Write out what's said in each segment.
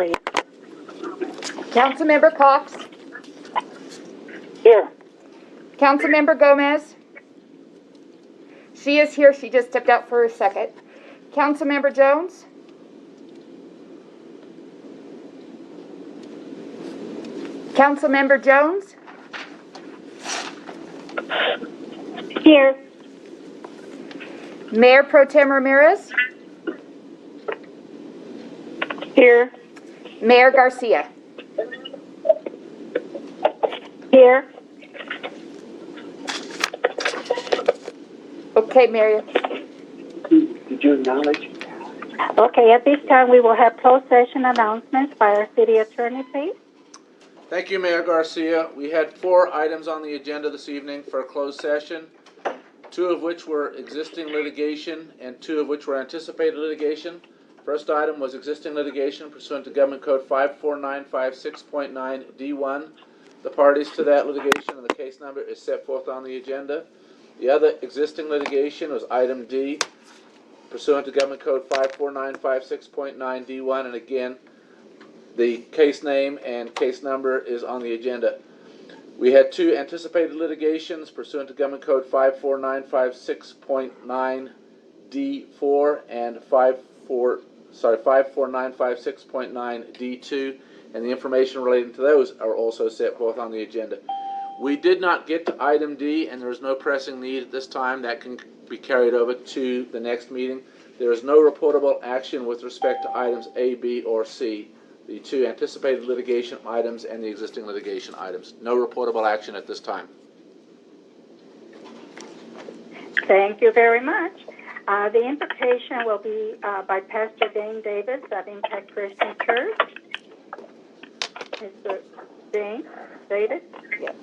please. Councilmember Cox. Here. Councilmember Gomez. She is here. She just stepped out for a second. Councilmember Jones. Councilmember Jones. Here. Mayor Pro Tem Ramirez. Here. Mayor Garcia. Here. Okay, Mary. Did you acknowledge? Okay, at this time we will have closed session announcements by our city attorney, please. Thank you, Mayor Garcia. We had 4 items on the agenda this evening for a closed session, 2 of which were existing litigation and 2 of which were anticipated litigation. First item was existing litigation pursuant to Government Code 54956.9 D1. The parties to that litigation and the case number is set forth on the agenda. The other existing litigation was item D, pursuant to Government Code 54956.9 D1, and again, the case name and case number is on the agenda. We had 2 anticipated litigations pursuant to Government Code 54956.9 D4 and 54956.9 D2, and the information relating to those are also set forth on the agenda. We did not get to item D, and there is no pressing need at this time. That can be carried over to the next meeting. There is no reportable action with respect to items A, B, or C. The 2 anticipated litigation items and the existing litigation items. No reportable action at this time. Thank you very much. The invitation will be by Pastor Dane Davis of Impact Christian Church. Mr. Dane Davis? Yes.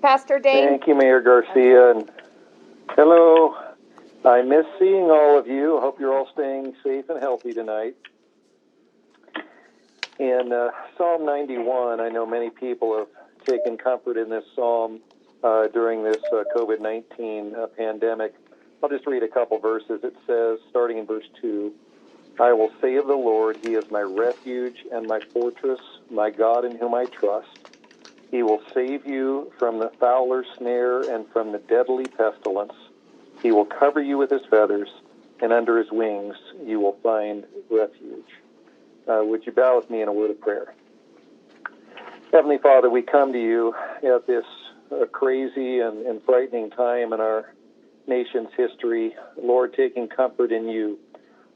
Pastor Dane. Thank you, Mayor Garcia. And hello. I miss seeing all of you. I hope you're all staying safe and healthy tonight. In Psalm 91, I know many people have taken comfort in this psalm during this COVID-19 pandemic. I'll just read a couple verses. It says, starting in verse 2, I will say of the Lord, He is my refuge and my fortress, my God in whom I trust. He will save you from the fowler's snare and from the deadly pestilence. He will cover you with His feathers, and under His wings you will find refuge. Would you bow with me in a word of prayer? Heavenly Father, we come to you at this crazy and frightening time in our nation's history. Lord, taking comfort in you.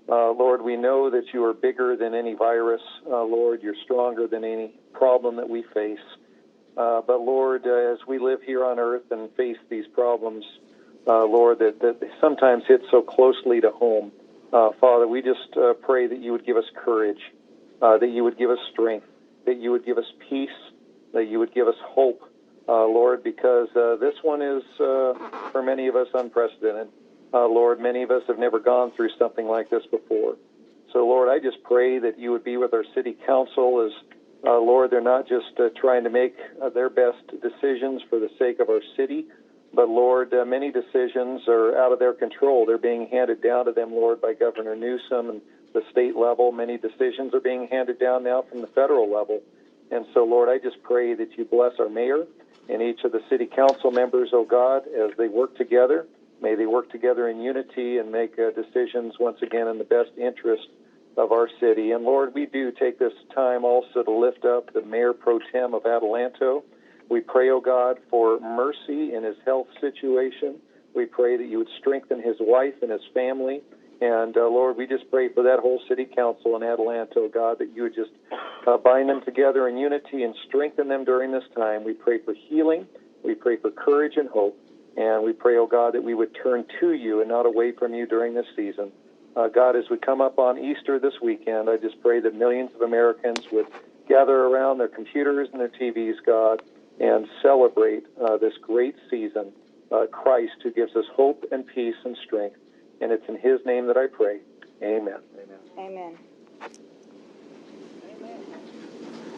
Lord, we know that you are bigger than any virus. Lord, you're stronger than any problem that we face. But Lord, as we live here on earth and face these problems, Lord, that sometimes hit so closely to home, Father, we just pray that you would give us courage, that you would give us strength, that you would give us peace, that you would give us hope, Lord, because this one is, for many of us, unprecedented. Lord, many of us have never gone through something like this before. So, Lord, I just pray that you would be with our city council as, Lord, they're not just trying to make their best decisions for the sake of our city, but, Lord, many decisions are out of their control. They're being handed down to them, Lord, by Governor Newsom and the state level. Many decisions are being handed down now from the federal level. And so, Lord, I just pray that you bless our mayor and each of the city council members, oh God, as they work together. May they work together in unity and make decisions, once again, in the best interest of our city. And, Lord, we do take this time also to lift up the Mayor Pro Tem of Adelanto. We pray, oh God, for mercy in his health situation. We pray that you would strengthen his wife and his family. And, Lord, we just pray for that whole city council in Adelanto, God, that you would just bind them together in unity and strengthen them during this time. We pray for healing. We pray for courage and hope. And we pray, oh God, that we would turn to you and not away from you during this season. God, as we come up on Easter this weekend, I just pray that millions of Americans would gather around their computers and their TVs, God, and celebrate this great season, Christ, who gives us hope and peace and strength. And it's in his name that I pray. Amen. Amen.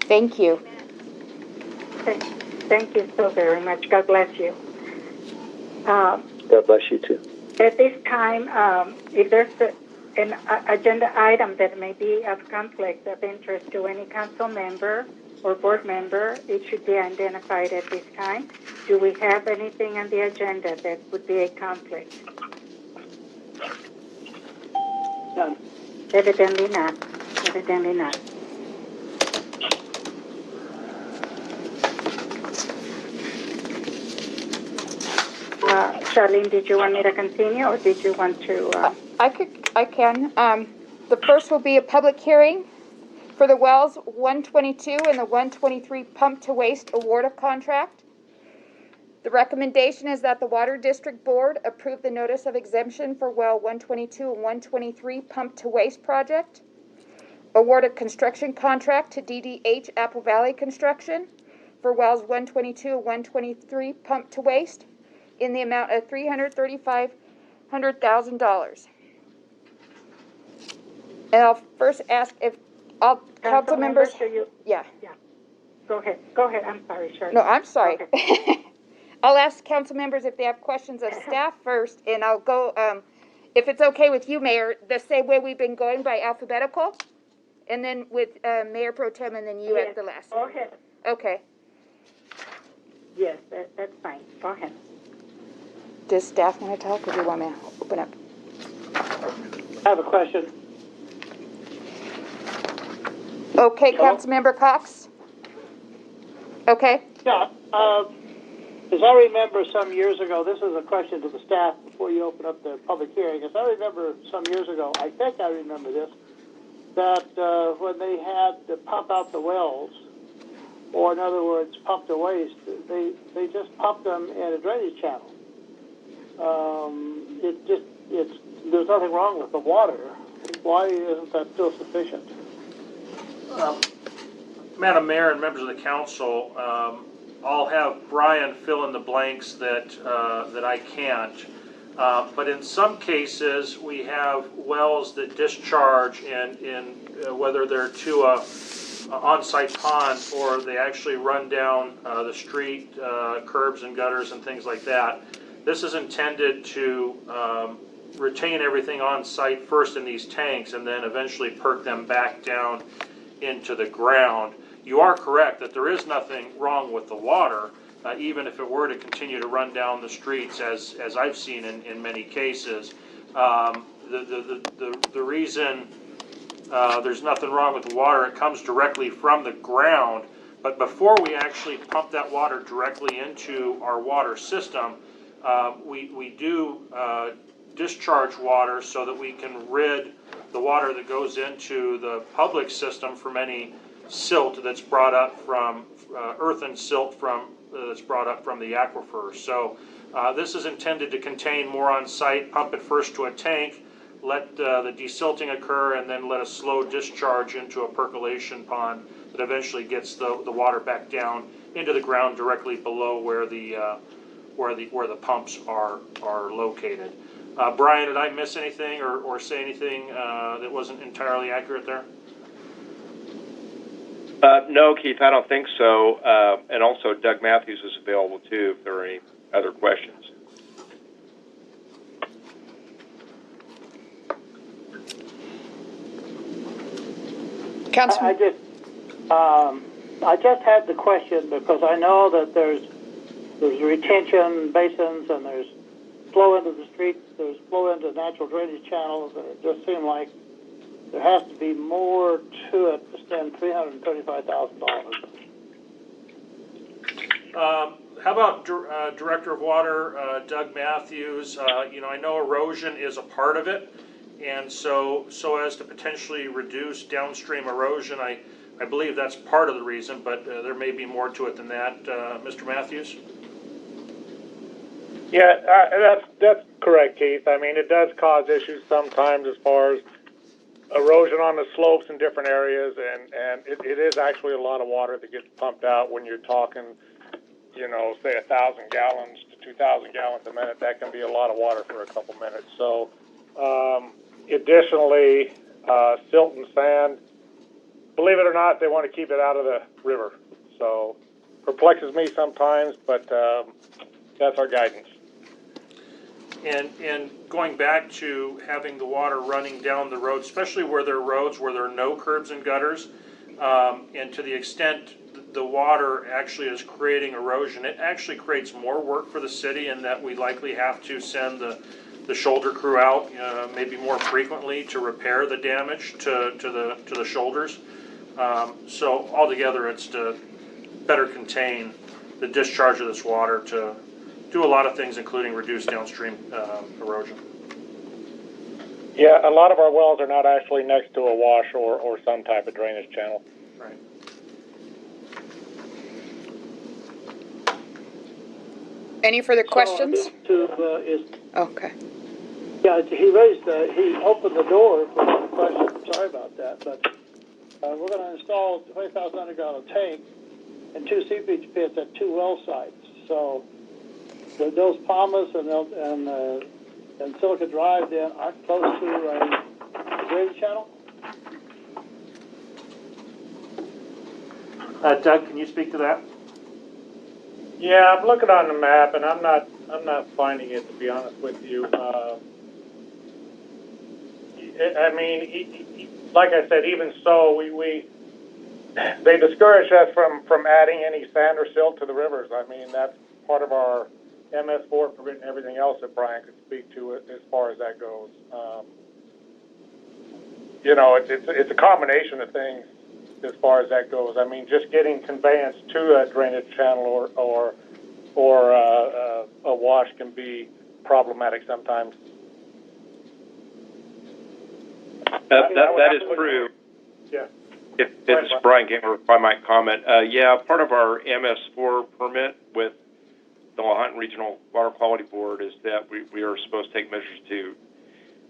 Thank you. Thank you so very much. God bless you. God bless you too. At this time, if there's an agenda item that may be of conflict of interest to any council member or board member, it should be identified at this time. Do we have anything on the agenda that would be a conflict? None. Evidently not. Evidently not. Charlene, did you want me to continue, or did you want to? I can. The first will be a public hearing for the wells 122 and the 123 pump to waste award of contract. The recommendation is that the Water District Board approve the notice of exemption for well 122 and 123 pump to waste project. Award a construction contract to DDH Apple Valley Construction for wells 122 and 123 pump to waste in the amount of $335,000. And I'll first ask if all council members. Yeah. Go ahead. Go ahead. I'm sorry, Charlene. No, I'm sorry. Okay. I'll ask council members if they have questions of staff first, and I'll go, if it's okay with you, Mayor, the same way we've been going by alphabetical, and then with Mayor Pro Tem, and then you Yes. at the last. Go ahead. Okay. Yes, that's fine. Go ahead. Does staff want to talk, or do you want me to open up? I have a question. Okay, Hello? Councilmember Cox? Okay. Yeah, as I remember some years ago, this is a question to the staff before you open up the public hearing. As I remember some years ago, I think I remember this, that when they had to pump out the wells, or in other words, pump the waste, they just pumped them in a drainage channel. There's nothing wrong with the water. Why isn't that still sufficient? Madam Mayor and members of the council, I'll have Brian fill in the blanks that I can't. But in some cases, we have wells that discharge in whether they're to a on-site pond or they actually run down the street, curbs and gutters and things like that. This is intended to retain everything on site first in these tanks and then eventually perk them back down into the ground. You are correct that there is nothing wrong with the water, even if it were to continue to run down the streets, as I've seen in many cases. The reason there's nothing wrong with the water, it comes directly from the ground, but before we actually pump that water directly into our water system, we do discharge water so that we can rid the water that goes into the public system from any silt that's brought up from earthen silt that's brought up from the aquifer. So this is intended to contain more on site, pump it first to a tank, let the desilting occur, and then let a slow discharge into a percolation pond that eventually gets the water back down into the ground directly below where the pumps are located. Brian, did I miss anything or say anything that wasn't entirely accurate there? No, Keith, I don't think so. And also, Doug Matthews is available too if there are any other questions. Councilman. I just had the question because I know that there's retention basins and there's flow into the streets, there's flow into natural drainage channels, and it just seemed like there has to be more to it to spend $335,000. How about Director of Water, Doug Matthews? I know erosion is a part of it, and so as to potentially reduce downstream erosion, I believe that's part of the reason, but there may be more to it than that. Mr. Matthews? Yeah, that's correct, Keith. I mean, it does cause issues sometimes as far as erosion on the slopes in different areas, and it is actually a lot of water that gets pumped out when you're talking, say 1,000 gallons to 2,000 gallons a minute. That can be a lot of water for a couple minutes. So, additionally, silt and sand, believe it or not, they want to keep it out of the river. So, perplexes me sometimes, but that's our guidance. And going back to having the water running down the road, especially where there are roads where there are no curbs and gutters, and to the extent the water actually is creating erosion, it actually creates more work for the city in that we likely have to send the shoulder crew out maybe more frequently to repair the damage to the shoulders. So altogether, it's to better contain the discharge of this water to do a lot of things, including reduce downstream erosion. Yeah, a lot of our wells are not actually next to a wash or some type of drainage channel. Right. Any further questions? Yeah, Okay. he opened the door for the question. Sorry about that, but we're going to install 20,000 gallon tank and 2 seepage pits at 2 well sites. So those Palmas and Silica Drive then aren't close to a drainage channel. Doug, can you speak to that? Yeah, I'm looking on the map, and I'm not finding it, to be honest with you. I mean, like I said, even so, they discourage us from adding any sand or silt to the rivers. I mean, that's part of our MS4 permit and everything else that Brian could speak to as far as that goes. You know, it's a combination of things as far as that goes. I mean, just getting conveyance to a drainage channel or a wash can be problematic sometimes. That is true. Yeah. If it's Brian Gamer, if I might comment. Yeah, part of our MS4 permit with the Lahontan Regional Water Quality Board is that we are supposed to take measures to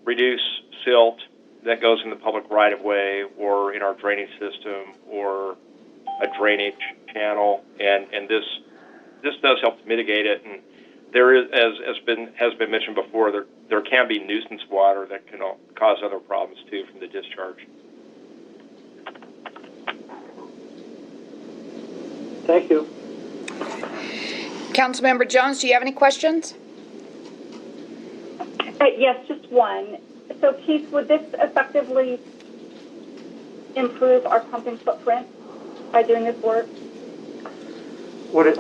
reduce silt that goes in the public right-of-way or in our drainage system or a drainage channel, and this does help to mitigate it. And there is, as has been mentioned before, there can be nuisance water that can cause other problems too from the discharge. Thank you. Councilmember Jones, do you have any questions? Yes, just one. So, Keith, would this effectively improve our pumping footprint by doing this work? Would it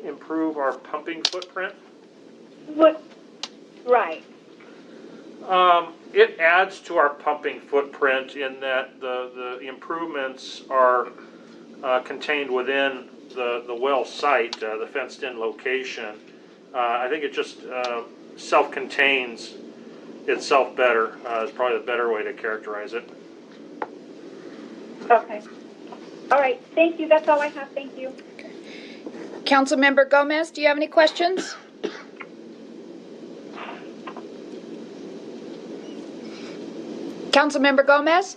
improve our pumping footprint? Right. It adds to our pumping footprint in that the improvements are contained within the well site, the fenced-in location. I think it just self-contains itself better, is probably the better way to characterize it. Okay. All right. Thank you. That's all I have. Thank you. Councilmember Gomez, do you have any questions? Councilmember Gomez?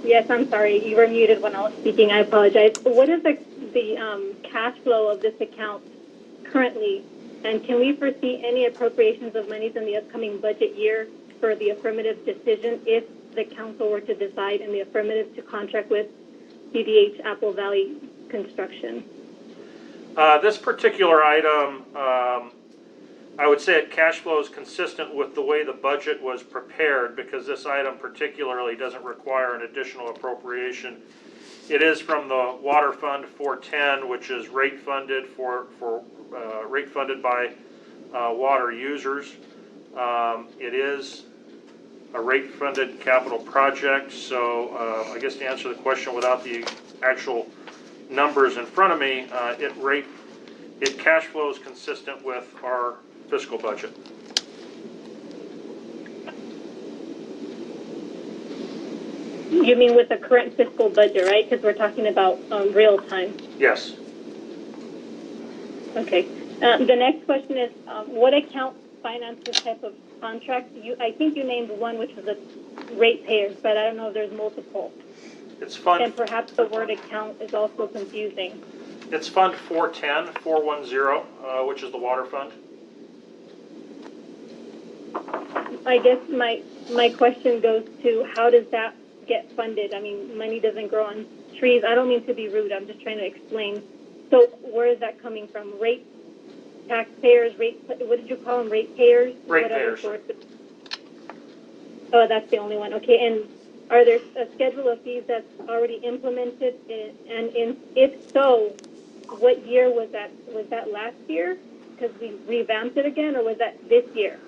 Yes, I'm sorry. You were muted when I was speaking. I apologize. What is the cash flow of this account currently? And can we foresee any appropriations of monies in the upcoming budget year for the affirmative decision if the council were to decide in the affirmative to contract with CDH Apple Valley Construction? This particular item, I would say cash flow is consistent with the way the budget was prepared because this item particularly doesn't require an additional appropriation. It is from the Water Fund 410, which is rate funded rate funded by water users. It is a rate funded capital project. So I guess to answer the question without the actual numbers in front of me, it cash flows consistent with our fiscal budget. You mean with the current fiscal budget, right? Because we're talking about real time. Yes. Okay. The next question is, what account financed this type of contract? I think you named one, which was a ratepayers, but I don't know if there's multiple. It's fund. And perhaps the word account is also confusing. It's Fund 410, which is the water fund. I guess my question goes to how does that get funded? I mean, money doesn't grow on trees. I don't mean to be rude. I'm just trying to explain. So where is that coming from? taxpayers, what did you call them, ratepayers? Ratepayers. Oh, that's the only one. Okay, and are there a schedule of fees that's already implemented? If so, what year was that? Was that last year? Because we revamped it again, or was that this year?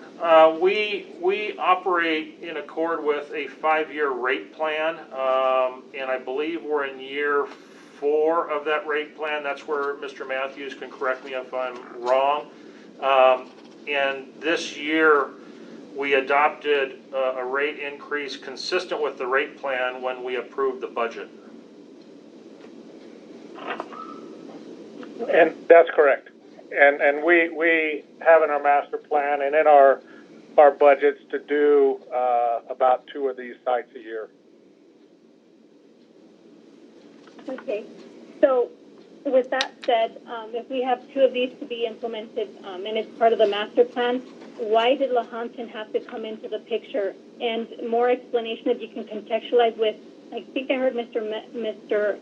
We operate in accord with a 5-year rate plan, and I believe we're in year 4 of that rate plan. That's where Mr. Matthews can correct me if I'm wrong. And this year, we adopted a rate increase consistent with the rate plan when we approved the budget. And that's correct. And we have in our master plan and in our budgets to do about 2 of these sites a year. Okay. So with that said, if we have 2 of these to be implemented and it's part of the master plan, why did Lahontan have to come into the picture? And more explanation if you can contextualize with, I think I heard Mr.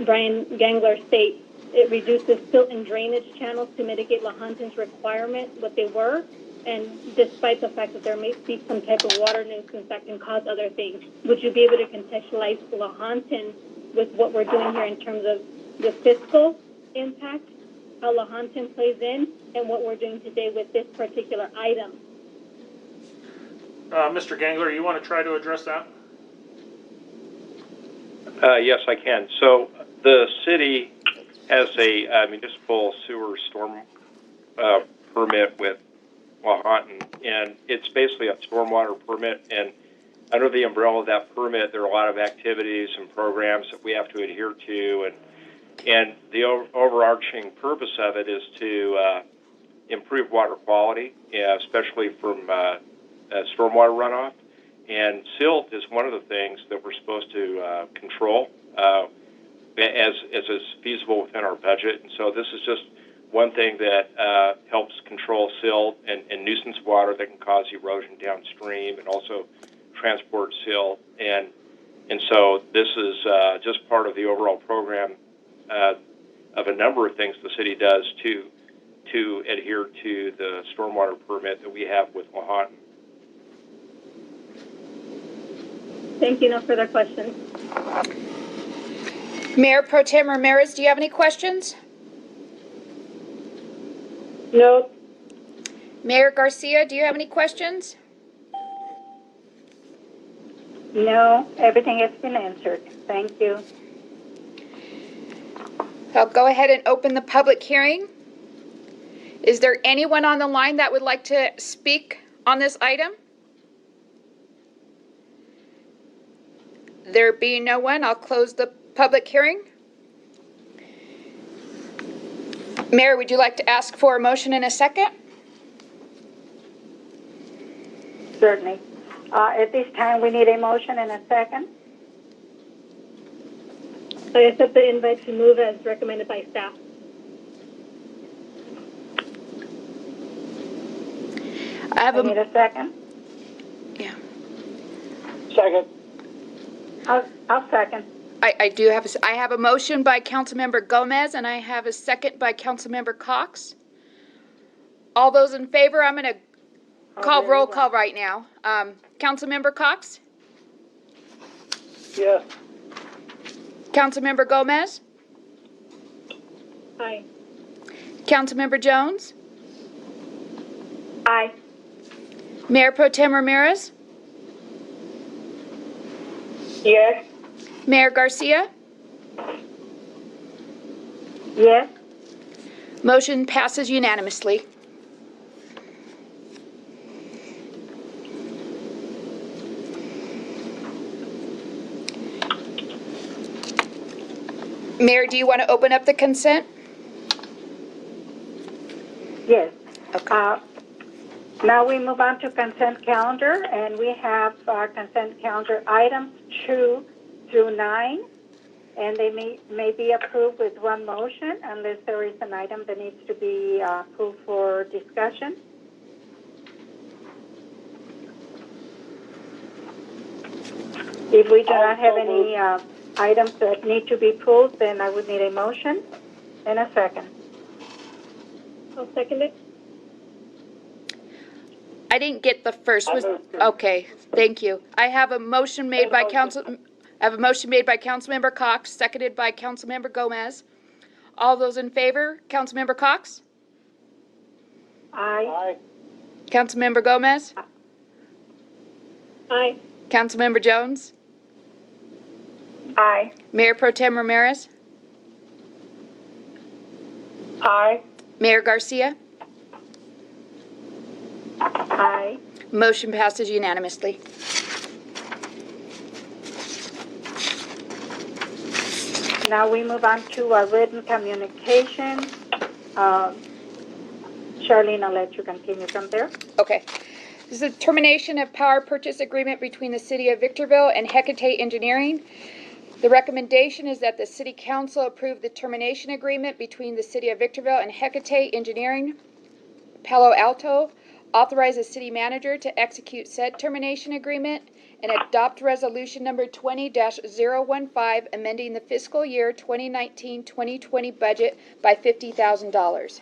Brian Gangler state it reduces silt and drainage channels to mitigate Lahontan's requirement, what they were, and despite the fact that there may be some type of water nuisance that can cause other things. Would you be able to contextualize Lahontan with what we're doing here in terms of the fiscal impact, how Lahontan plays in, and what we're doing today with this particular item? Mr. Gangler, you want to try to address that? Yes, I can. So the city has a municipal sewer storm permit with Lahontan, and it's basically a stormwater permit. And under the umbrella of that permit, there are a lot of activities and programs that we have to adhere to, and the overarching purpose of it is to improve water quality, especially from stormwater runoff. And silt is one of the things that we're supposed to control as is feasible within our budget. And so this is just one thing that helps control silt and nuisance water that can cause erosion downstream and also transport silt. And so this is just part of the overall program of a number of things the city does to adhere to the stormwater permit that we have with Lahontan. Thank you. No further questions. Mayor Pro Tem Ramirez, do you have any questions? No. Mayor Garcia, do you have any questions? No, everything has been answered. Thank you. I'll go ahead and open the public hearing. Is there anyone on the line that would like to speak on this item? There being no one, I'll close the public hearing. Mayor, would you like to ask for a motion in a second? Certainly. At this time, we need a motion and a second. I accept the invite to move as recommended by staff. I need a second. Yeah. Second. I'll second. I have a motion by Councilmember Gomez, and I have a second by Councilmember Cox. All those in favor, I'm going to call roll call right now. Councilmember Cox? Yes. Councilmember Gomez? Aye. Councilmember Jones? Aye. Mayor Pro Tem Ramirez? Yes. Mayor Garcia? Yes. Motion passes unanimously. Mayor, do you want to open up the consent? Yes. Okay. Now we move on to consent calendar, and we have consent calendar items 2 through 9, and they may be approved with one motion unless there is an item that needs to be approved for discussion. If we do not have any items that need to be approved, then I would need a motion and a second. I'll second it. I didn't get the first. Was okay. Thank you. I have a motion made by Councilmember Cox, seconded by Councilmember Gomez. All those in favor? Councilmember Cox? Aye. Aye. Councilmember Gomez? Aye. Councilmember Jones? Aye. Mayor Pro Tem Ramirez? Aye. Mayor Garcia? Aye. Motion passes unanimously. Now we move on to our written communication. Charlene, I'll let you continue from there. Okay. This is a termination of power purchase agreement between the City of Victorville and Hecate Engineering. The recommendation is that the City Council approve the termination agreement between the City of Victorville and Hecate Engineering, Palo Alto, authorize the City Manager to execute said termination agreement, and adopt resolution number 20-015, amending the fiscal year 2019-2020 budget by $50,000.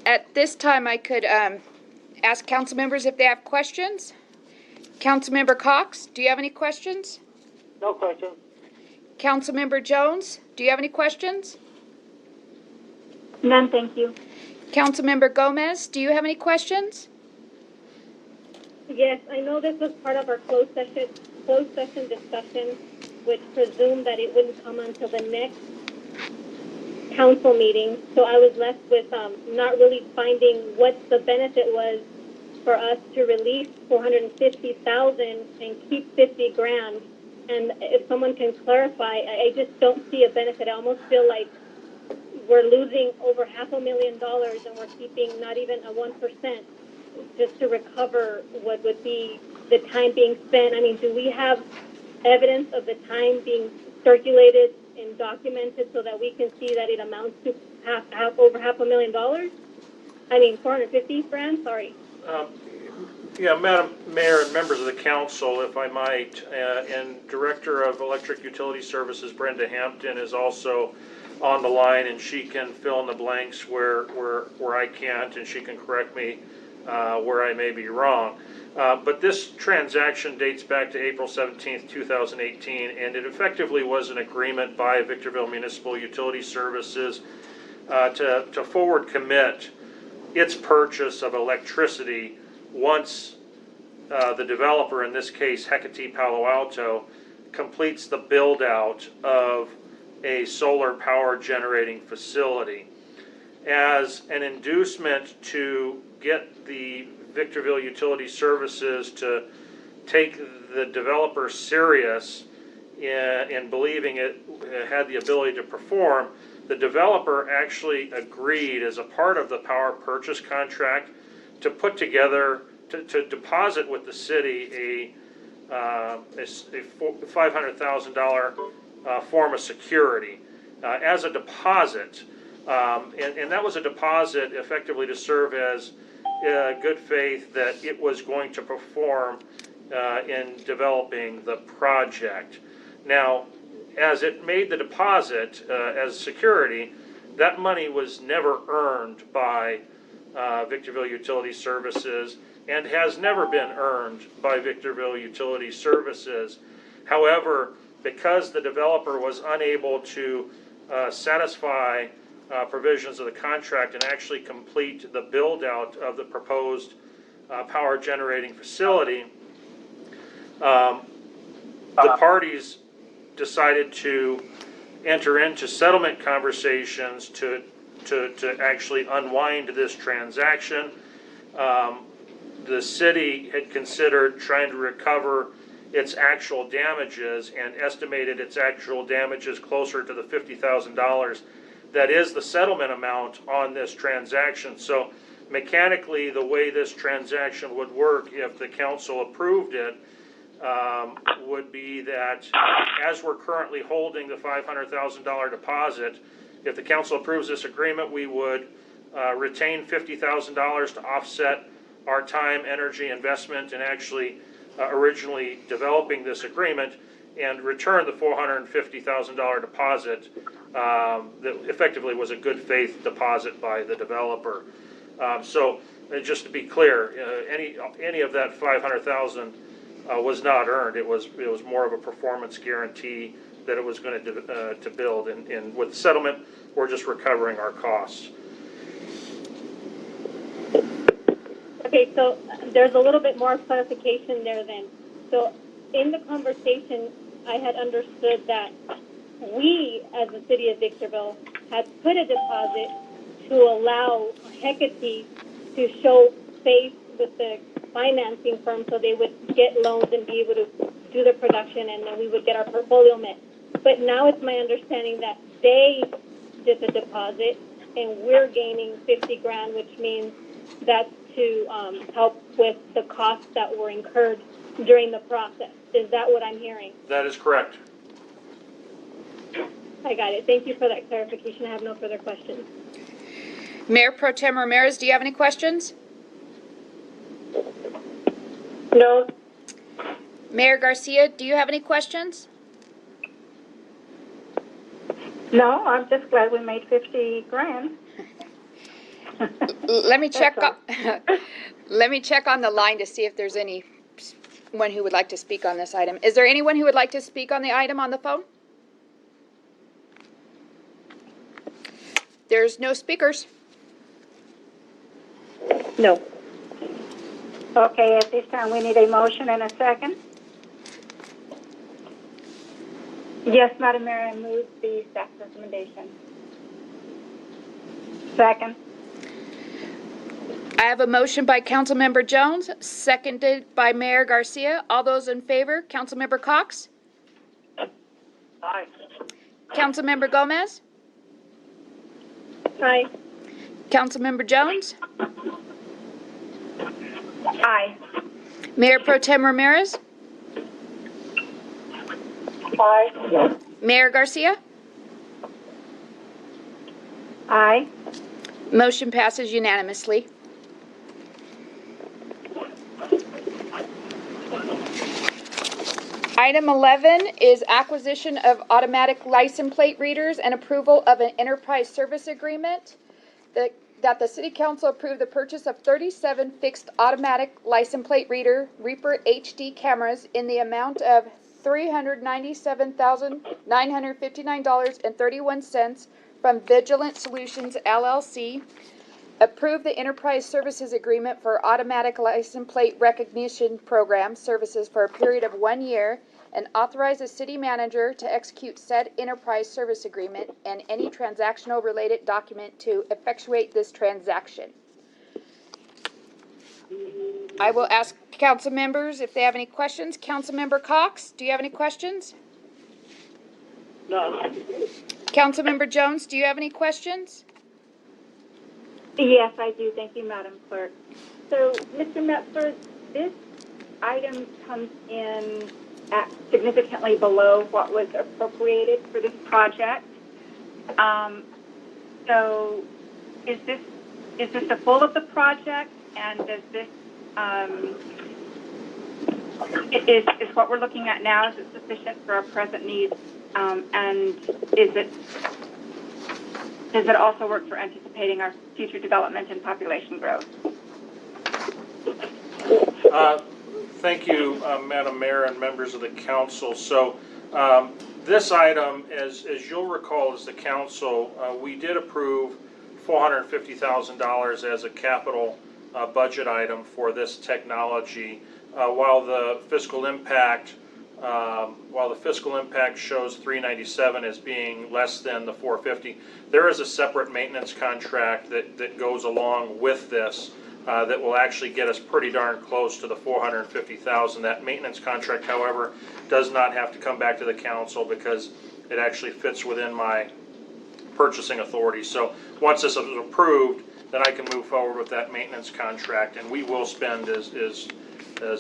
At this time, I could ask council members if they have questions. Councilmember Cox, do you have any questions? No question. Councilmember Jones, do you have any questions? None, thank you. Councilmember Gomez, do you have any questions? Yes, I know this was part of our closed session discussion, which presumed that it wouldn't come until the next council meeting. So I was left with not really finding what the benefit was for us to release $450,000 and keep $50,000. And if someone can clarify, I just don't see a benefit. I almost feel like we're losing over $500,000 and we're keeping not even a 1% just to recover what would be the time being spent. I mean, do we have evidence of the time being circulated and documented so that we can see that it amounts to over $500,000? I mean, $450,000. Sorry. Yeah, Madam Mayor and members of the council, if I might, and Director of Electric Utility Services Brenda Hampton is also on the line, and she can fill in the blanks where I can't, and she can correct me where I may be wrong. But this transaction dates back to April 17th, 2018, and it effectively was an agreement by Victorville Municipal Utility Services to forward commit its purchase of electricity once the developer, in this case Hecate Palo Alto, completes the build-out of a solar power generating facility. As an inducement to get the Victorville Utility Services to take the developer serious in believing it had the ability to perform, the developer actually agreed as a part of the power purchase contract to put together, to deposit with the city a $500,000 form of security as a deposit. And that was a deposit effectively to serve as good faith that it was going to perform in developing the project. Now, as it made the deposit as security, that money was never earned by Victorville Utility Services and has never been earned by Victorville Utility Services. However, because the developer was unable to satisfy provisions of the contract and actually complete the build-out of the proposed power generating facility, the parties decided to enter into settlement conversations to actually unwind this transaction. The city had considered trying to recover its actual damages and estimated its actual damages closer to the $50,000. That is the settlement amount on this transaction. So mechanically, the way this transaction would work if the council approved it would be that as we're currently holding the $500,000 deposit, if the council approves this agreement, we would retain $50,000 to offset our time, energy, investment in actually originally developing this agreement. and returned the $450,000 deposit that effectively was a good faith deposit by the developer. So just to be clear, any of that $500,000 was not earned. It was more of a performance guarantee that it was going to build. And with the settlement, we're just recovering our costs. Okay, so there's a little bit more clarification there then. So in the conversation, I had understood that we, as the city of Victorville, had put a deposit to allow Hecate to show faith with the financing firm so they would get loans and be able to do the production, and then we would get our portfolio met. But now it's my understanding that they did the deposit and we're gaining 50 grand, which means that's to help with the costs that were incurred during the process. Is that what I'm hearing? That is correct. I got it. Thank you for that clarification. I have no further questions. Mayor Pro Tem Ramirez, do you have any questions? No. Mayor Garcia, do you have any questions? No, I'm just glad we made 50 grand. Let me check on, let me check on the line to see if there's anyone who would like to speak on this item. Is there anyone who would like to speak on the item on the phone? There's no speakers. No. Okay, at this time we need a motion and a second. Yes, Madam Mayor, I move the staff recommendation. Second. I have a motion by Councilmember Jones, seconded by Mayor Garcia. All those in favor, Councilmember Cox? Aye. Councilmember Gomez? Aye. Councilmember Jones? Aye. Mayor Pro Tem Ramirez? Aye. Mayor Garcia? Aye. Motion passes unanimously. Item 11 is acquisition of automatic license plate readers and approval of an enterprise service agreement. That the City Council approve the purchase of 37 fixed automatic license plate reader Reaper HD cameras in the amount of $397,959.31 from Vigilant Solutions LLC. Approve the enterprise services agreement for automatic license plate recognition program services for a period of 1 year, and authorize the city manager to execute said enterprise service agreement and any transactional related document to effectuate this transaction. I will ask council members if they have any questions. Councilmember Cox, do you have any questions? No. Councilmember Jones, do you have any questions? Yes, I do. Thank you, Madam Clerk. So, Mr. Metzler, this item comes in at significantly below what was appropriated for this project. So, is this the full of the project, and does this is what we're looking at now, is it sufficient for our present needs, and does it also work for anticipating our future development and population growth? Thank you, Madam Mayor and members of the council. So this item, as you'll recall as the council, we did approve $450,000 as a capital budget item for this technology. While the fiscal impact shows 397 as being less than the 450, there is a separate maintenance contract that goes along with this that will actually get us pretty darn close to the 450,000. That maintenance contract, however, does not have to come back to the council because it actually fits within my purchasing authority. So once this is approved, then I can move forward with that maintenance contract, and we will spend as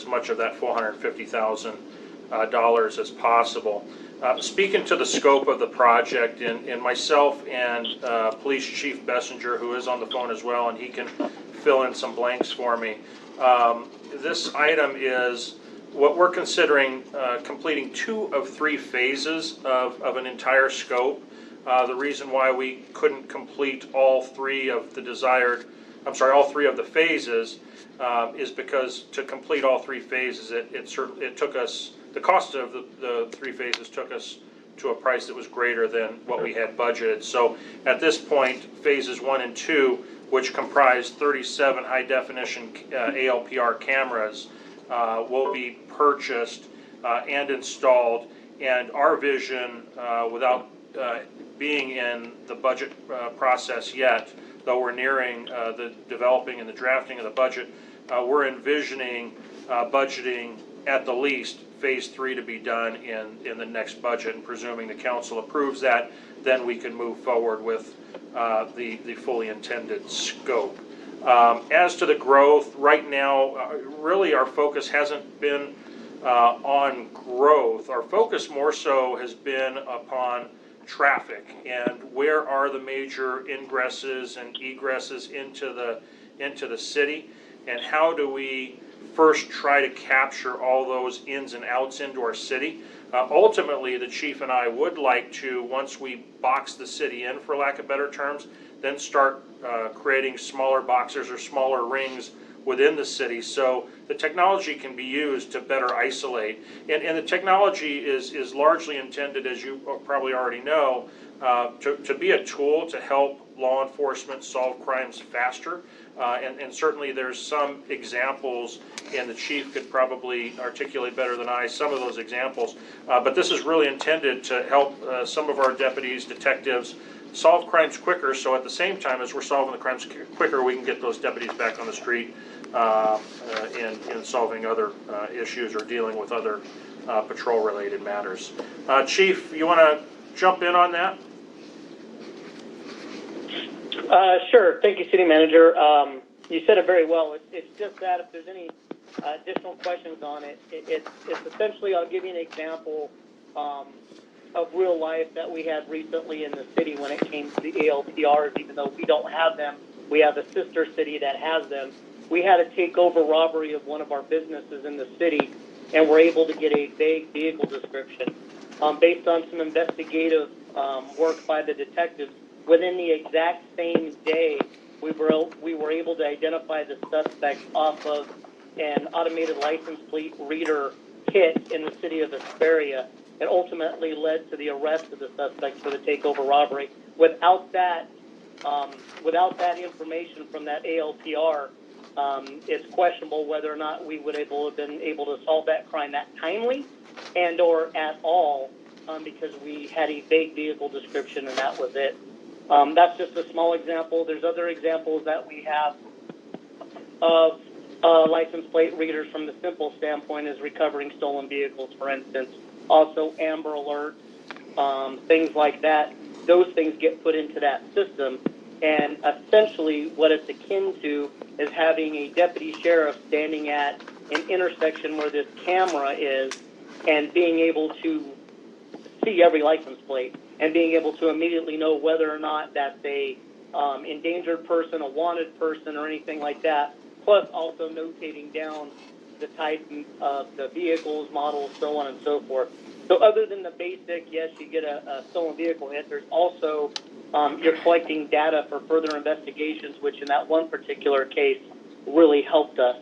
much of that $450,000 as possible. Speaking to the scope of the project, and myself and Police Chief Bessinger, who is on the phone as well, and he can fill in some blanks for me. This item is what we're considering completing 2 of 3 phases of an entire scope. The reason why we couldn't complete all 3 of all 3 of the phases is because to complete all 3 phases, it took us, the cost of the 3 phases took us to a price that was greater than what we had budgeted. So at this point, phases 1 and 2, which comprise 37 high-definition ALPR cameras, will be purchased and installed. And our vision, without being in the budget process yet, though we're nearing the developing and the drafting of the budget, we're envisioning budgeting at the least phase 3 to be done in the next budget, and presuming the council approves that, then we can move forward with the fully intended scope. As to the growth, right now, really our focus hasn't been on growth. Our focus more so has been upon traffic and where are the major ingresses and egresses into the city, and how do we first try to capture all those ins and outs into our city. Ultimately, the chief and I would like to, once we box the city in, for lack of better terms, then start creating smaller boxes or smaller rings within the city, so the technology can be used to better isolate. And the technology is largely intended, as you probably already know, to be a tool to help law enforcement solve crimes faster. And certainly there's some examples, and the chief could probably articulate better than I some of those examples. But this is really intended to help some of our deputies, detectives, solve crimes quicker, so at the same time as we're solving the crimes quicker, we can get those deputies back on the street in solving other issues or dealing with other patrol-related matters. Chief, you want to jump in on that? Sure. Thank you, City Manager. You said it very well. It's just that if there's any additional questions on it, it's essentially, I'll give you an example of real life that we had recently in the city when it came to the ALPRs. Even though we don't have them, we have a sister city that has them. We had a takeover robbery of one of our businesses in the city, and we're able to get a vague vehicle description. Based on some investigative work by the detectives, within the exact same day, we were able to identify the suspect off of an automated license plate reader kit in the city of Hesperia. It ultimately led to the arrest of the suspect for the takeover robbery. Without that information from that ALPR, it's questionable whether or not we would have been able to solve that crime that timely and or at all, because we had a vague vehicle description and that was it. That's just a small example. There's other examples that we have of license plate readers from the simple standpoint is recovering stolen vehicles, for instance. Also Amber Alerts, things like that. Those things get put into that system, and essentially what it's akin to is having a deputy sheriff standing at an intersection where this camera is and being able to see every license plate and being able to immediately know whether or not that's a endangered person, a wanted person, or anything like that, plus also notating down the type of the vehicles, models, so on and so forth. So other than the basic, yes, you get a stolen vehicle hit, there's also you're collecting data for further investigations, which in that one particular case really helped us.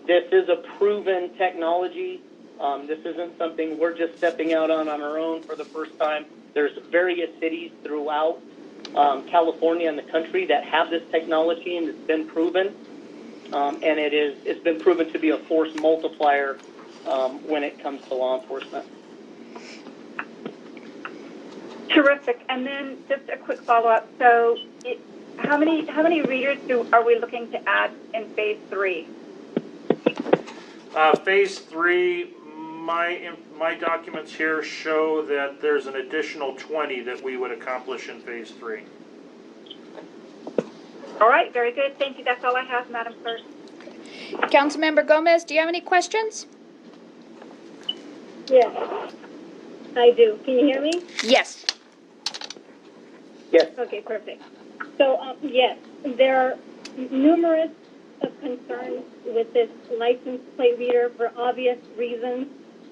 This is a proven technology. This isn't something we're just stepping out on our own for the first time. There's various cities throughout California and the country that have this technology, and it's been proven. And it's been proven to be a force multiplier when it comes to law enforcement. Terrific. And then just a quick follow-up. So how many readers are we looking to add in phase 3? Phase 3, my documents here show that there's an additional 20 that we would accomplish in phase 3. All right, very good. Thank you. That's all I have, Madam Clerk. Councilmember Gomez, do you have any questions? Yes, I do. Can you hear me? Yes. Yes. Okay, perfect. So, yes, there are numerous concerns with this license plate reader for obvious reasons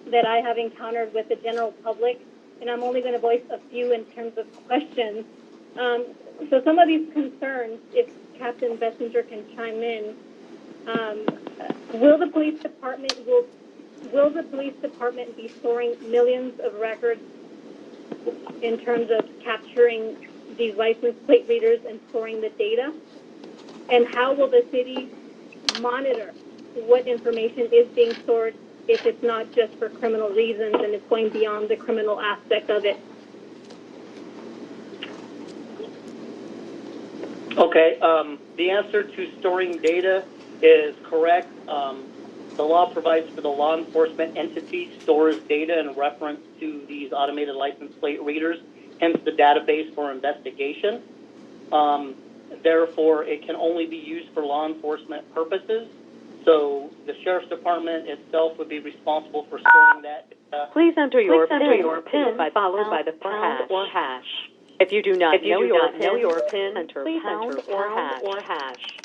that I have encountered with the general public, and I'm only going to voice a few in terms of questions. So some of these concerns, if Captain Bessinger can chime in, will the police department be storing millions of records in terms of capturing these license plate readers and storing the data? And how will the city monitor what information is being stored if it's not just for criminal reasons and it's going beyond the criminal aspect of it? Okay, the answer to storing data is correct. The law provides for the law enforcement entity stores data in reference to these automated license plate readers, hence the database for investigation. Therefore, it can only be used for law enforcement purposes. So the Sheriff's Department itself would be responsible for storing that data. Please enter your PIN followed by the pound or hash. If you do not know your PIN, enter pound or hash.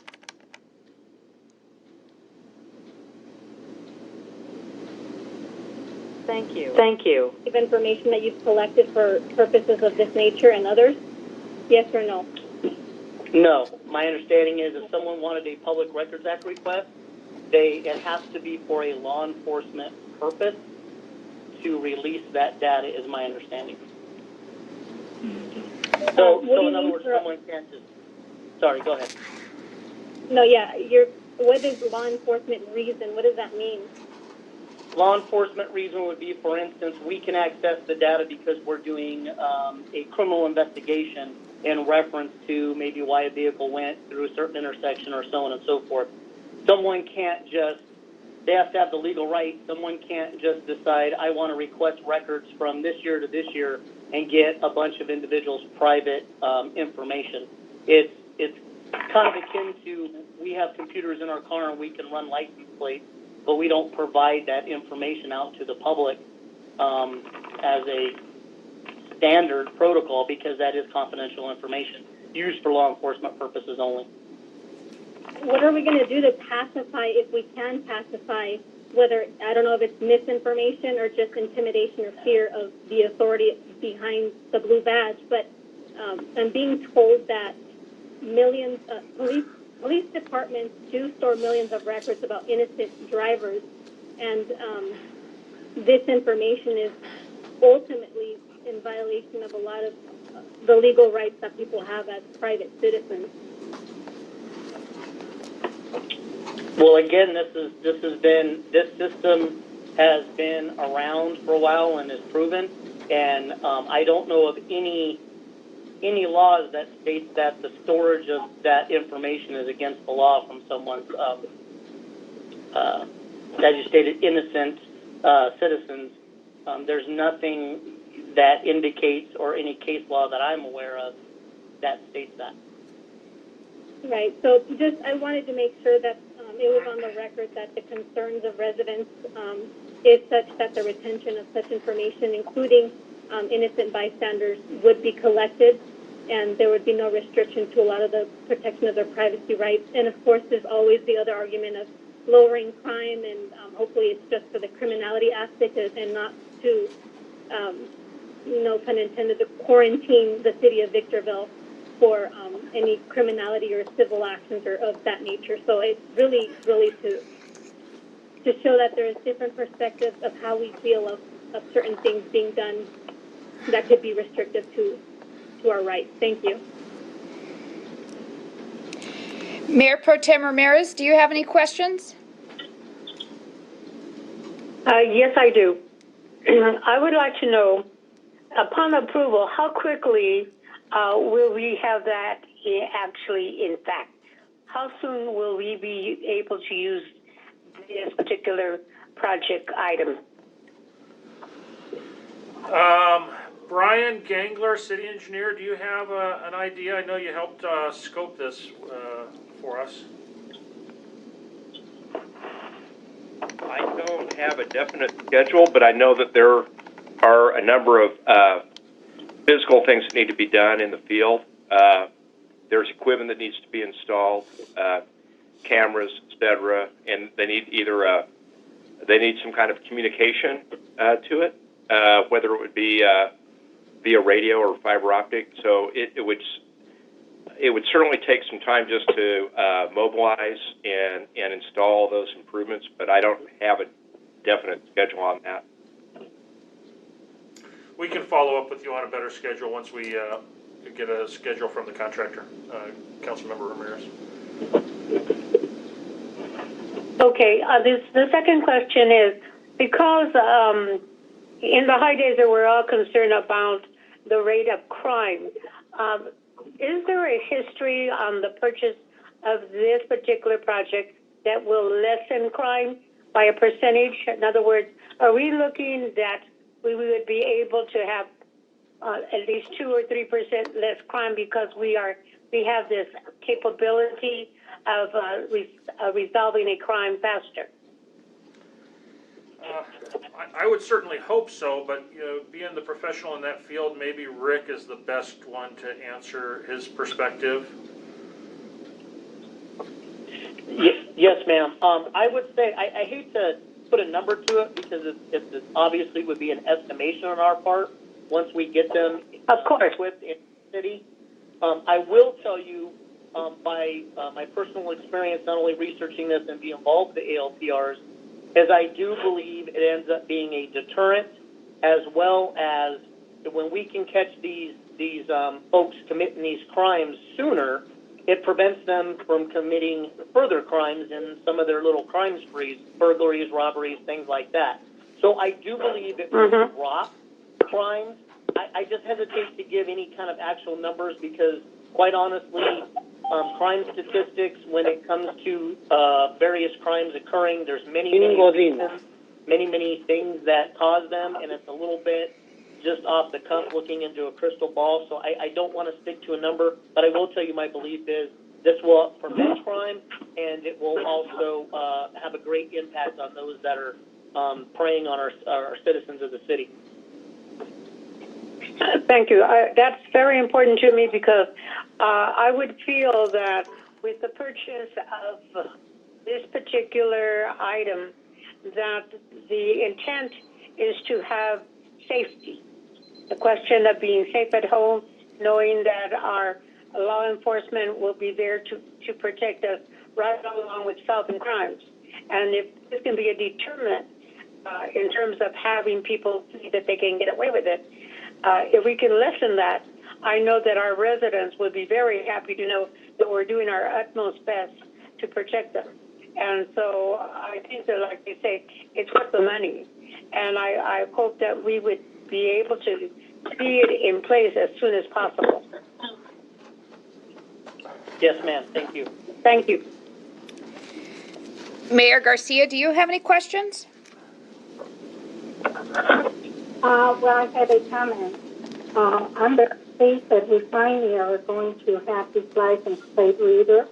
Thank you. Information that you've collected for purposes of this nature and others? Yes or no? No. My understanding is if someone wanted a Public Records Act request, it has to be for a law enforcement purpose to release that data, is my understanding. So in other words, someone can't just... Sorry, go ahead. No, yeah. What is law enforcement reason? What does that mean? Law enforcement reason would be, for instance, we can access the data because we're doing a criminal investigation in reference to maybe why a vehicle went through a certain intersection or so on and so forth. Someone can't just, they have to have the legal right. Someone can't just decide, I want to request records from this year to this year and get a bunch of individuals' private information. It's kind of akin to, we have computers in our car and we can run license plates, but we don't provide that information out to the public as a standard protocol because that is confidential information used for law enforcement purposes only. What are we going to do to pacify, if we can pacify, whether, I don't know if it's misinformation or just intimidation or fear of the authority behind the blue badge, but I'm being told that millions, police departments do store millions of records about innocent drivers, and this information is ultimately in violation of a lot of the legal rights that people have as private citizens. Well, again, this system has been around for a while and is proven, and I don't know of any laws that states that the storage of that information is against the law from someone's, as you stated, innocent citizens. There's nothing that indicates, or any case law that I'm aware of, that states that. Right. So I wanted to make sure that it was on the record that the concerns of residents is such that the retention of such information, including innocent bystanders, would be collected, and there would be no restriction to a lot of the protection of their privacy rights. And of course, there's always the other argument of lowering crime, and hopefully it's just for the criminality aspect and not to, no pun intended, to quarantine the city of Victorville for any criminality or civil actions or of that nature. So it's really to show that there is different perspectives of how we feel of certain things being done that could be restrictive to our rights. Thank you. Mayor Pro Tem Ramirez, do you have any questions? Yes, I do. I would like to know, upon approval, how quickly will we have that actually in fact? How soon will we be able to use this particular project item? Brian Gangler, city engineer, do you have an idea? I know you helped scope this for us. I don't have a definite schedule, but I know that there are a number of physical things that need to be done in the field. There's equipment that needs to be installed. cameras, etc., and they need either they need some kind of communication to it, whether it would be via radio or fiber optic. So it would certainly take some time just to mobilize and install those improvements, but I don't have a definite schedule on that. We can follow up with you on a better schedule once we get a schedule from the contractor, Councilmember Ramirez. Okay, the second question is, because in the high days we're all concerned about the rate of crime, is there a history on the purchase of this particular project that will lessen crime by a percentage? In other words, are we looking that we would be able to have at least 2 or 3% less crime because we have this capability of resolving a crime faster? I would certainly hope so, but being the professional in that field, maybe Rick is the best one to answer his perspective. Yes, ma'am. I would say I hate to put a number to it because it obviously would be an estimation on our part once we get them equipped in the city. I will tell you by my personal experience, not only researching this and being involved with the ALPRs, as I do believe it ends up being a deterrent, as well as when we can catch these folks committing these crimes sooner, it prevents them from committing further crimes in some of their little crime sprees, burglaries, robberies, things like that. So I do believe it will drop crimes. I just hesitate to give any kind of actual numbers because, quite honestly, crime statistics, when it comes to various crimes occurring, there's many things that cause them, and it's a little bit just off the cuff looking into a crystal ball. So I don't want to stick to a number, but I will tell you my belief is this will prevent crime, and it will also have a great impact on those that are preying on our citizens of the city. Thank you. That's very important to me because I would feel that with the purchase of this particular item, that the intent is to have safety. The question of being safe at home, knowing that our law enforcement will be there to protect us right along with solving crimes. And if this can be a determinant in terms of having people see that they can get away with it, if we can lessen that, I know that our residents would be very happy to know that we're doing our utmost best to protect them. And so I think that, like they say, it's worth the money. And I hope that we would be able to see it in place as soon as possible. Yes, ma'am. Thank you. Thank you. Mayor Garcia, do you have any questions? Well, I have a comment. On the case that we finally are going to have this license plate reader,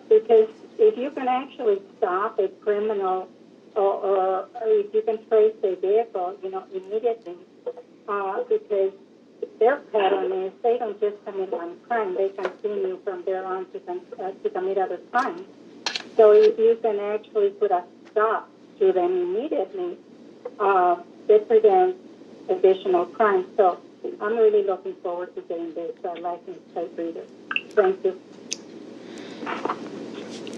because if you can actually stop a criminal or if you can trace a vehicle, immediately, because their pattern is they don't just commit one crime, they continue from there on to commit other crimes. So if you can actually put a stop to them immediately, it prevents additional crimes. So I'm really looking forward to getting this license plate reader. Thank you.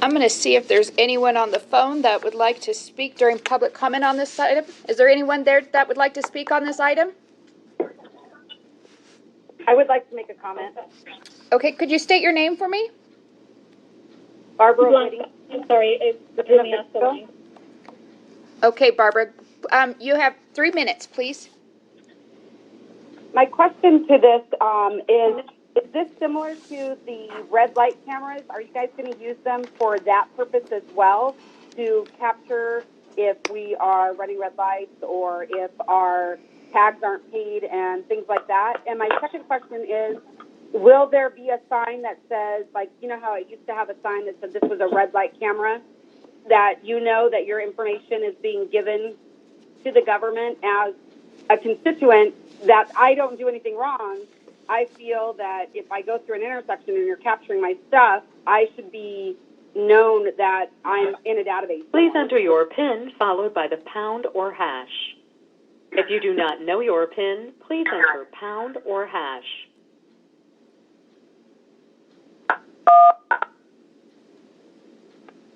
I'm going to see if there's anyone on the phone that would like to speak during public comment on this item. Is there anyone there that would like to speak on this item? I would like to make a comment. Okay, could you state your name for me? Barbara Whitting. I'm sorry, it threw me off the line. Okay, Barbara, you have 3 minutes, please. My question to this is this similar to the red light cameras? Are you guys going to use them for that purpose as well, to capture if we are running red lights or if our tags aren't paid and things like that? And my second question is, will there be a sign that says, like, you know how it used to have a sign that said this was a red light camera, that you know that your information is being given to the government as a constituent, that I don't do anything wrong? I feel that if I go through an intersection and you're capturing my stuff, I should be known that I'm in a database. Please enter your PIN followed by the pound or hash. If you do not know your PIN, please enter pound or hash.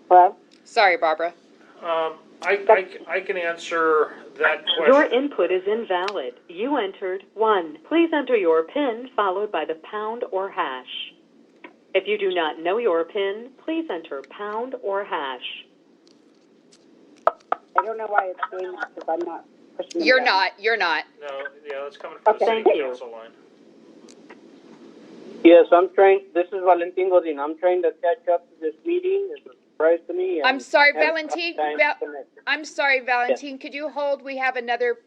Hello? Sorry, Barbara. I can answer that question. Your input is invalid. You entered 1. Please enter your PIN followed by the pound or hash. If you do not know your PIN, please enter pound or hash. I don't know why it's doing that because I'm not pushing it. You're not. No, yeah, that's coming from the Okay, city thank you. council line. Yes, this is Valentin Godin. I'm trying to catch up to this meeting. It's a surprise to me. and I'm sorry, haven't Valentin. had time to connect. I'm sorry, Valentin. Could you hold? We have another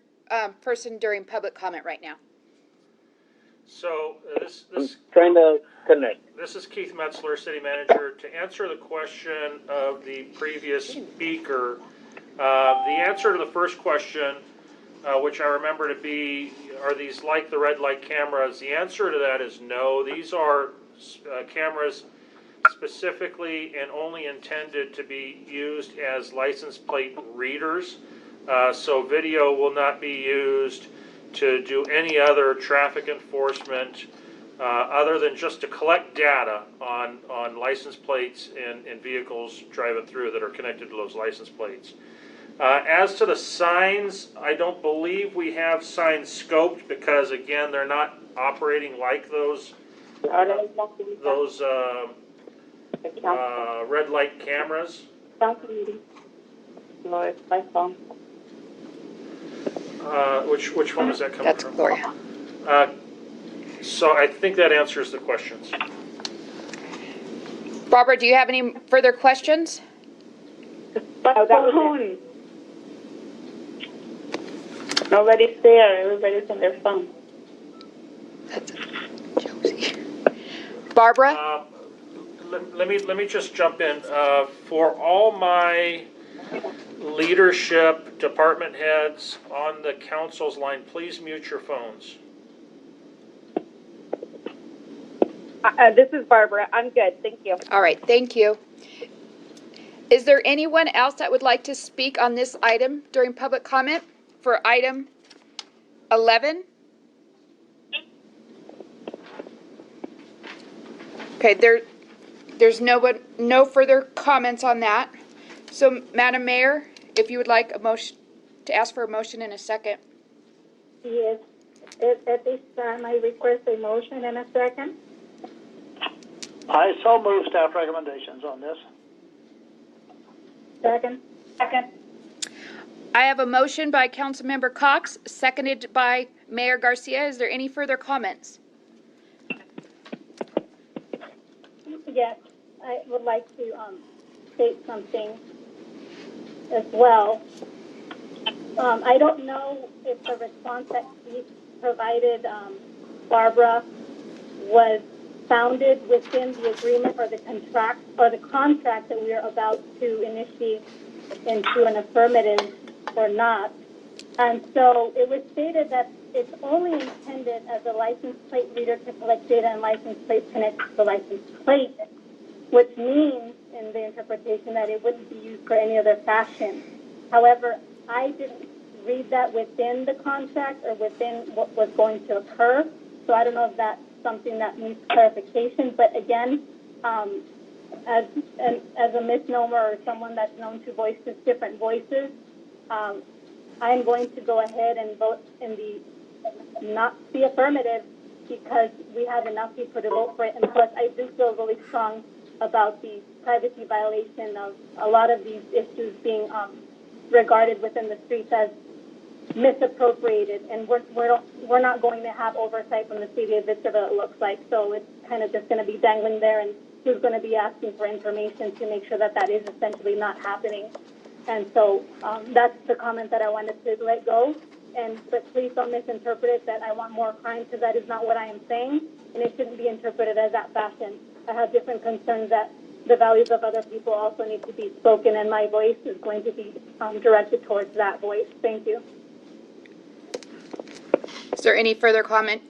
person during public comment right now. So I'm trying to connect. this is Keith Metzler, city manager. To answer the question of the previous speaker, the answer to the first question, which I remember to be, are these like the red light cameras? The answer to that is no. These are cameras specifically and only intended to be used as license plate readers. So video will not be used to do any other traffic enforcement other than just to collect data on license plates and vehicles driving through that are connected to those license plates. As to the signs, I don't believe we have signs scoped because, again, they're not operating like those red light cameras. Which one is that coming That's from? Gloria. So I think that answers the questions. Barbara, do you have any further questions? Oh, that was it. Nobody's there. Everybody's on their phone. Josie. Barbara? Let me just jump in. For all my leadership, department heads on the council's line, please mute your phones. This is Barbara. I'm good. Thank you. All right, thank you. Is there anyone else that would like to speak on this item during public comment for item 11? Okay, there's no further comments on that. So, Madam Mayor, if you would like a motion to ask for a motion in a second. Yes. At this time, I request a motion and a second. I so move staff recommendations on this. Second. I have a motion by Councilmember Cox, seconded by Mayor Garcia. Is there any further comments? Yes, I would like to state something as well. I don't know if the response that he provided, Barbara, was founded within the agreement or the contract that we are about to initiate into an affirmative or not. And so it was stated that it's only intended as a license plate reader to collect data and license plates connected to the license plate, which means in the interpretation that it wouldn't be used for any other fashion. However, I didn't read that within the contract or within what was going to occur, so I don't know if that's something that needs clarification. But again, as a misnomer or someone that's known to voice different voices, I'm going to go ahead and vote in not the affirmative because we have enough people to vote for it. And plus, I do feel really strong about the privacy violation of a lot of these issues being regarded within the streets as misappropriated, and we're not going to have oversight from the city of Victorville, it looks like. So it's kind of just going to be dangling there, and who's going to be asking for information to make sure that that is essentially not happening. And so that's the comment that I wanted to let go. But please don't misinterpret it that I want more crime, because that is not what I am saying, and it shouldn't be interpreted as that fashion. I have different concerns that the values of other people also need to be spoken, and my voice is going to be directed towards that voice. Thank you. Is there any further comment?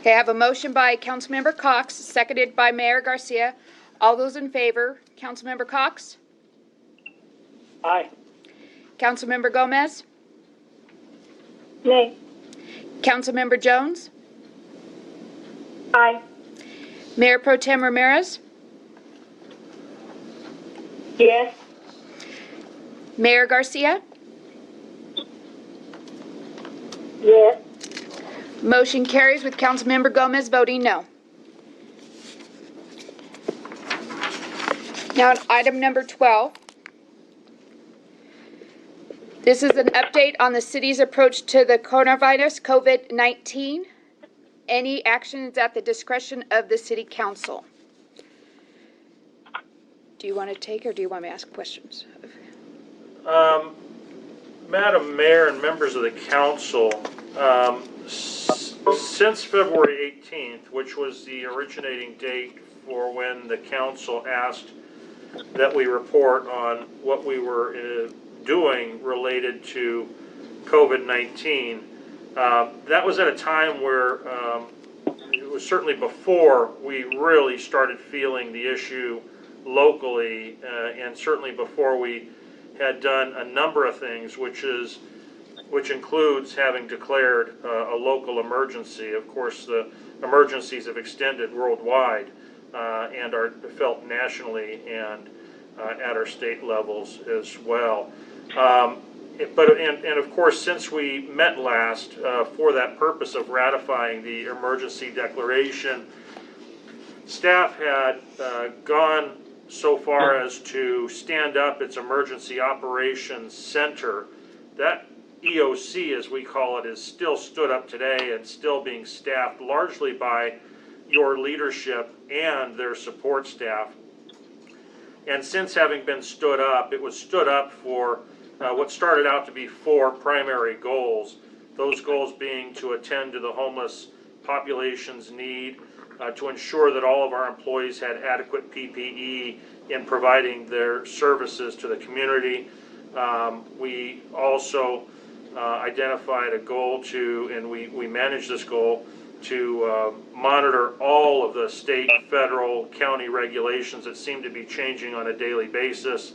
Okay, I have a motion by Councilmember Cox, seconded by Mayor Garcia, All those in favor, Councilmember Cox? Aye. Councilmember Gomez? Nay. Councilmember Jones? Aye. Mayor Pro Tem Ramirez? Yes. Mayor Garcia? Yes. Motion carries with Councilmember Gomez voting no. Now, item number 12. This is an update on the city's approach to the coronavirus, COVID-19. Any action is at the discretion of the city council. Do you want to take or do you want me to ask questions? Madam Mayor and members of the council, since February 18th, which was the originating date for when the council asked that we report on what we were doing related to COVID-19, that was at a time where it was certainly before we really started feeling the issue locally, and certainly before we had done a number of things, which includes having declared a local emergency. Of course, the emergencies have extended worldwide and are felt nationally and at our state levels as well. And of course, since we met last for that purpose of ratifying the emergency declaration, staff had gone so far as to stand up its Emergency Operations Center. That EOC, as we call it, is still stood up today and still being staffed largely by your leadership and their support staff. And since having been stood up, it was stood up for what started out to be 4 primary goals. Those goals being to attend to the homeless population's need, to ensure that all of our employees had adequate PPE in providing their services to the community. We also identified a goal to, and we managed this goal, to monitor all of the state, federal, county regulations that seem to be changing on a daily basis.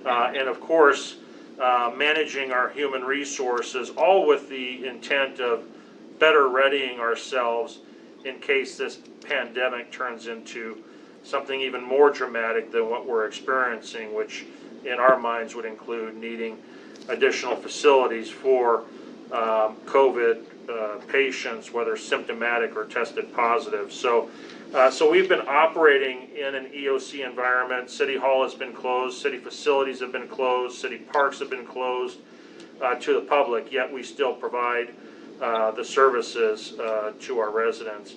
And of course, managing our human resources, all with the intent of better readying ourselves in case this pandemic turns into something even more dramatic than what we're experiencing, which in our minds would include needing additional facilities for COVID patients, whether symptomatic or tested positive. So we've been operating in an EOC environment. City Hall has been closed, city facilities have been closed, city parks have been closed to the public, yet we still provide the services to our residents.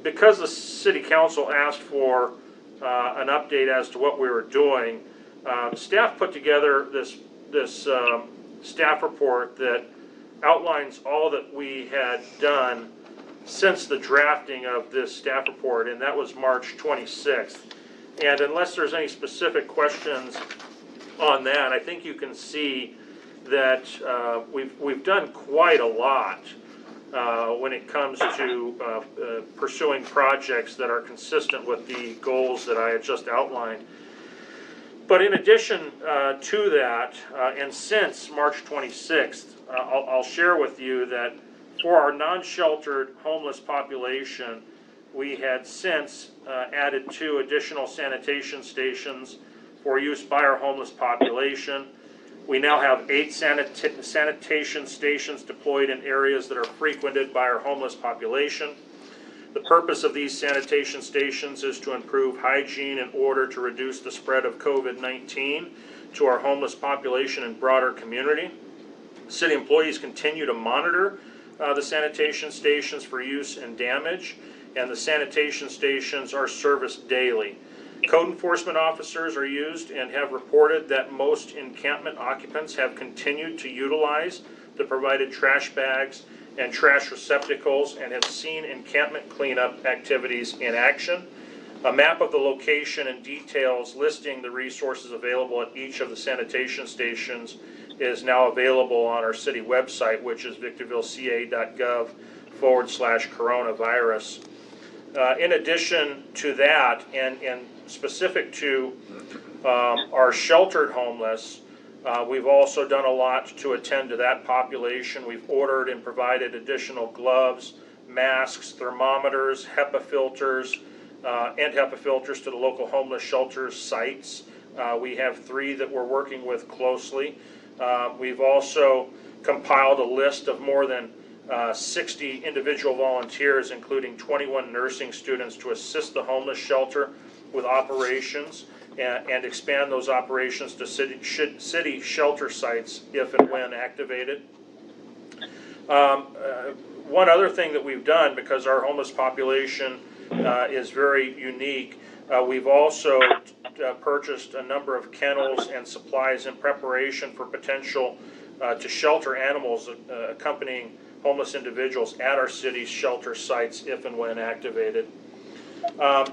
Because the City Council asked for an update as to what we were doing, staff put together this staff report that outlines all that we had done since the drafting of this staff report, and that was March 26th. And unless there's any specific questions on that, I think you can see that we've done quite a lot when it comes to pursuing projects that are consistent with the goals that I had just outlined. But in addition to that, and since March 26th, I'll share with you that for our non-sheltered homeless population, we had since added 2 additional sanitation stations for use by our homeless population. We now have 8 sanitation stations deployed in areas that are frequented by our homeless population. The purpose of these sanitation stations is to improve hygiene in order to reduce the spread of COVID-19 to our homeless population and broader community. City employees continue to monitor the sanitation stations for use and damage, and the sanitation stations are serviced daily. Code enforcement officers are used and have reported that most encampment occupants have continued to utilize the provided trash bags and trash receptacles and have seen encampment cleanup activities in action. A map of the location and details listing the resources available at each of the sanitation stations is now available on our city website, which is victorvilleca.gov/coronavirus. In addition to that, and specific to our sheltered homeless, we've also done a lot to attend to that population. We've ordered and provided additional gloves, masks, thermometers, HEPA filters, and HEPA filters to the local homeless shelter sites. We have 3 that we're working with closely. We've also compiled a list of more than 60 individual volunteers, including 21 nursing students, to assist the homeless shelter with operations and expand those operations to city shelter sites if and when activated. One other thing that we've done, because our homeless population is very unique, we've also purchased a number of kennels and supplies in preparation for potential to shelter animals accompanying homeless individuals at our city's shelter sites if and when activated.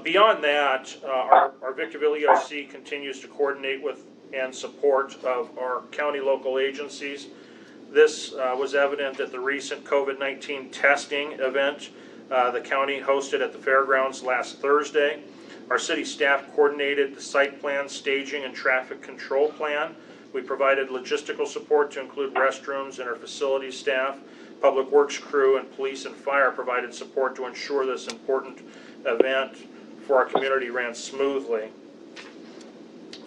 Beyond that, our Victorville EOC continues to coordinate with and support of our county local agencies. This was evident at the recent COVID-19 testing event the county hosted at the fairgrounds last Thursday. Our city staff coordinated the site plan, staging, and traffic control plan. We provided logistical support to include restrooms, and our facilities staff, public works crew, and police and fire provided support to ensure this important event for our community ran smoothly.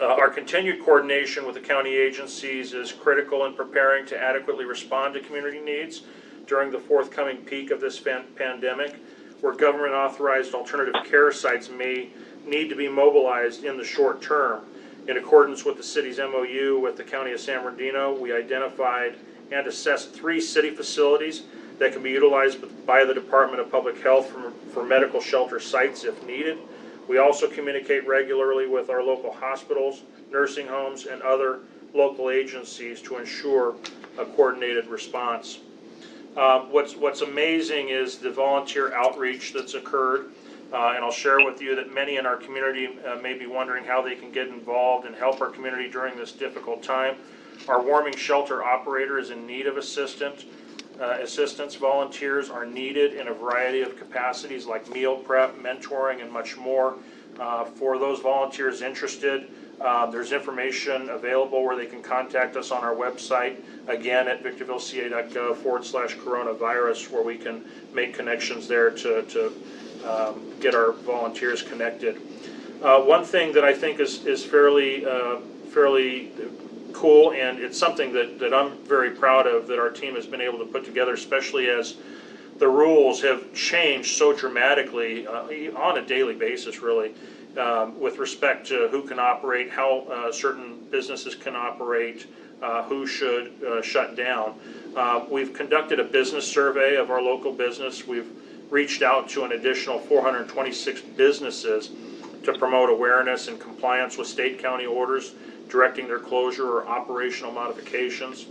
Our continued coordination with the county agencies is critical in preparing to adequately respond to community needs during the forthcoming peak of this pandemic, where government authorized alternative care sites may need to be mobilized in the short term. In accordance with the city's MOU with the County of San Bernardino, we identified and assessed 3 city facilities that can be utilized by the Department of Public Health for medical shelter sites if needed. We also communicate regularly with our local hospitals, nursing homes, and other local agencies to ensure a coordinated response. What's amazing is the volunteer outreach that's occurred, and I'll share with you that many in our community may be wondering how they can get involved and help our community during this difficult time. Our warming shelter operator is in need of assistance. Volunteers are needed in a variety of capacities like meal prep, mentoring, and much more. For those volunteers interested, there's information available where they can contact us on our website, again at victorvilleca.gov/coronavirus, where we can make connections there to get our volunteers connected. One thing that I think is fairly cool, and it's something that I'm very proud of that our team has been able to put together, especially as the rules have changed so dramatically on a daily basis, really, with respect to who can operate, how certain businesses can operate, who should shut down. We've conducted a business survey of our local business. We've reached out to an additional 426 businesses to promote awareness and compliance with state county orders directing their closure or operational modifications.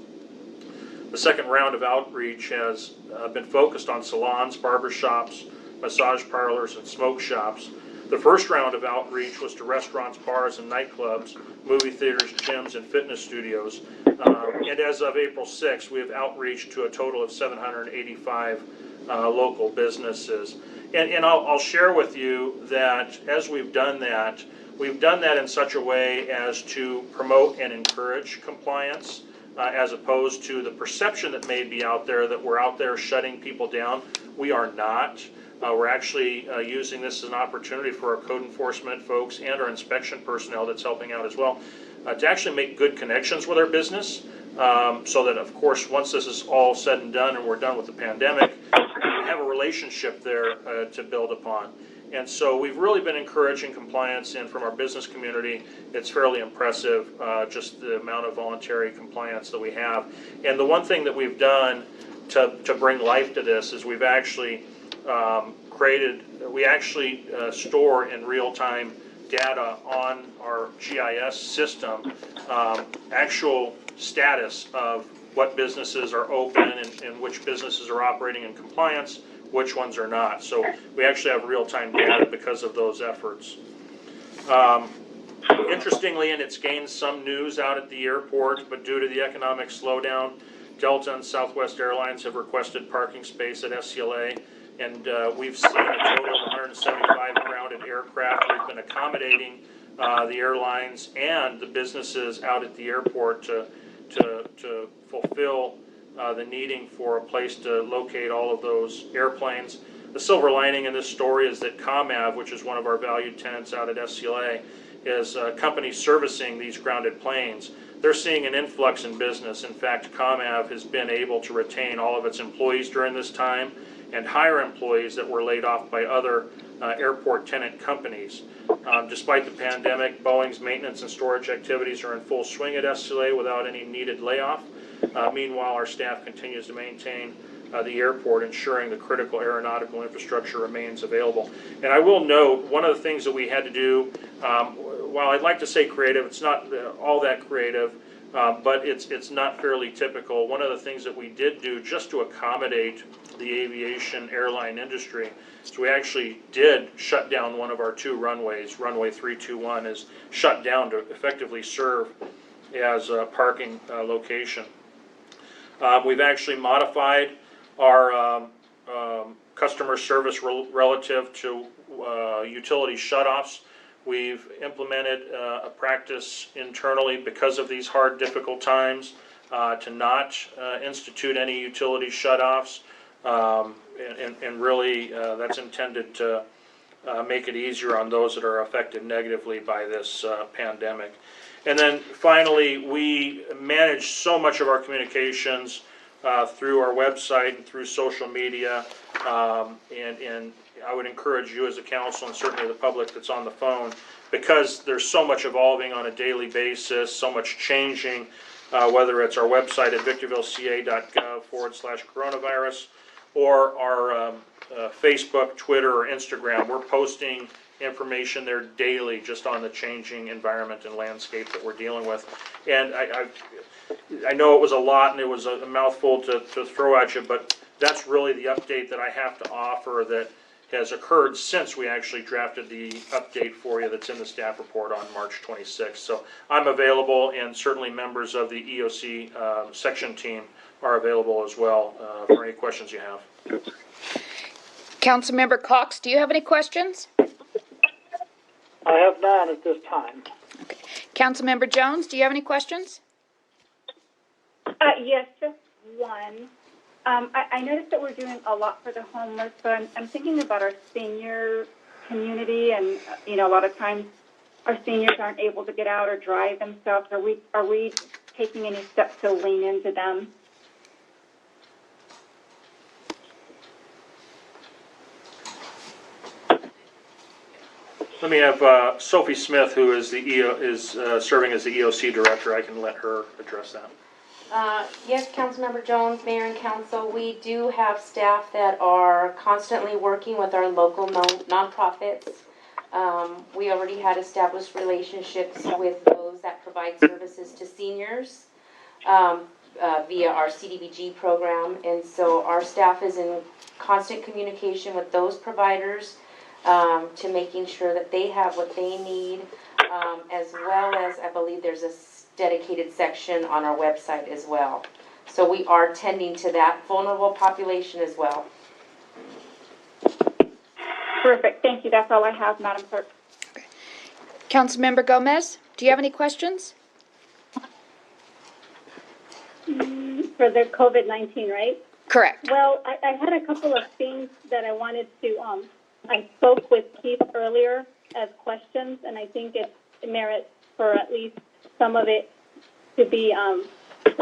The second round of outreach has been focused on salons, barber shops, massage parlors, and smoke shops. The first round of outreach was to restaurants, bars, and nightclubs, movie theaters, gyms, and fitness studios. And as of April 6th, we have outreached to a total of 785 local businesses. And I'll share with you that as we've done that in such a way as to promote and encourage compliance, as opposed to the perception that may be out there that we're out there shutting people down. We are not. We're actually using this as an opportunity for our code enforcement folks and our inspection personnel that's helping out as well to actually make good connections with our business, so that, of course, once this is all said and done and we're done with the pandemic, we have a relationship there to build upon. And so we've really been encouraging compliance, and from our business community, it's fairly impressive, just the amount of voluntary compliance that we have. And the one thing that we've done to bring life to this is we've actually store in real-time data on our GIS system, actual status of what businesses are open and which businesses are operating in compliance, which ones are not. So we actually have real-time data because of those efforts. Interestingly, and it's gained some news out at the airport, but due to the economic slowdown, Delta and Southwest Airlines have requested parking space at SCLA and we've seen a total of 175 grounded aircraft. We've been accommodating the airlines and the businesses out at the airport to fulfill the needing for a place to locate all of those airplanes. The silver lining in this story is that ComAv, which is one of our valued tenants out at SCLA, is a company servicing these grounded planes. They're seeing an influx in business. In fact, ComAv has been able to retain all of its employees during this time and hire employees that were laid off by other airport tenant companies. Despite the pandemic, Boeing's maintenance and storage activities are in full swing at SCLA without any needed layoff. Meanwhile, our staff continues to maintain the airport, ensuring the critical aeronautical infrastructure remains available. And I will note, one of the things that we had to do, while I'd like to say creative, it's not all that creative, but it's not fairly typical. One of the things that we did do just to accommodate the aviation airline industry is we actually did shut down one of our two runways. Runway 321 is shut down to effectively serve as a parking location. We've actually modified our customer service relative to utility shutoffs. We've implemented a practice internally because of these hard, difficult times to not institute any utility shutoffs, and really that's intended to make it easier on those that are affected negatively by this pandemic. And then finally, we manage so much of our communications through our website and through social media, and I would encourage you as a council and certainly the public that's on the phone, because there's so much evolving on a daily basis, so much changing, whether it's our website at victorvilleca.gov/coronavirus or our Facebook, Twitter, or Instagram. We're posting information there daily just on the changing environment and landscape that we're dealing with. And I know it was a lot and it was a mouthful to throw at you, but that's really the update that I have to offer that has occurred since we actually drafted the update for you that's in the staff report on March 26th. So I'm available, and certainly members of the EOC section team are available as well for any questions you have. Councilmember Cox, do you have any questions? I have none at this time. Okay. Councilmember Jones, do you have any questions? Yes, just one. I noticed that we're doing a lot for the homeless, but I'm thinking about our senior community, and a lot of times our seniors aren't able to get out or drive themselves. Are we taking any steps to lean into them? Let me have Sophie Smith, who is serving as the EOC director. I can let her address that. Yes, Councilmember Jones, Mayor and Council, we do have staff that are constantly working with our local nonprofits. We already had established relationships with those that provide services to seniors via our CDBG program, and so our staff is in constant communication with those providers to making sure that they have what they need, as well as I believe there's a dedicated section on our website as well. So we are tending to that vulnerable population as well. Terrific. Thank you. That's all I have, Madam Clerk. Councilmember Gomez, do you have any questions? For the COVID-19, right? Correct. Well, I had a couple of things that I wanted to, I spoke with Keith earlier as questions, and I think it merits for at least some of it to be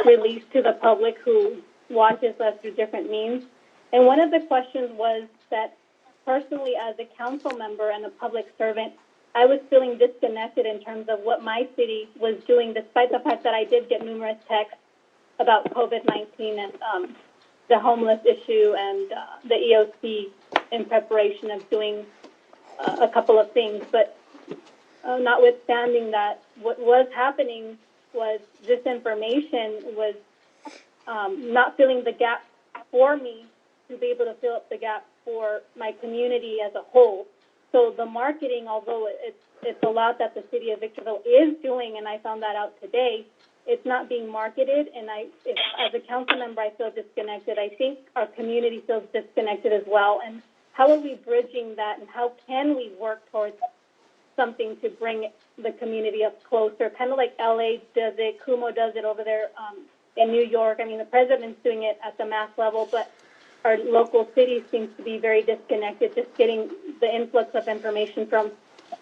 released to the public who watches us through different means. And one of the questions was that personally, as a council member and a public servant, I was feeling disconnected in terms of what my city was doing, despite the fact that I did get numerous texts about COVID-19 and the homeless issue and the EOC in preparation of doing a couple of things. But notwithstanding that, what was happening was this information was not filling the gap for me to be able to fill up the gap for my community as a whole. So the marketing, although it's a lot that the city of Victorville is doing, and I found that out today, it's not being marketed, and if, as a council member, I feel disconnected. I think our community feels disconnected as well. And how are we bridging that, and how can we work towards something to bring the community up closer, kind of like LA does it, Kumo does it over there in New York. I mean, the president's doing it at the mass level, but our local cities seems to be very disconnected, just getting the influx of information from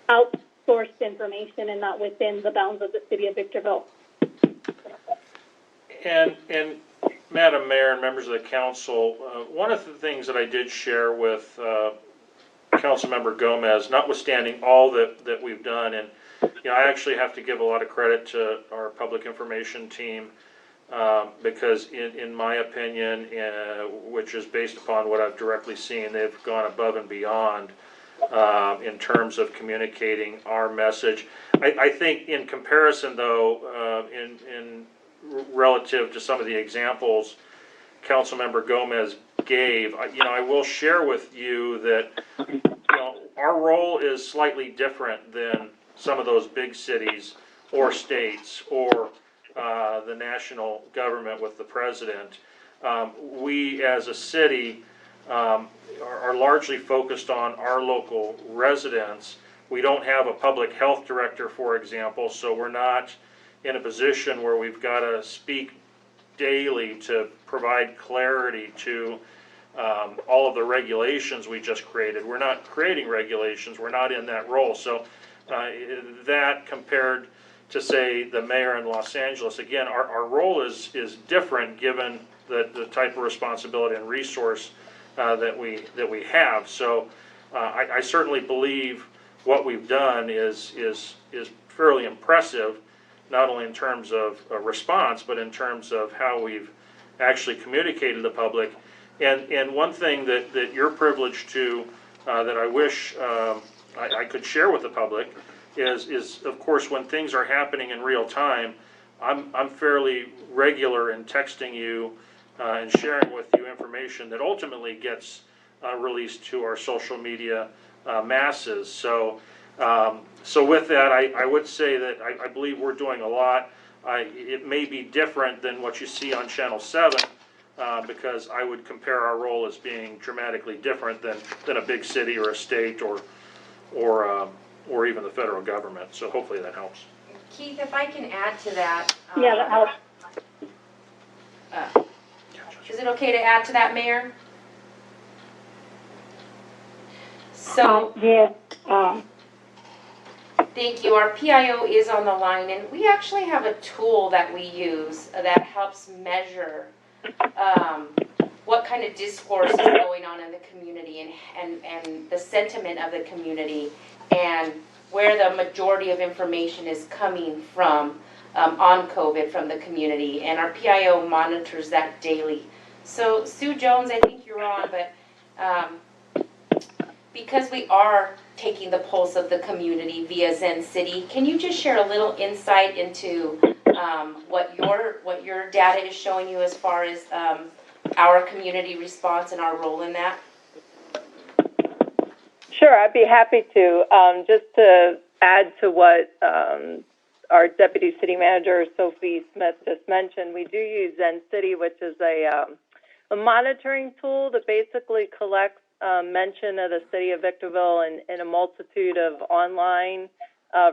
outsourced information and not within the bounds of the city of Victorville. And Madam Mayor and members of the council, one of the things that I did share with Councilmember Gomez, notwithstanding all that we've done, and I actually have to give a lot of credit to our public information team, because in my opinion, which is based upon what I've directly seen, they've gone above and beyond in terms of communicating our message. I think in comparison, though, in relative to some of the examples Councilmember Gomez gave, I will share with you that our role is slightly different than some of those big cities or states or the national government with the president. We as a city are largely focused on our local residents. We don't have a public health director, for example, so we're not in a position where we've got to speak daily to provide clarity to all of the regulations we just created. We're not creating regulations, we're not in that role. So that compared to, say, the mayor in Los Angeles, again, our role is different given the type of responsibility and resource that we have. So I certainly believe what we've done is fairly impressive, not only in terms of a response, but in terms of how we've actually communicated to the public. And one thing that you're privileged to, that I wish I could share with the public, is of course when things are happening in real time, I'm fairly regular in texting you and sharing with you information that ultimately gets released to our social media masses. So with that, I would say that I believe we're doing a lot. It may be different than what you see on Channel 7, because I would compare our role as being dramatically different than a big city or a state or even the federal government. So hopefully that helps. Keith, if I can add to that. Yeah, that helps. Is it okay to add to that, Mayor? So. Yes. Thank you. Our PIO is on the line, and we actually have a tool that we use that helps measure what kind of discourse is going on in the community and the sentiment of the community and where the majority of information is coming from on COVID from the community. And our PIO monitors that daily. So Sue Jones, I think you're on, but because we are taking the pulse of the community via Zen City, can you just share a little insight into what your data is showing you as far as our community response and our role in that? Sure, I'd be happy to. Just to add to what our Deputy City Manager, Sophie Smith, just mentioned, we do use Zen City, which is a monitoring tool that basically collects mention of the city of Victorville and a multitude of online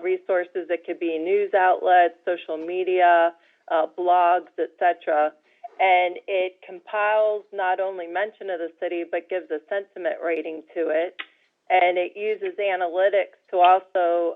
resources. It could be news outlets, social media, blogs, etc. And it compiles not only mention of the city, but gives a sentiment rating to it. And it uses analytics to also,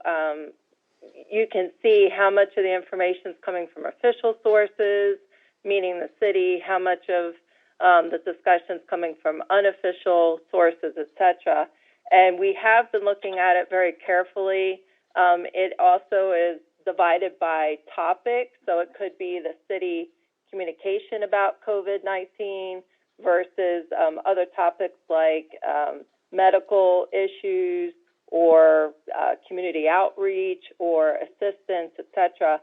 you can see how much of the information is coming from official sources, meaning the city, how much of the discussions coming from unofficial sources, etc. And we have been looking at it very carefully. It also is divided by topic, so it could be the city communication about COVID-19 versus other topics like medical issues or community outreach or assistance, etc.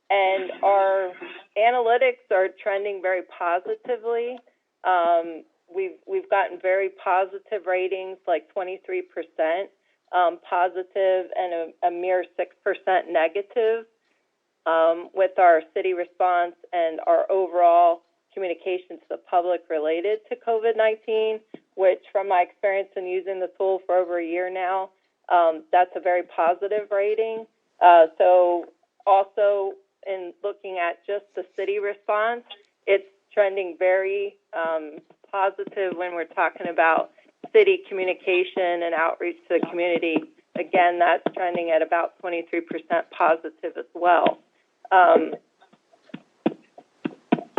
And our analytics are trending very positively. We've gotten very positive ratings, like 23% positive and a mere 6% negative. with our city response and our overall communication to the public related to COVID-19, which from my experience in using the tool for over a year now, that's a very positive rating. So also in looking at just the city response, it's trending very positive when we're talking about city communication and outreach to the community. Again, that's trending at about 23% positive as well.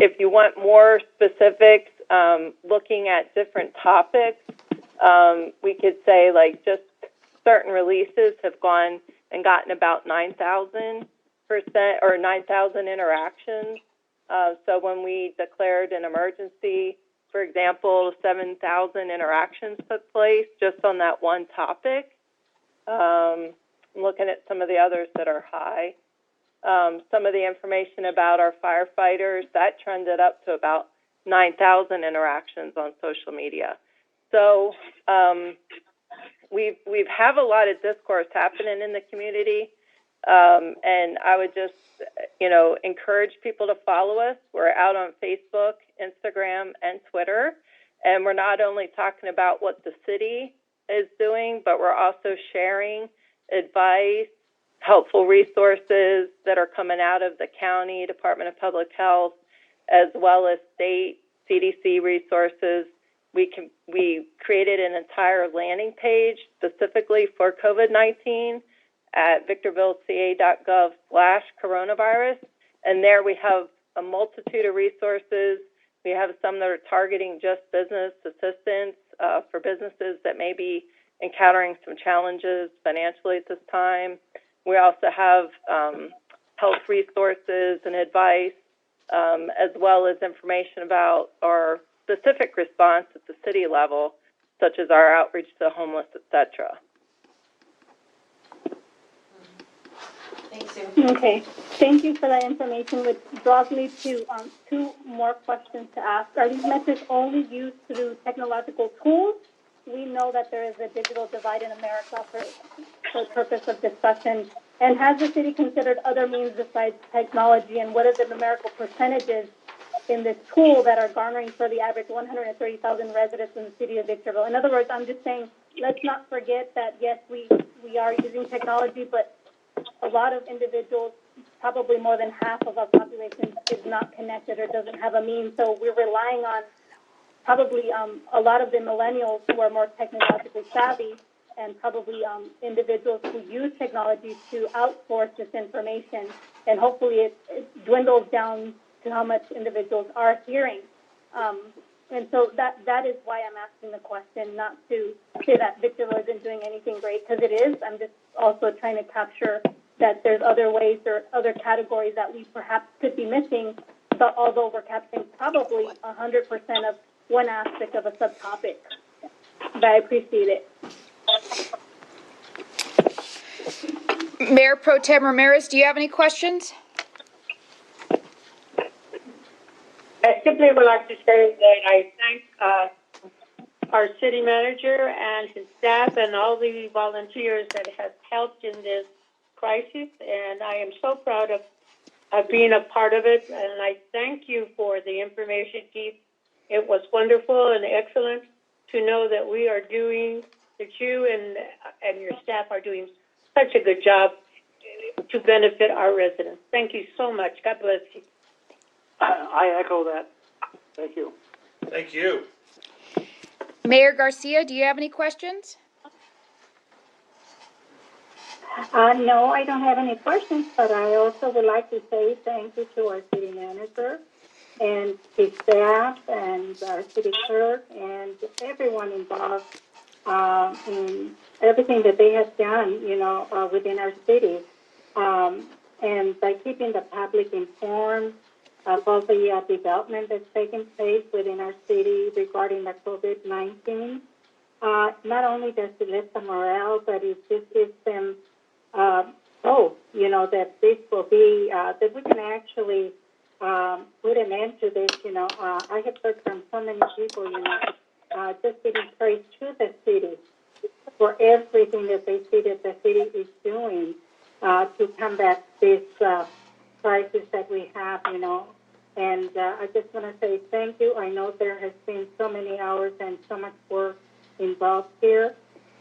If you want more specifics, looking at different topics, we could say like just certain releases have gone and gotten about 9,000% or 9,000 interactions. So when we declared an emergency, for example, 7,000 interactions took place just on that one topic. I'm looking at some of the others that are high. Some of the information about our firefighters, that trended up to about 9,000 interactions on social media. So we've have a lot of discourse happening in the community, and I would just, encourage people to follow us. We're out on Facebook, Instagram, and Twitter, and we're not only talking about what the city is doing, but we're also sharing advice, helpful resources that are coming out of the county Department of Public Health, as well as state CDC resources. We created an entire landing page specifically for COVID-19 at victorvilleca.gov/coronavirus, and there we have a multitude of resources. We have some that are targeting just business assistance for businesses that may be encountering some challenges financially at this time. We also have health resources and advice, as well as information about our specific response at the city level, such as our outreach to the homeless, etc. Thanks, Sue. Okay, thank you for that information, which draws me to two more questions to ask. Are these metrics only used through technological tools? We know that there is a digital divide in America for the purpose of discussion. And has the city considered other means besides technology, and what are the numerical percentages in this tool that are garnering for the average 130,000 residents in the city of Victorville? In other words, I'm just saying, let's not forget that, yes, we are using technology, but a lot of individuals, probably more than half of our population, is not connected or doesn't have a means. So we're relying on probably a lot of the millennials who are more technologically savvy, and probably individuals who use technology to outsource this information. And hopefully it dwindles down to how much individuals are hearing. And so that is why I'm asking the question, not to say that Victorville isn't doing anything great, because it is. I'm just also trying to capture that there's other ways or other categories that we perhaps could be missing, but although we're capturing probably 100% of one aspect of a subtopic. But I appreciate it. Mayor Pro Tem Ramirez, do you have any questions? I simply would like to say that I thank our city manager and his staff and all the volunteers that have helped in this crisis, and I am so proud of being a part of it, and I thank you for the information, Keith. It was wonderful and excellent to know that we are doing, that you and your staff are doing such a good job to benefit our residents. Thank you so much. God bless you. I echo that. Thank you. Thank you. Mayor Garcia, do you have any questions? No, I don't have any questions, but I also would like to say thank you to our city manager and his staff and our city clerk and everyone involved in everything that they have done, within our city. And by keeping the public informed of all the development that's taking place within our city regarding the COVID-19, not only does it lift the morale, but it just gives them that this will be, that we can actually put an end to this. I have heard from so many people, just giving praise to the city for everything that they see that the city is doing to combat this crisis that we have, you know. And I just want to say thank you. I know there has been so many hours and so much work involved here.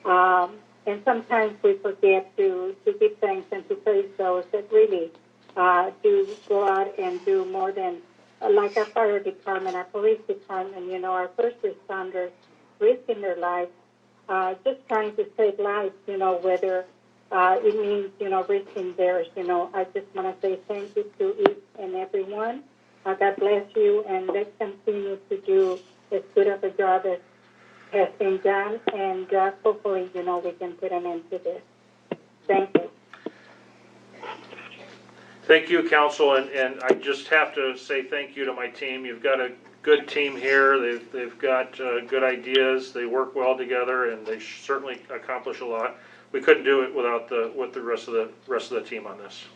And sometimes we forget to give thanks and to praise those that really do go out and do more than, like our fire department, our police department, you know, our first responders risking their lives, just trying to save lives, you know, whether it means, you know, risking theirs, you know. I just want to say thank you to each and every one. God bless you, and let's continue to do as good of a job as has been done, and hopefully, you know, we can put an end to this. Thank you. Thank you, Council, and I just have to say thank you to my team. You've got a good team here. They've got good ideas. They work well together, and they certainly accomplish a lot. We couldn't do it without with the rest of the team on this.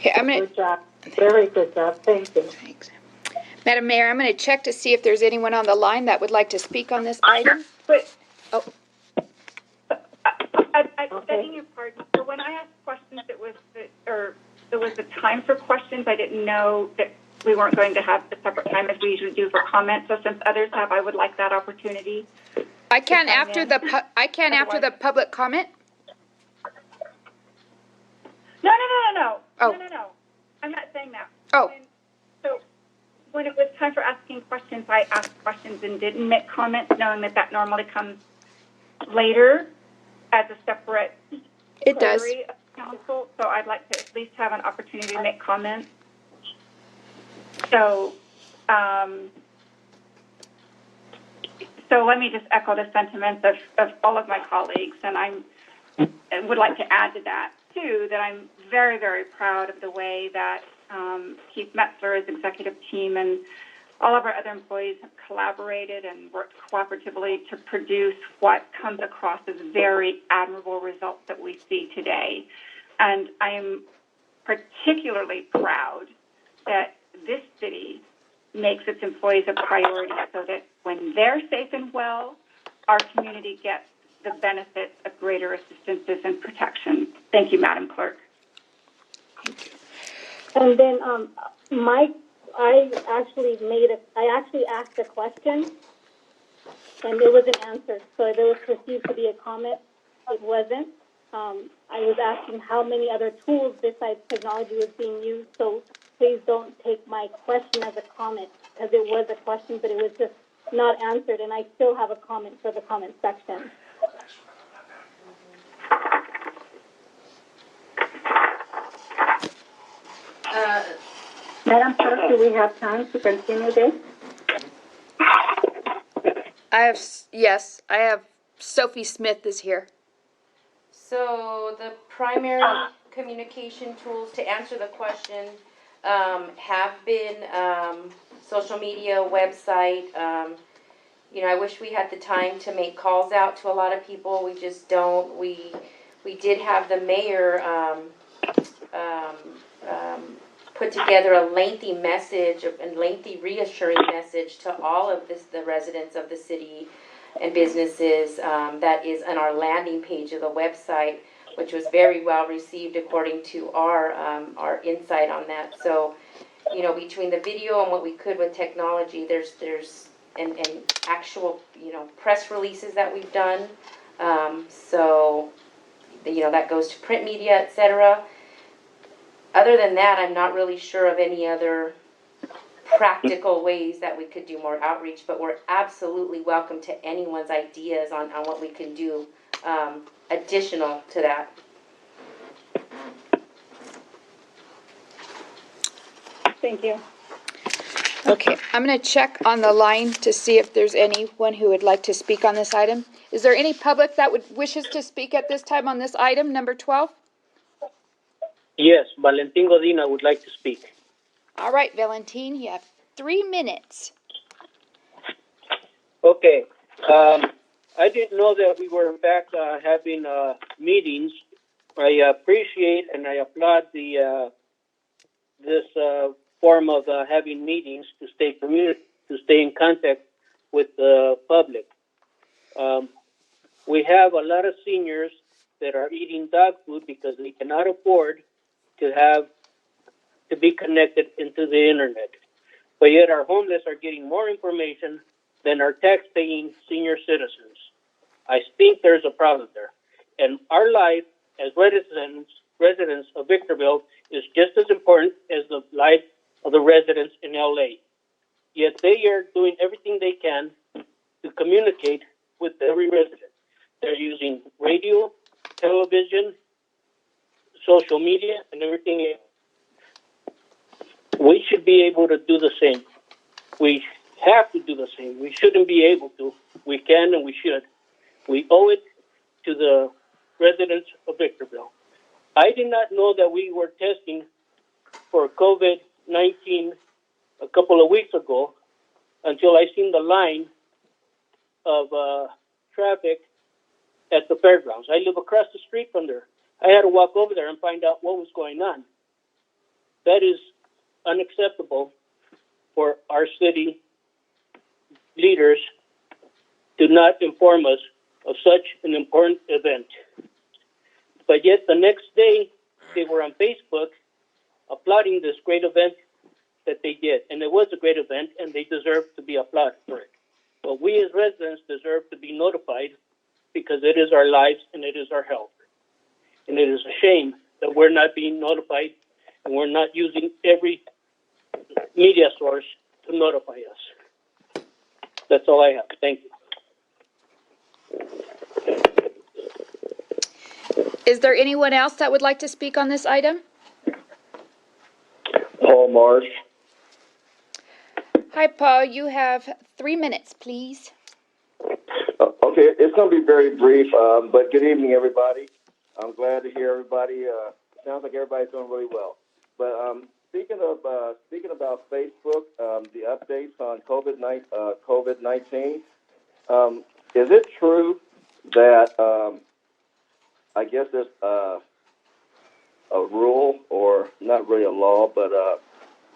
Okay, Good job. Very good job. Thank you. Thanks. Madam Mayor, I'm going to check to see if there's anyone on the line that would like to speak on this item. But Oh. I begging your pardon. So when I asked questions, it was the time for questions. I didn't know that we weren't going to have a separate time as we usually do for comments. So since others have, I would like that opportunity. I can after the after the public comment. No. Oh. No. I'm not saying that. Oh. When it was time for asking questions, I asked questions and didn't make comments, knowing that normally comes later as a separate query of council. So I'd like to at least have an opportunity to make comments. So, so let me just echo the sentiments of all of my colleagues, and I would like to add to that too that I'm very, very proud of the way that Keith Metzler, his executive team, and all of our other employees have collaborated and worked cooperatively to produce what comes across as very admirable results that we see today. And I am particularly proud that this city makes its employees a priority so that when they're safe and well, our community gets the benefits of greater assistances and protection. Thank you, Madam Clerk. And then, I actually asked a question, and it wasn't answered. So there was perceived to be a comment. It wasn't. I was asking how many other tools besides technology was being used. So please don't take my question as a comment, because it was a question, but it was just not answered. And I still have a comment for the comment section. Madam Clerk, do we have time to continue this? I have Sophie Smith is here. So the primary communication tools to answer the question have been social media, website. I wish we had the time to make calls out to a lot of people. We just don't. We did have the mayor put together a lengthy message and lengthy reassuring message to all of the residents of the city and businesses that is on our landing page of the website, which was very well received according to our insight on that. So, between the video and what we could with technology, there's and actual press releases that we've done. So that goes to print media, etc. Other than that, I'm not really sure of any other practical ways that we could do more outreach, but we're absolutely welcome to anyone's ideas on what we can do additional to that. Thank you. Okay, I'm going to check on the line to see if there's anyone who would like to speak on this item. Is there any public that wishes to speak at this time on this item, number 12? Yes, Valentin Godina would like to speak. All right, Valentin, you have 3 minutes. Okay. I didn't know that we were in fact having meetings. I appreciate and I applaud this form of having meetings to stay in contact with the public. We have a lot of seniors that are eating dog food because they cannot afford to be connected into the internet. But yet our homeless are getting more information than our tax-paying senior citizens. I think there's a problem there. And our life as residents of Victorville is just as important as the life of the residents in LA. Yet they are doing everything they can to communicate with every resident. They're using radio, television, social media, and everything else. We should be able to do the same. We have to do the same. We shouldn't be able to. We can and we should. We owe it to the residents of Victorville. I did not know that we were testing for COVID-19 a couple of weeks ago until I seen the line of traffic at the fairgrounds. I live across the street from there. I had to walk over there and find out what was going on. That is unacceptable for our city leaders to not inform us of such an important event. But yet the next day, they were on Facebook applauding this great event that they did. And it was a great event, and they deserve to be applauded for it. But we as residents deserve to be notified because it is our lives and it is our health. And it is a shame that we're not being notified and we're not using every media source to notify us. That's all I have. Thank you. Is there anyone else that would like to speak on this item? Paul Marsh. Hi, Paul. You have 3 minutes, please. Okay, it's going to be very brief, but good evening, everybody. I'm glad to hear everybody. Sounds like everybody's doing really well. But speaking about Facebook, the updates on COVID-19, is it true that I guess there's a rule, or not really a law, but a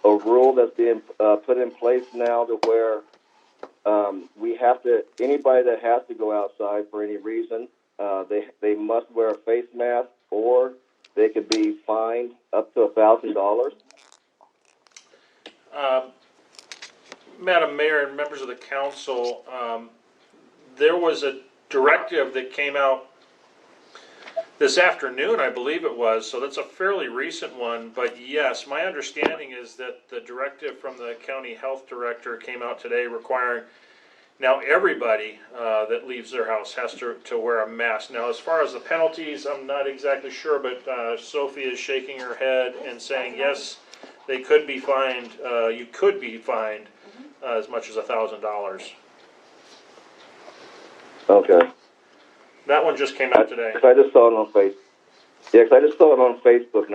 rule that's being put in place now to where we have to, anybody that has to go outside for any reason, they must wear a face mask, or they could be fined up to $1,000? Madam Mayor and members of the council, there was a directive that came out this afternoon, I believe it was, so that's a fairly recent one. But yes, my understanding is that the directive from the county health director came out today requiring now everybody that leaves their house has to wear a mask. Now, as far as the penalties, I'm not exactly sure, but Sophie is shaking her head and saying yes, they could be fined. You could be fined as much as $1,000. Okay. That one just came out today. I just saw it on Facebook. Yeah, 'cause I just saw it on Facebook, and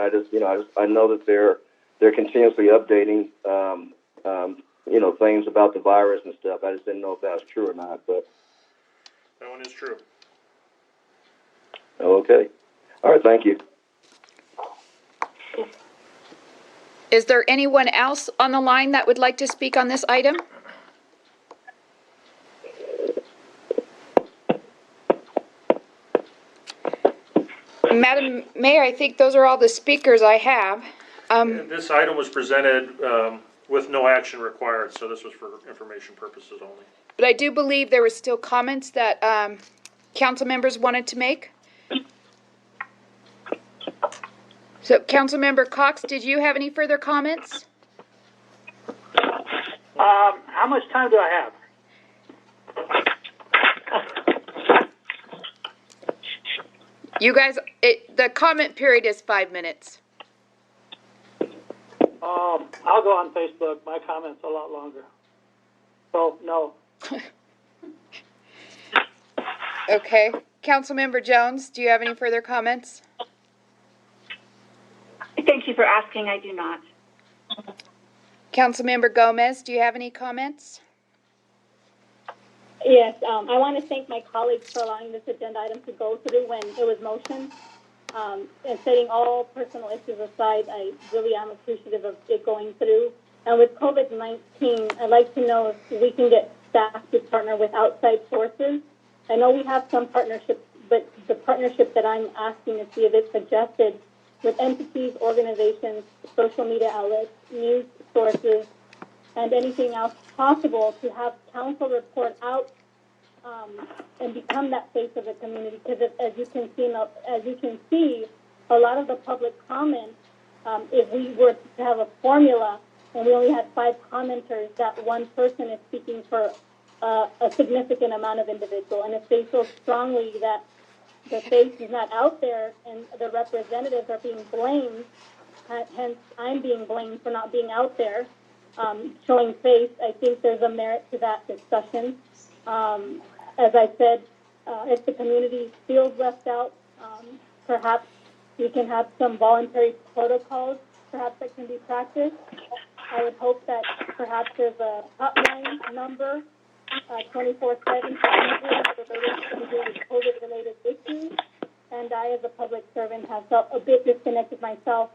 I know that they're continuously updating, things about the virus and stuff. I just didn't know if that was true or not. But that one is true. Okay. All right. Thank you. Is there anyone else on the line that would like to speak on this item? Madam Mayor, I think those are all the speakers I have. This item was presented with no action required, so this was for information purposes only. But I do believe there were still comments that council members wanted to make. So, Councilmember Cox, did you have any further comments? How much time do I have? You guys, the comment period is 5 minutes. I'll go on Facebook. My comment's a lot longer. So, no. Okay. Councilmember Jones, do you have any further comments? Thank you for asking. I do not. Councilmember Gomez, do you have any comments? Yes, I want to thank my colleagues for allowing this agenda item to go through when it was motioned. And setting all personal issues aside, I really am appreciative of it going through. And with COVID-19, I'd like to know if we can get staff to partner with outside sources. I know we have some partnerships but the partnership that I'm asking to see if it's suggested with entities, organizations, social media outlets, news sources, and anything else possible to have council report out and become that face of the community. Because as you can see, a lot of the public comments, if we were to have a formula and we only had 5 commenters, that one person is speaking for a significant amount of individual. And if they feel strongly that the face is not out there and the representatives are being blamed, hence I'm being blamed for not being out there, showing face, I think there's a merit to that discussion. As I said, if the community feels left out, perhaps we can have some voluntary protocols, perhaps that can be practiced. I would hope that perhaps there's a hotline number, 24/7 for related to COVID-related issues. And I, as a public servant, have felt a bit disconnected myself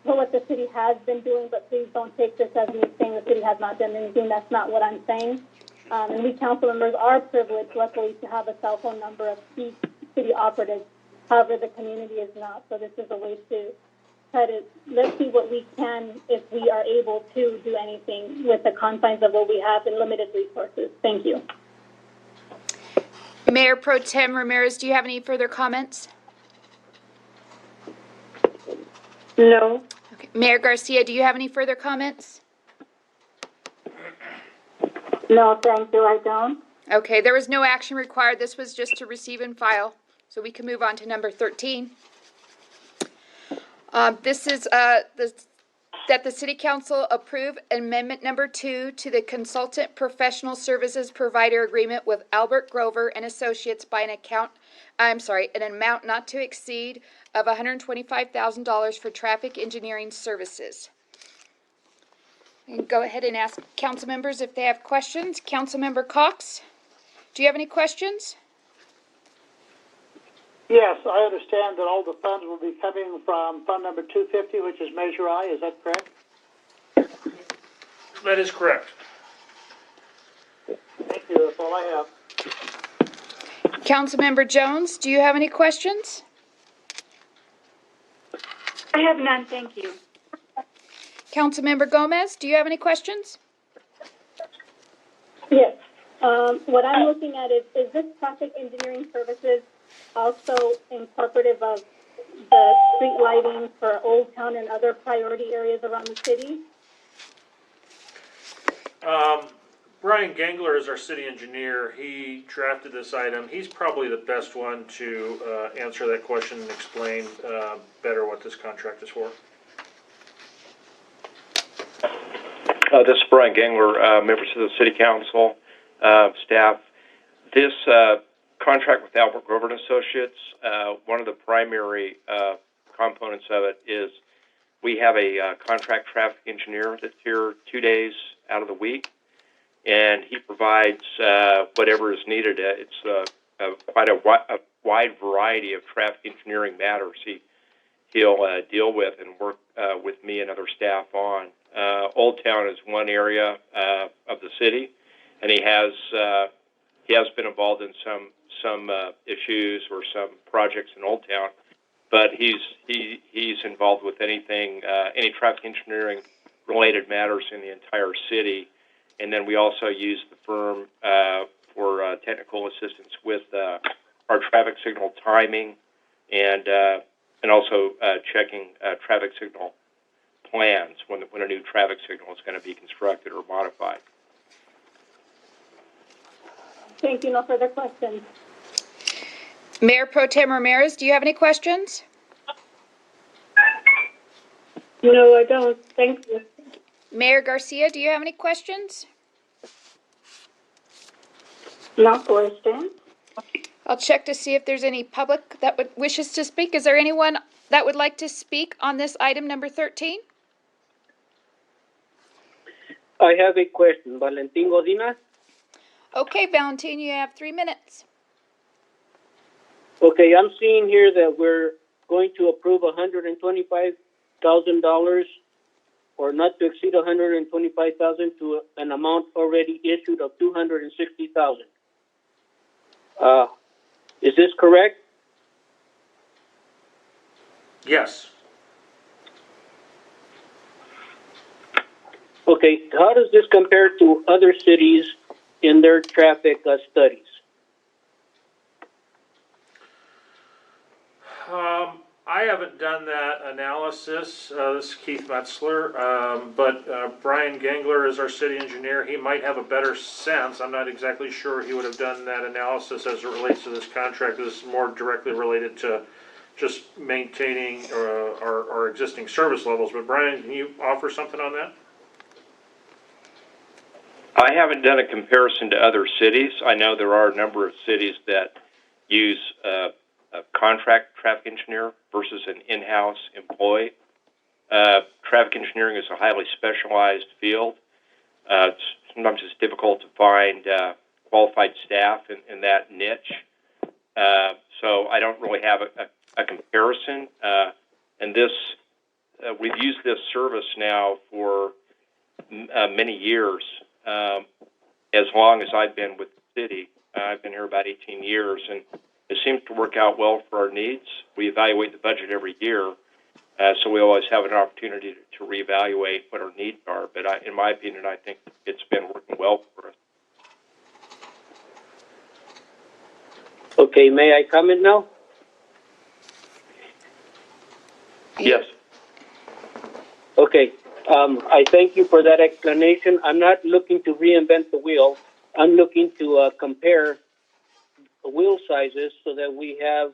for what the city has been doing, but please don't take this as me saying the city has not done anything. That's not what I'm saying. And we council members are privileged, luckily, to have a cell phone number of key city operatives. However, the community is not. So this is a way to try to, let's see what we can, if we are able to do anything with the confines of what we have and limited resources. Thank you. Mayor Pro Tem Ramirez, do you have any further comments? No. Okay. Mayor Garcia, do you have any further comments? No, thank you, I don't. Okay, there was no action required. This was just to receive and file. So we can move on to number 13. This is that the City Council approve Amendment Number 2 to the Consultant Professional Services Provider Agreement with Albert Grover and Associates by an amount not to exceed of $125,000 for traffic engineering services. And go ahead and ask council members if they have questions. Councilmember Cox, do you have any questions? Yes, I understand that all the funds will be coming from fund number 250, which is Measure I. Is that correct? That is correct. Thank you. That's all I have. Councilmember Jones, do you have any questions? I have none, thank you. Councilmember Gomez, do you have any questions? Yes. What I'm looking at is this traffic engineering services also incorporative of the street lighting for Old Town and other priority areas around the city? Brian Gangler is our city engineer. He drafted this item. He's probably the best one to answer that question and explain better what this contract is for. This is Brian Gangler, members of the City Council, staff. This contract with Albert Grover and Associates, one of the primary components of it is we have a contract traffic engineer that's here 2 days out of the week, and he provides whatever is needed. It's quite a wide variety of traffic engineering matters he'll deal with and work with me and other staff on. Old Town is one area of the city, and he has been involved in some issues or some projects in Old Town, but he's involved with anything, any traffic engineering related matters in the entire city. And then we also use the firm for technical assistance with our traffic signal timing and also checking traffic signal plans when a new traffic signal is going to be constructed or modified. Thank you. No further questions. Mayor Pro Tem Ramirez, do you have any questions? No, I don't. Thank you. Mayor Garcia, do you have any questions? No questions. I'll check to see if there's any public that wishes to speak. Is there anyone that would like to speak on this item number 13? I have a question. Valentin Godina? Okay, Valentin, you have 3 minutes. Okay, I'm seeing here that we're going to approve $125,000 or not to exceed $125,000 to an amount already issued of $260,000. Is this correct? Yes. Okay, how does this compare to other cities in their traffic studies? I haven't done that analysis. This is Keith Metzler, but Brian Gangler is our city engineer. He might have a better sense. I'm not exactly sure he would have done that analysis as it relates to this contract. This is more directly related to just maintaining our existing service levels. But Brian, can you offer something on that? I haven't done a comparison to other cities. I know there are a number of cities that use a contract traffic engineer versus an in-house employee. Traffic engineering is a highly specialized field. Sometimes it's difficult to find qualified staff in that niche. So I don't really have a comparison. And this, we've used this service now for many years. As long as I've been with the city, I've been here about 18 years, and it seems to work out well for our needs. We evaluate the budget every year, so we always have an opportunity to reevaluate what our needs are. But in my opinion, I think it's been working well for us. Okay, may I comment now? Yes. Okay, I thank you for that explanation. I'm not looking to reinvent the wheel. I'm looking to compare wheel sizes so that we have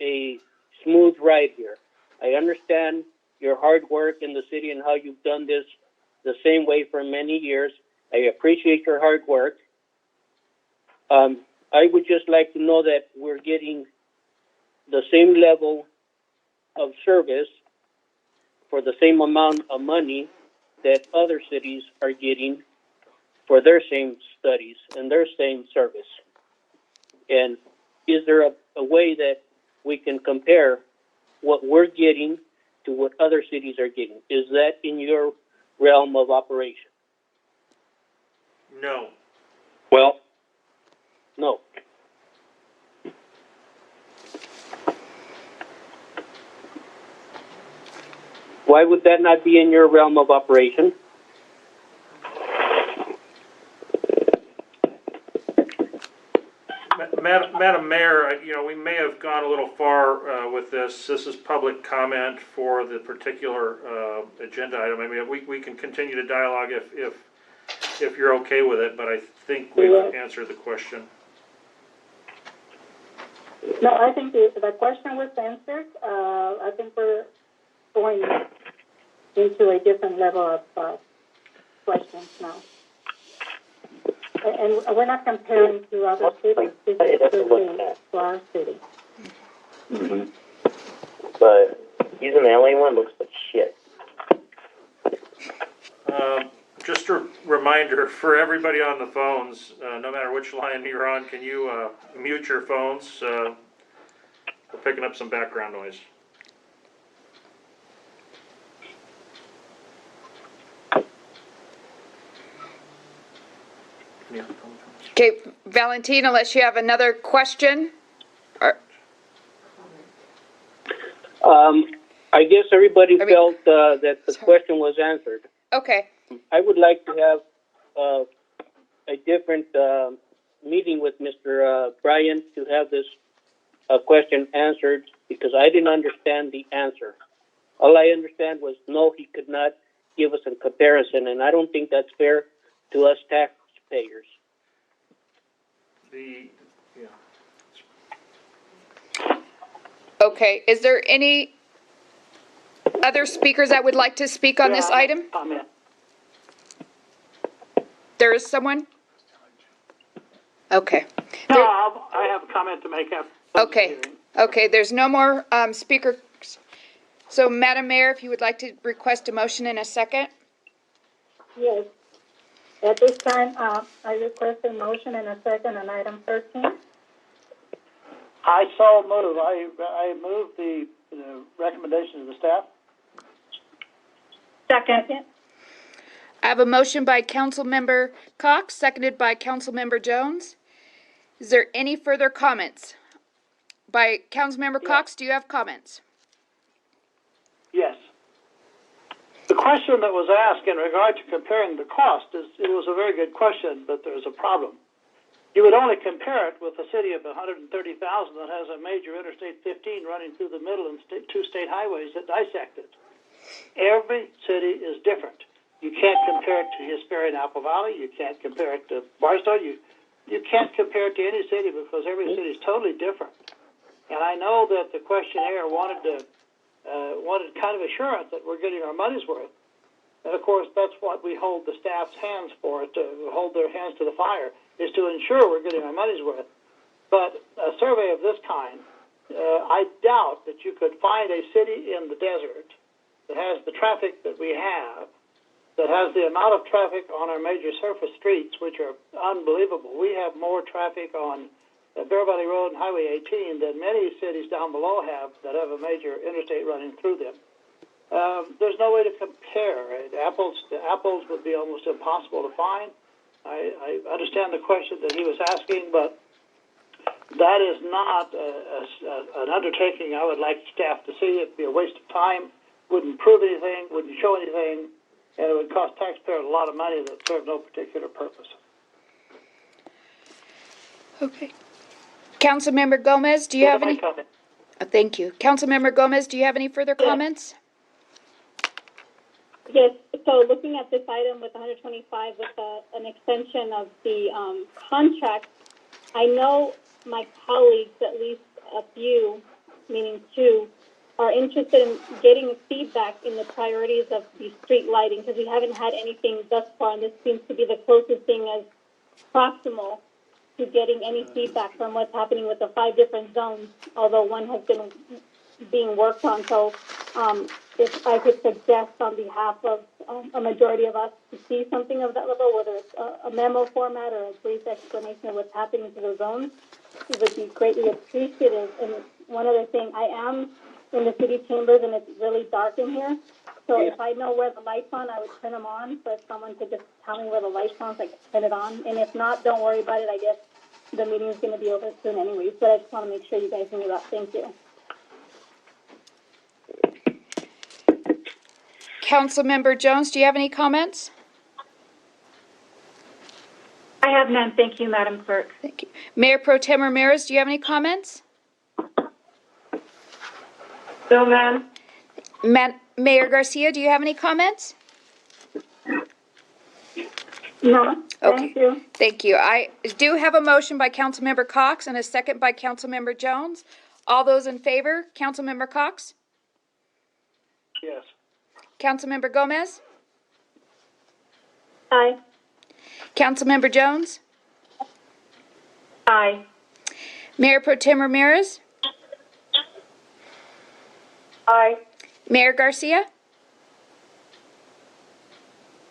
a smooth ride here. I understand your hard work in the city and how you've done this the same way for many years. I appreciate your hard work. I would just like to know that we're getting the same level of service for the same amount of money that other cities are getting for their same studies and their same service. And is there a way that we can compare what we're getting to what other cities are getting? Is that in your realm of operation? No. Well, no. Why would that not be in your realm of operation? Madam Mayor, we may have gone a little far with this. This is public comment for the particular agenda item. I mean, we can continue to dialogue if you're okay with it, but I think we've answered the question. No, I think the question was answered. I think we're going into a different level of questions now. And we're not comparing to other cities. This is strictly to our city. Mm-hmm. But using the LA one looks like shit. Just a reminder for everybody on the phones, no matter which line you're on, can you mute your phones? We're picking up some background noise. Okay, Valentina, unless you have another question? I guess everybody felt that the question was answered. Okay. I would like to have a different meeting with Mr. Bryan to have this question answered because I didn't understand the answer. All I understand was no, he could not give us a comparison, and I don't think that's fair to us taxpayers. Okay, is there any other speakers that would like to speak on this item? Comment. There is someone? Okay. No, I have a comment to make after. Okay, there's no more speakers. So, Madam Mayor, if you would like to request a motion in a second? Yes. At this time, I request a motion and a second on item 13. I so move. I move the recommendation of the staff. Second. I have a motion by Councilmember Cox, seconded by Councilmember Jones. Is there any further comments by Councilmember Cox. Do you have comments? Yes. The question that was asked in regard to comparing the cost it was a very good question, but there's a problem. You would only compare it with a city of 130,000 that has a major Interstate 15 running through the middle and two state highways that dissect it. Every city is different. You can't compare it to Hesperia and Apple Valley. You can't compare it to Barstow. You can't compare it to any city because every city is totally different. And I know that the questionnaire wanted kind of assurance that we're getting our money's worth. And of course, that's what we hold the staff's hands for, to hold their hands to the fire, is to ensure we're getting our money's worth. But a survey of this kind, I doubt that you could find a city in the desert that has the traffic that we have, that has the amount of traffic on our major surface streets, which are unbelievable. We have more traffic on Bear Valley Road and Highway 18 than many cities down below have that have a major interstate running through them. There's no way to compare. Apples would be almost impossible to find. I understand the question that he was asking, but that is not an undertaking I would like staff to see. It'd be a waste of time, wouldn't prove anything, wouldn't show anything, and it would cost taxpayers a lot of money that served no particular purpose. Okay. Councilmember Gomez, do you have any? Comment? Thank you. Councilmember Gomez, do you have any further comments? Yes, so looking at this item with 125 with an extension of the contract, I know my colleagues, at least a few, meaning two, are interested in getting feedback in the priorities of the street lighting because we haven't had anything thus far, and this seems to be the closest thing as proximal to getting any feedback from what's happening with the 5 different zones, although one has been being worked on. So if I could suggest on behalf of a majority of us to see something of that level, whether it's a memo format or a brief explanation of what's happening to the zones, it would be greatly appreciated. And one other thing, I am in the city chambers and it's really dark in here. So if I know where the light's on, I would turn them on. So if someone could just tell me where the light's on, so I could turn it on. And if not, don't worry about it. I guess the meeting is going to be over soon anyways. But I just want to make sure you guys knew that. Thank you. Councilmember Jones, do you have any comments? I have none. Thank you, Madam Clerk. Thank you. Mayor Pro Tem Ramirez, do you have any comments? No, ma'am. Mayor Garcia, do you have any comments? No. Okay. Thank you. Thank you. I do have a motion by Councilmember Cox and a second by Councilmember Jones. All those in favor, Councilmember Cox? Yes. Councilmember Gomez? Aye. Councilmember Jones? Aye. Mayor Pro Tem Ramirez? Aye. Mayor Garcia?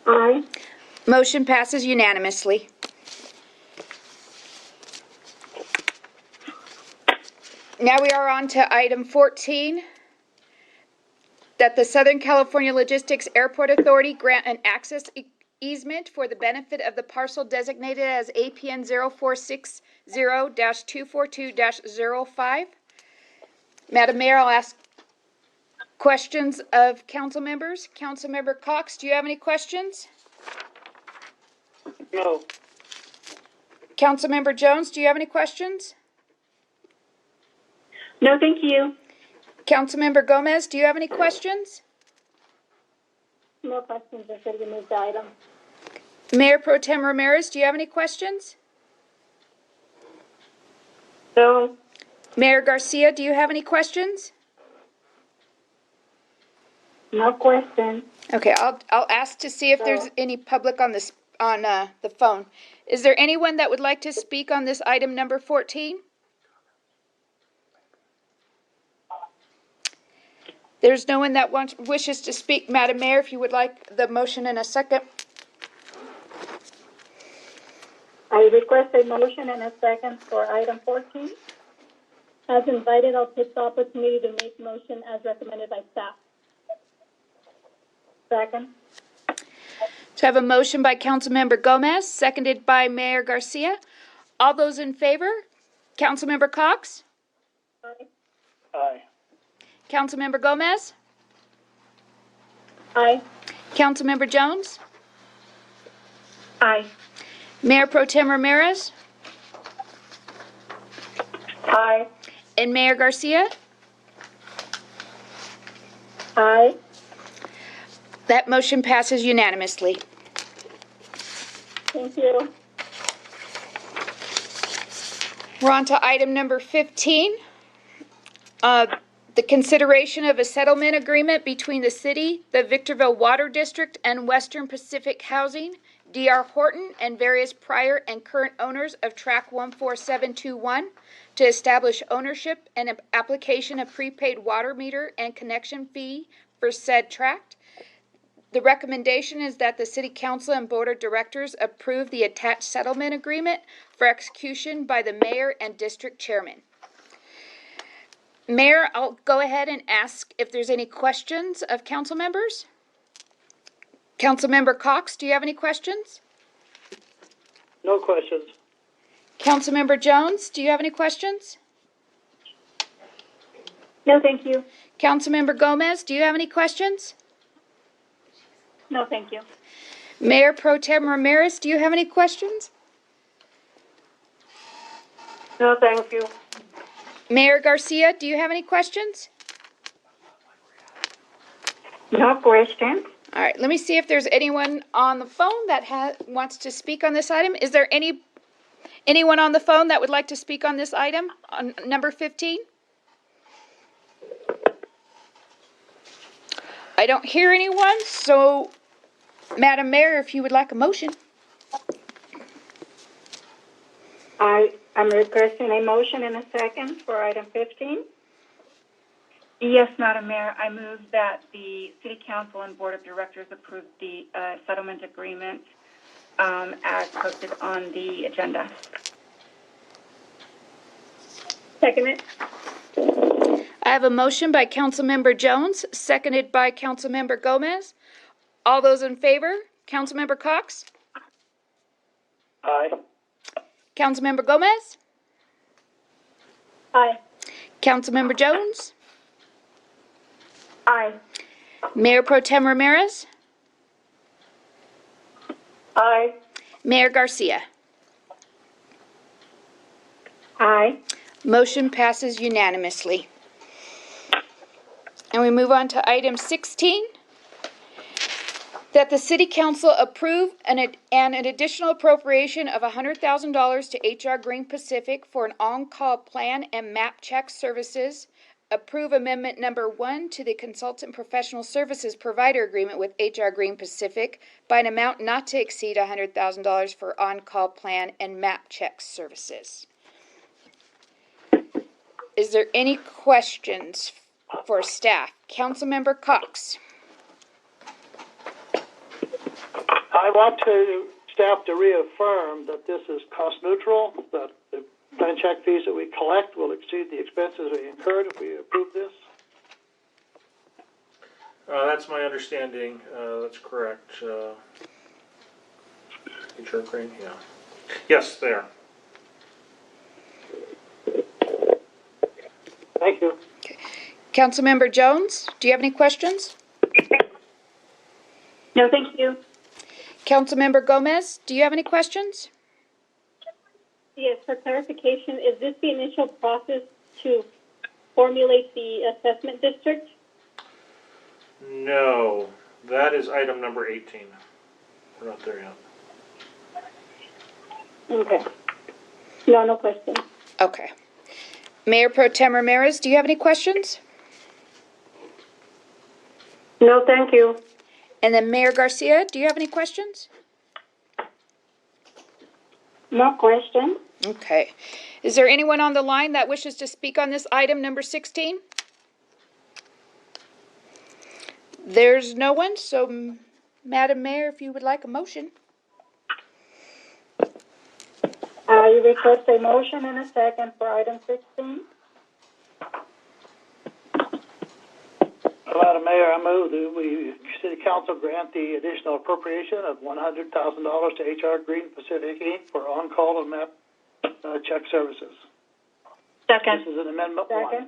Aye. Motion passes unanimously. Now we are on to item 14, that the Southern California Logistics Airport Authority grant an access easement for the benefit of the parcel designated as APN 0460-242-05. Madam Mayor, I'll ask questions of council members. Councilmember Cox, do you have any questions? No. Councilmember Jones, do you have any questions? No, thank you. Councilmember Gomez, do you have any questions? No questions. Just ready to move the item. Mayor Pro Tem Ramirez, do you have any questions? No. Mayor Garcia, do you have any questions? No question. Okay, I'll ask to see if there's any public on this on the phone. Is there anyone that would like to speak on this item number 14? There's no one that wishes to speak. Madam Mayor, if you would like the motion in a second. I request a motion and a second for item 14. As invited, I'll take the opportunity to make motion as recommended by staff. Second. So I have a motion by Councilmember Gomez, seconded by Mayor Garcia. All those in favor? Councilmember Cox? Aye. Councilmember Gomez? Aye. Councilmember Jones? Aye. Mayor Pro Tem Ramirez? Aye. And Mayor Garcia? Aye. That motion passes unanimously. Thank you. We're on to item number 15. The consideration of a settlement agreement between the city, the Victorville Water District, and Western Pacific Housing, D.R. Horton, and various prior and current owners of Track 14721 to establish ownership and application of prepaid water meter and connection fee for said tract. The recommendation is that the City Council and Board of Directors approve the attached settlement agreement for execution by the Mayor and District Chairman. Mayor, I'll go ahead and ask if there's any questions of council members. Councilmember Cox, do you have any questions? No questions. Councilmember Jones, do you have any questions? No, thank you. Councilmember Gomez, do you have any questions? No, thank you. Mayor Pro Tem Ramirez, do you have any questions? No, thank you. Mayor Garcia, do you have any questions? No question. All right, let me see if there's anyone on the phone that wants to speak on this item. Is there anyone on the phone that would like to speak on this item, on number 15? I don't hear anyone, so Madam Mayor, if you would like a motion. I'm requesting a motion and a second for item 15. Yes, Madam Mayor, I move that the City Council and Board of Directors approve the settlement agreement as posted on the agenda. Second it. I have a motion by Councilmember Jones, seconded by Councilmember Gomez. All those in favor? Councilmember Cox? Aye. Councilmember Gomez? Aye. Councilmember Jones? Aye. Mayor Pro Tem Ramirez? Aye. Mayor Garcia? Aye. Motion passes unanimously. And we move on to item 16. That the City Council approve an additional appropriation of $100,000 to HR Green Pacific for an on-call plan and map check services. Approve amendment number 1 to the consultant professional services provider agreement with HR Green Pacific by an amount not to exceed $100,000 for on-call plan and map check services. Is there any questions for staff? Councilmember Cox. I want staff to reaffirm that this is cost neutral, that the plan check fees that we collect will exceed the expenses we incurred if we approve this. That's my understanding. That's correct. HR Crane, yeah. Yes, they are. Thank you. Okay. Councilmember Jones, do you have any questions? No, thank you. Councilmember Gomez, do you have any questions? Yes, for clarification, is this the initial process to formulate the assessment district? No, that is item number 18. We're not there yet. Okay. No question. Okay. Mayor Pro Tem Ramirez, do you have any questions? No, thank you. And then Mayor Garcia, do you have any questions? No question. Okay. Is there anyone on the line that wishes to speak on this item number 16? There's no one, so Madam Mayor, if you would like a motion. I request a motion and a second for item 16. Madam Mayor, I move that we, City Council, grant the additional appropriation of $100,000 to HR Green Pacific Inc. for on-call and map check services. This is an amendment one.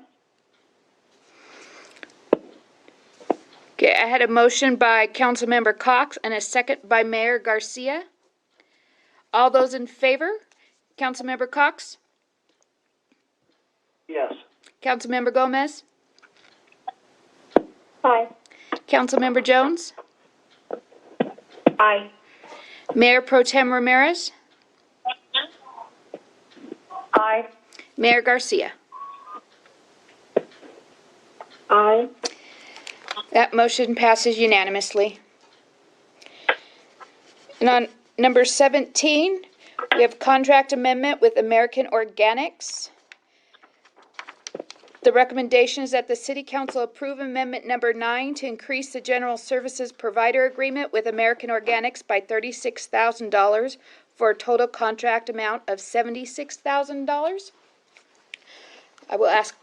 Okay, I had a motion by Councilmember Cox and a second by Mayor Garcia. All those in favor? Councilmember Cox? Yes. Councilmember Gomez? Aye. Councilmember Jones? Aye. Mayor Pro Tem Ramirez? Aye. Mayor Garcia? Aye. That motion passes unanimously. And on number 17, we have contract amendment with American Organics. The recommendation is that the City Council approve amendment number 9 to increase the general services provider agreement with American Organics by $36,000 for a total contract amount of $76,000. I will ask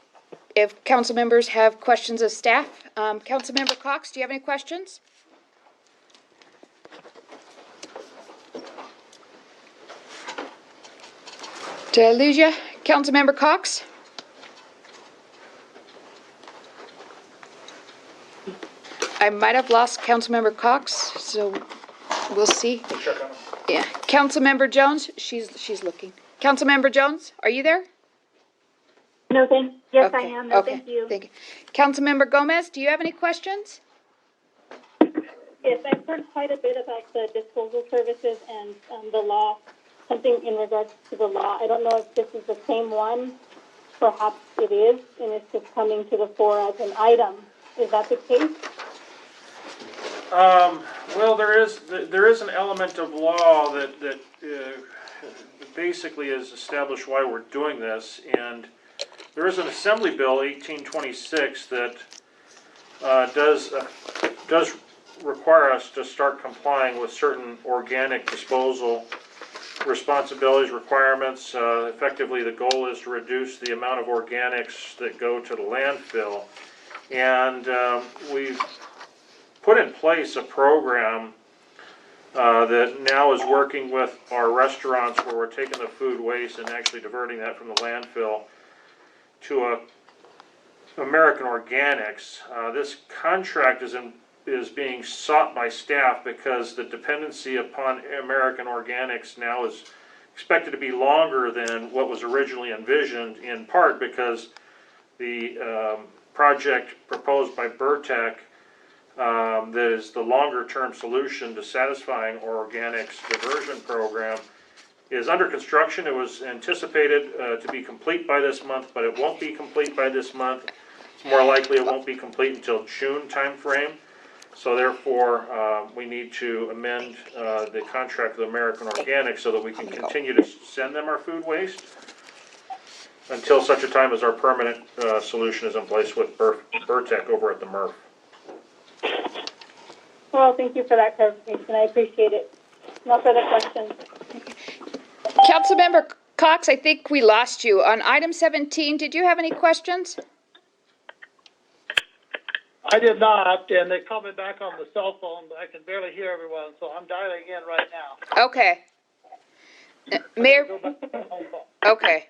if council members have questions of staff. Councilmember Cox, do you have any questions? Did I lose you? Councilmember Cox? I might have lost Councilmember Cox, so we'll see. Yeah. Councilmember Jones, she's looking. Councilmember Jones, are you there? No, yes, I Okay, am. No, okay, thank you. Thank you. Councilmember Gomez, do you have any questions? Yes, I've heard quite a bit about the disposal services and the law, something in regards to the law. I don't know if this is the same one. Perhaps it is, and it's just coming to the fore as an item. Is that the case? Well, there is an element of law that basically is established why we're doing this, and there is an Assembly Bill 1826 that does require us to start complying with certain organic disposal responsibilities, requirements. Effectively, the goal is to reduce the amount of organics that go to the landfill, and we've put in place a program that now is working with our restaurants where we're taking the food waste and actually diverting that from the landfill to American Organics. This contract is being sought by staff because the dependency upon American Organics now is expected to be longer than what was originally envisioned, in part because the project proposed by Burtec that is the longer-term solution to satisfying our organics diversion program is under construction. It was anticipated to be complete by this month, but it won't be complete by this month. It's more likely it won't be complete until June timeframe. So therefore, we need to amend the contract with American Organics so that we can continue to send them our food waste until such a time as our permanent solution is in place with Burtec over at the MRF. Well, thank you for that clarification. I appreciate it. No further questions. Councilmember Cox, I think we lost you. On item 17, did you have any questions? I did not, and they called me back on the cell phone, but I can barely hear everyone, so I'm dialing in right now. Okay. Mayor? Okay.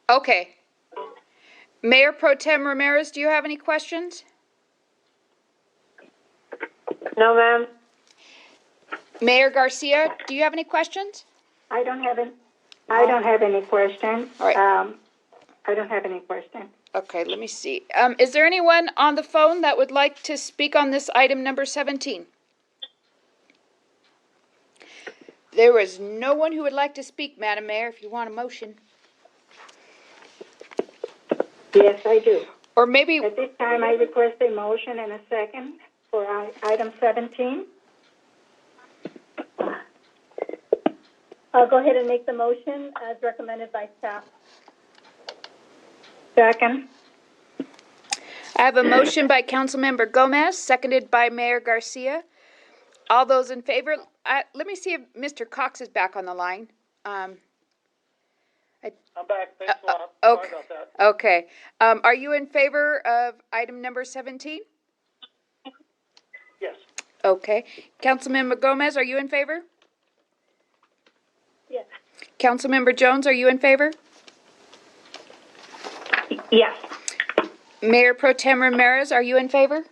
Okay. Mayor Pro Tem Ramirez, do you have any questions? No, ma'am. Mayor Garcia, do you have any questions? I don't have any questions. All right. I don't have any questions. Okay, let me see. Is there anyone on the phone that would like to speak on this item number 17? There is no one who would like to speak, Madam Mayor, if you want a motion. Yes, I do. Or maybe... At this time, I request a motion and a second for item 17. I'll go ahead and make the motion as recommended by staff. Second. I have a motion by Councilmember Gomez, seconded by Mayor Garcia. All those in favor, let me see if Mr. Cox is back on the line. I'm back. Thanks a lot. Okay. Sorry about that. Okay. Are you in favor of item number 17? Yes. Okay. Councilmember Gomez, are you in favor? Yes. Councilmember Jones, are you in favor? Yes. Mayor Pro Tem Ramirez, are you in favor?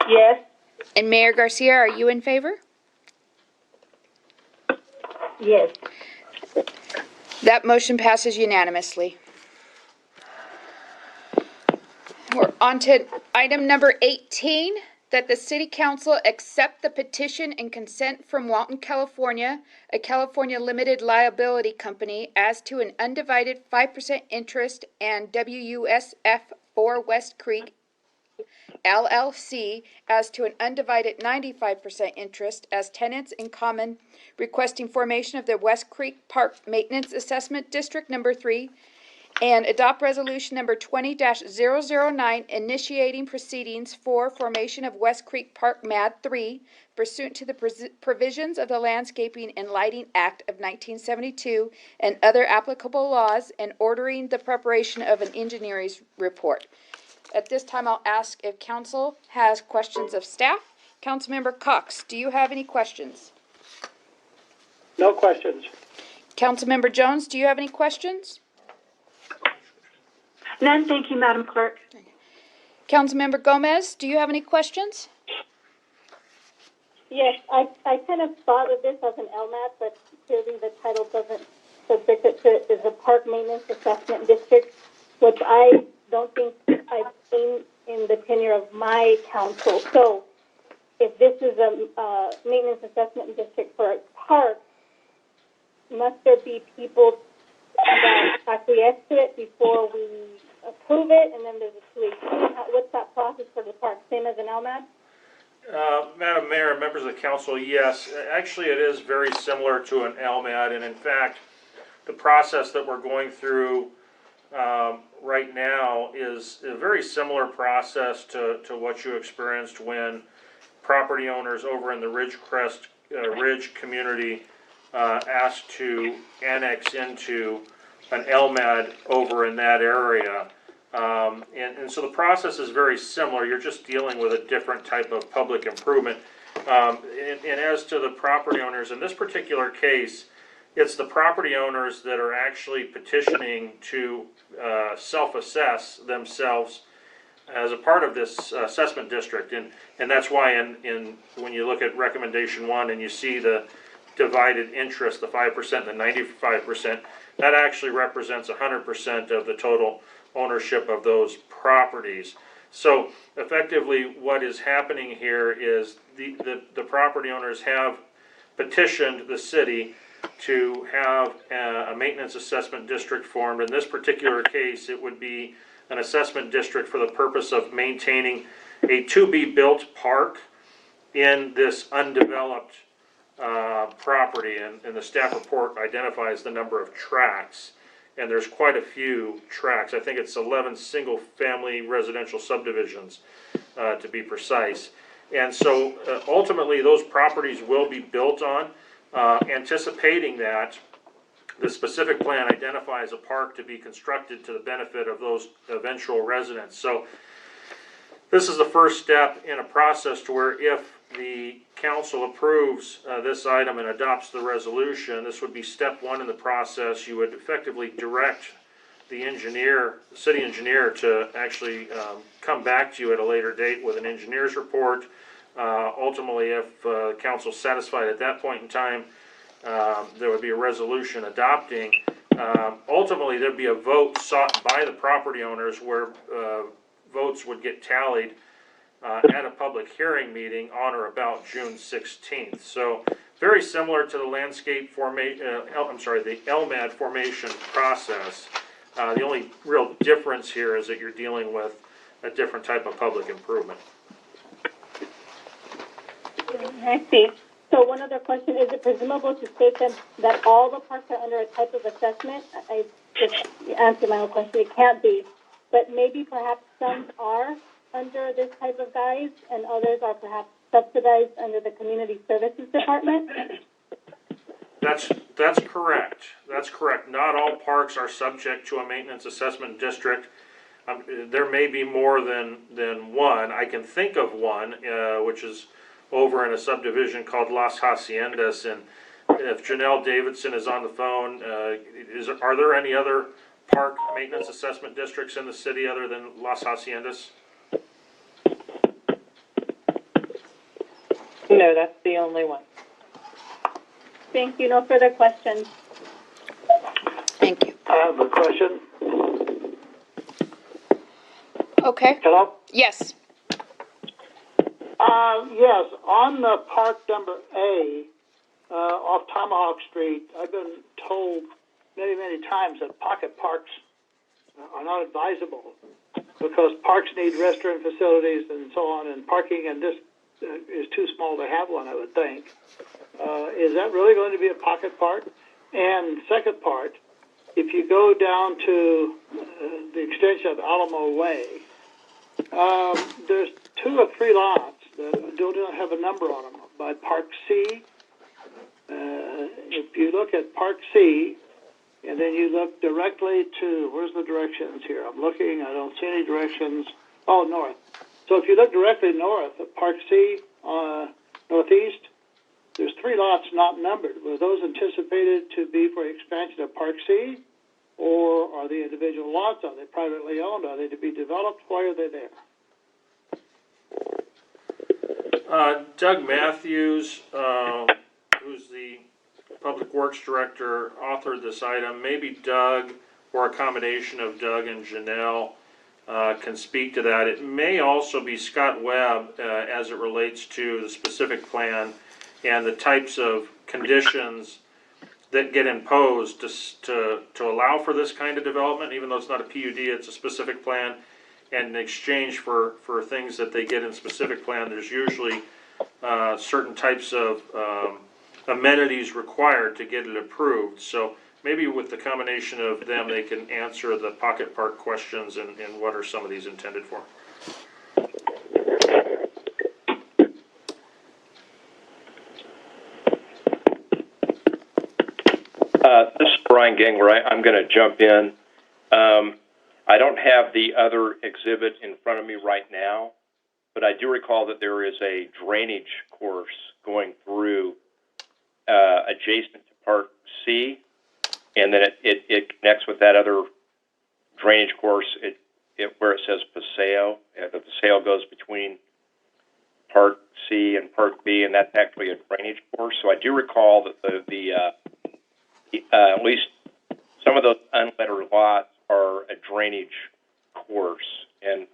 Yes. And Mayor Garcia, are you in favor? Yes. That motion passes unanimously. We're on to item number 18, that the City Council accept the petition and consent from Walton, California, a California limited liability company, as to an undivided 5% interest and WUSF 4 West Creek LLC as to an undivided 95% interest as tenants in common, requesting formation of the West Creek Park Maintenance Assessment District Number 3, and adopt resolution number 20-009 initiating proceedings for formation of West Creek Park MAD 3 pursuant to the provisions of the Landscaping and Lighting Act of 1972 and other applicable laws, and ordering the preparation of an engineer's report. At this time, I'll ask if council has questions of staff. Councilmember Cox, do you have any questions? No questions. Councilmember Jones, do you have any questions? None, thank you, Madam Clerk. Councilmember Gomez, do you have any questions? Yes, I kind of thought of this as an LMAT, but clearly the title doesn't subject it to it. Is a Park Maintenance Assessment District, which I don't think I've seen in the tenure of my council. So if this is a maintenance assessment district for a park, must there be people that acquiesce to it before we approve it, and then there's a 282? What's that process for the park? Same as an LMAD? Madam Mayor, members of the council, yes. Actually, it is very similar to an LMAD, and in fact, the process that we're going through right now is a very similar process to what you experienced when property owners over in the Ridge community asked to annex into an LMAD over in that area. And so the process is very similar. You're just dealing with a different type of public improvement. And as to the property owners, in this particular case, it's the property owners that are actually petitioning to self-assess themselves as a part of this assessment district. And that's why when you look at recommendation 1 and you see the divided interest, the 5% and the 95%, that actually represents 100% of the total ownership of those properties. So effectively what is happening here is the property owners have petitioned the city to have a maintenance assessment district formed. In this particular case, it would be an assessment district for the purpose of maintaining a to-be-built park in this undeveloped property, and the staff report identifies the number of tracts, and there's quite a few tracts. I think it's 11 single-family residential subdivisions, to be precise. And so ultimately those properties will be built on, anticipating that the specific plan identifies a park to be constructed to the benefit of those eventual residents. So this is the first step in a process to where if the council approves this item and adopts the resolution, this would be step 1 in the process. You would effectively direct the city engineer to actually come back to you at a later date with an engineer's report. Ultimately, if council is satisfied at that point in time, there would be a resolution adopting. Ultimately, there'd be a vote sought by the property owners where votes would get tallied at a public hearing meeting on or about June 16th. So very similar to the the LMAD formation process. The only real difference here is that you're dealing with a different type of public improvement. I see. So one other question, is it presumable to state that all the parks are under a type of assessment? I just answered my own question. It can't be. But maybe perhaps some are under this type of guise and others are perhaps subsidized under the Community Services Department? That's correct. That's correct. Not all parks are subject to a maintenance assessment district. There may be more than one. I can think of one, which is over in a subdivision called Las Haciendas, and if Janelle Davidson is on the phone, are there any other park maintenance assessment districts in the city other than Las Haciendas? No, that's the only one. Thank you. No further questions. Thank you. I have a question. Okay. Hello? Yes. Yes, on the park number A, off Tomahawk Street, I've been told many, many times that pocket parks are not advisable because parks need restroom facilities and so on, and parking in this is too small to have one, I would think. Is that really going to be a pocket park? And second part, if you go down to the extension of Alamo Way, there's 2 or 3 lots that don't have a number on them by Park C. If you look at Park C, and then you look directly to, where's the directions here? I'm looking, I don't see any directions. Oh, north. So if you look directly north at Park C, northeast, there's 3 lots not numbered. Were those anticipated to be for expansion of Park C? Or are they individual lots? Are they privately owned? Are they to be developed? Why are they there? Doug Matthews, who's the Public Works Director, authored this item. Maybe Doug, or a combination of Doug and Janelle, can speak to that. It may also be Scott Webb as it relates to the specific plan and the types of conditions that get imposed to allow for this kind of development. Even though it's not a PUD, it's a specific plan. And in exchange for things that they get in specific plan, there's usually certain types of amenities required to get it approved. So maybe with the combination of them, they can answer the pocket park questions and what are some of these intended for. This is Brian Gangler. I'm going to jump in. I don't have the other exhibit in front of me right now, but I do recall that there is a drainage course going through adjacent to Park C, and then it connects with that other drainage course where it says Paseo. The Paseo goes between Park C and Park B, and that's actually a drainage course. So I do recall that at least some of those unlettered lots are a drainage course, and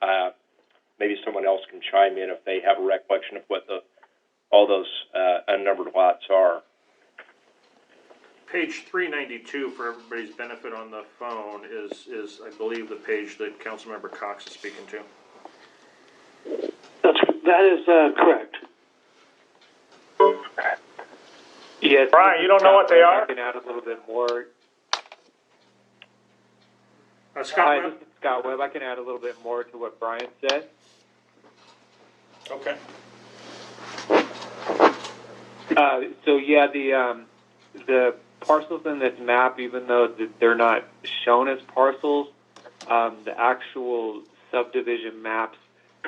maybe someone else can chime in if they have a recollection of what all those unnumbered lots are. Page 392, for everybody's benefit on the phone, is I believe the page that Councilmember Cox is speaking to. That is correct. Yes. Brian, you don't know what they are? I can add a little bit more. Scott Webb? This is Scott Webb. I can add a little bit more to what Brian said. Okay. So yeah, the parcels in this map, even though they're not shown as parcels, the actual subdivision maps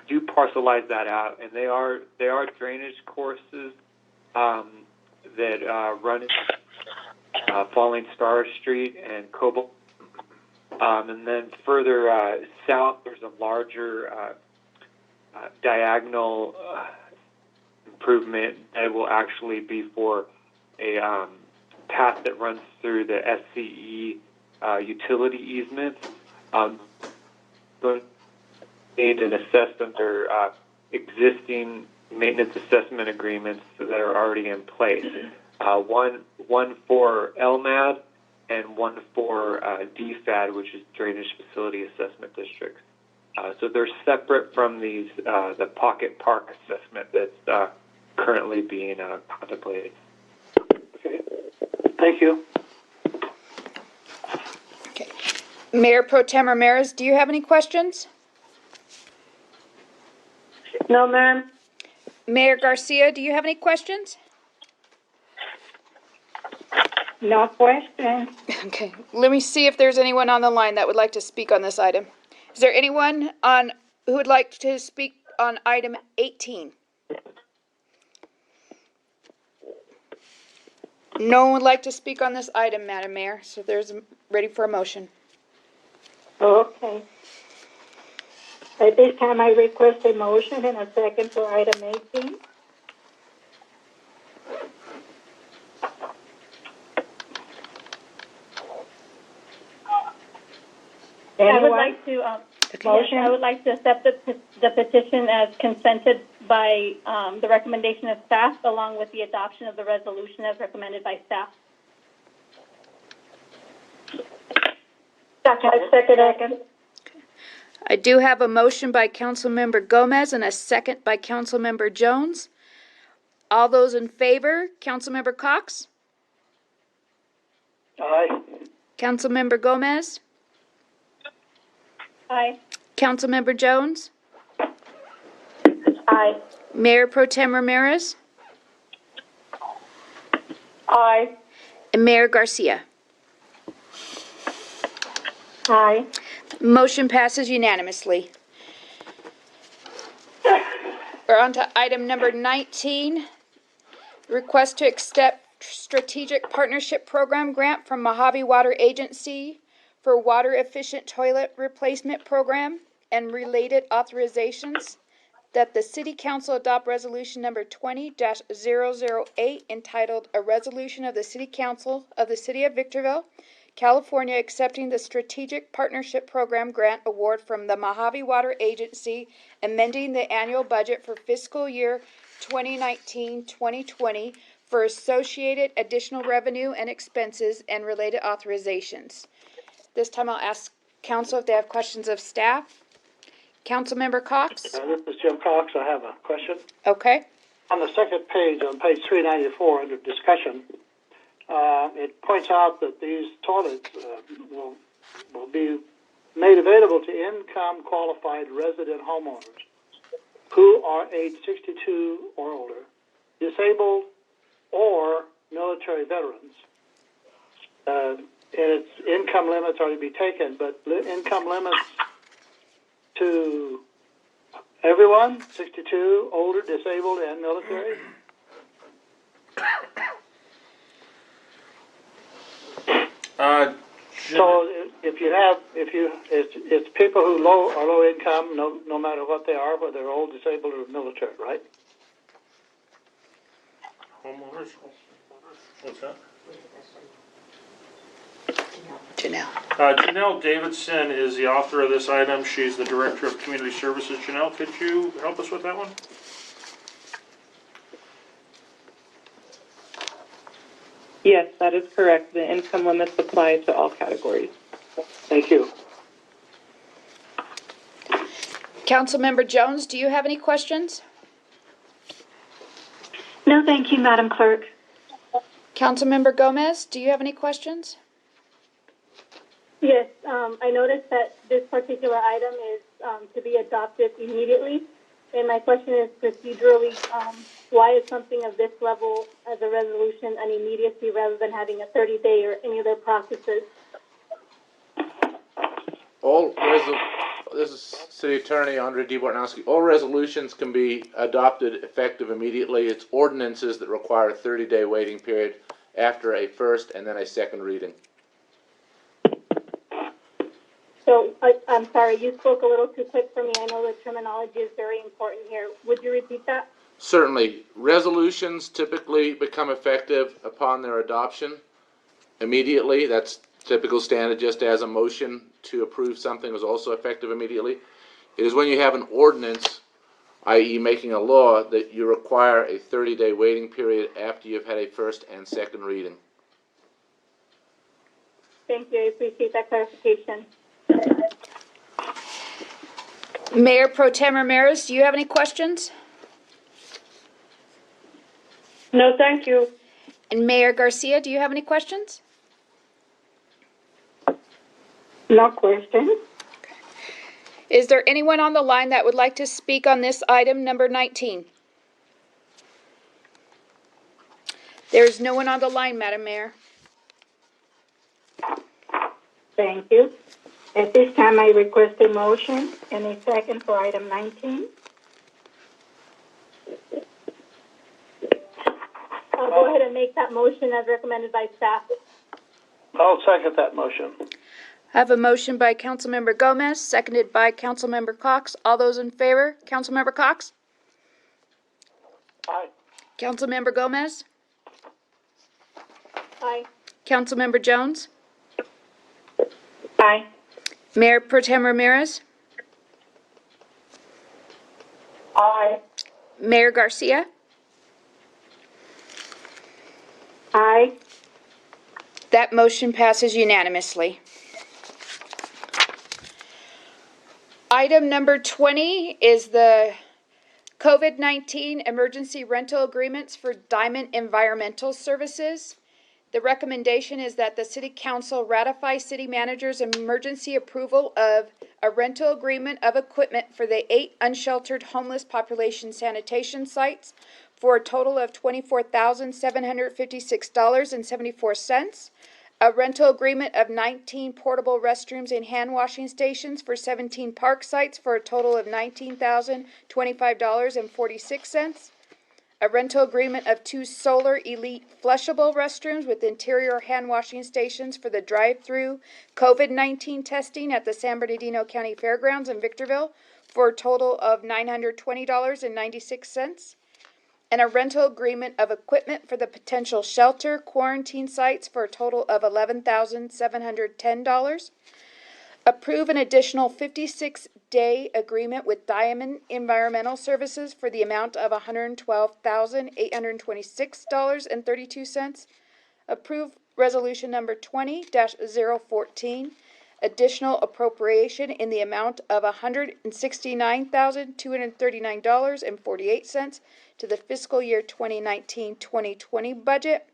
do parcelize that out, and they are drainage courses that run Falling Star Street and Cobalt. And then further south, there's a larger diagonal improvement that will actually be for a path that runs through the SCE utility easement. Need and assess them their existing maintenance assessment agreements that are already in place. One for LMAD and one for DFAD, which is Drainage Facility Assessment Districts. So they're separate from these the pocket park assessment that's currently being contemplated. Okay. Thank you. Okay. Mayor Pro Tem Ramirez, do you have any questions? No, ma'am. Mayor Garcia, do you have any questions? No question. Okay, let me see if there's anyone on the line that would like to speak on this item. Is there anyone who would like to speak on item 18? No one would like to speak on this item, Madam Mayor, so ready for a motion. Okay. At this time, I request a motion and a second for item 18. I would like to I would like to accept the petition as consented by the recommendation of staff, along with the adoption of the resolution as recommended by staff. Second. I do have a motion by Councilmember Gomez and a second by Councilmember Jones. All those in favor, Councilmember Cox? Aye. Councilmember Gomez? Aye. Councilmember Jones? Aye. Mayor Pro Tem Ramirez? Aye. And Mayor Garcia? Aye. Motion passes unanimously. We're on to item number 19. Request to accept Strategic Partnership Program grant from Mojave Water Agency for Water Efficient Toilet Replacement Program and related authorizations, that the City Council adopt Resolution number 20-008 entitled A Resolution of the City Council of the City of Victorville, California, accepting the Strategic Partnership Program grant award from the Mojave Water Agency, amending the annual budget for fiscal year 2019-2020 for associated additional revenue and expenses and related authorizations. This time I'll ask council if they have questions of staff. Councilmember Cox? This is Jim Cox. I have a question. Okay. On the second page, on page 394, under discussion, it points out that these toilets will be made available to income qualified resident homeowners who are age 62 or older, disabled, or military veterans. And its income limits are to be taken, but income limits to everyone, 62, older, disabled, and military? So it's people who are low income, no matter what they are, whether they're old, disabled, or military, right? Homeowners? What's that? Janelle. Janelle Davidson is the author of this item. She's the Director of Community Services. Janelle, could you help us with that one? Yes, that is correct. The income limits apply to all categories. Thank you. Councilmember Jones, do you have any questions? No, thank you, Madam Clerk. Councilmember Gomez, do you have any questions? Yes, I noticed that this particular item is to be adopted immediately. And my question is procedurally, why is something of this level as a resolution an immediacy rather than having a 30-day or any other processes? This is City Attorney Andre D. Bortnowski. All resolutions can be adopted effective immediately. It's ordinances that require a 30-day waiting period after a first and then a second reading. So, I'm sorry, you spoke a little too quick for me. I know the terminology is very important here. Would you repeat that? Certainly. Resolutions typically become effective upon their adoption immediately. That's typical standard, just as a motion to approve something is also effective immediately. It is when you have an ordinance, i.e. making a law, that you require a 30-day waiting period after you've had a first and second reading. Thank you. I appreciate that clarification. Mayor Pro Tem Ramirez, do you have any questions? No, thank you. And Mayor Garcia, do you have any questions? No question. Is there anyone on the line that would like to speak on this item number 19? There is no one on the line, Madam Mayor. Thank you. At this time, I request a motion and a second for item 19. I'll go ahead and make make that motion as recommended by staff. I'll second that motion. I have a motion by Councilmember Gomez, seconded by Councilmember Cox. All those in favor? Councilmember Cox? Aye. Councilmember Gomez? Aye. Councilmember Jones? Aye. Mayor Pro Tem Ramirez? Aye. Mayor Garcia? Aye. That motion passes unanimously. Item number 20 is the COVID-19 emergency rental agreements for Diamond Environmental Services. The recommendation is that the City Council ratify City Manager's emergency approval of a rental agreement of equipment for the 8 unsheltered homeless population sanitation sites for a total of $24,756.74. A rental agreement of 19 portable restrooms and hand washing stations for 17 park sites for a total of $19,025.46. A rental agreement of 2 Solar Elite flushable restrooms with interior hand washing stations for the drive-through COVID-19 testing at the San Bernardino County Fairgrounds in Victorville for a total of $920.96. And a rental agreement of equipment for the potential shelter quarantine sites for a total of $11,710. Approve an additional 56-day agreement with Diamond Environmental Services for the amount of $112,826.32. Approve resolution number 20-014. Additional appropriation in the amount of $169,239.48 to the fiscal year 2019-2020 budget.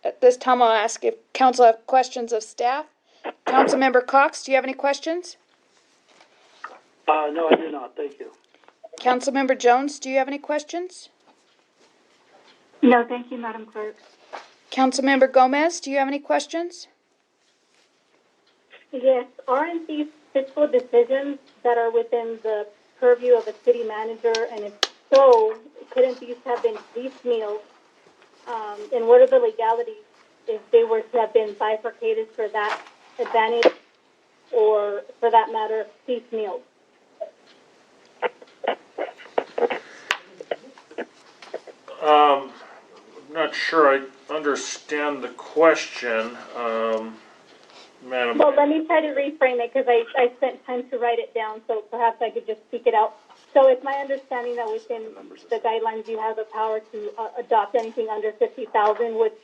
At this time, I'll ask if council have questions of staff. Councilmember Cox, do you have any questions? No, I do not. Thank you. Councilmember Jones, do you have any questions? No, thank you, Madam Clerk. Councilmember Gomez, do you have any questions? Yes, aren't these fiscal decisions that are within the purview of a city manager? And if so, couldn't these have been piecemeal? And what are the legalities if they were to have been bifurcated for that advantage, or for that matter, piecemeal? I'm not sure I understand the question, Madam. Well, let me try to reframe it because I spent time to write it down, so perhaps I could just speak it out. So it's my understanding that within the guidelines you have the power to adopt anything under 50,000, which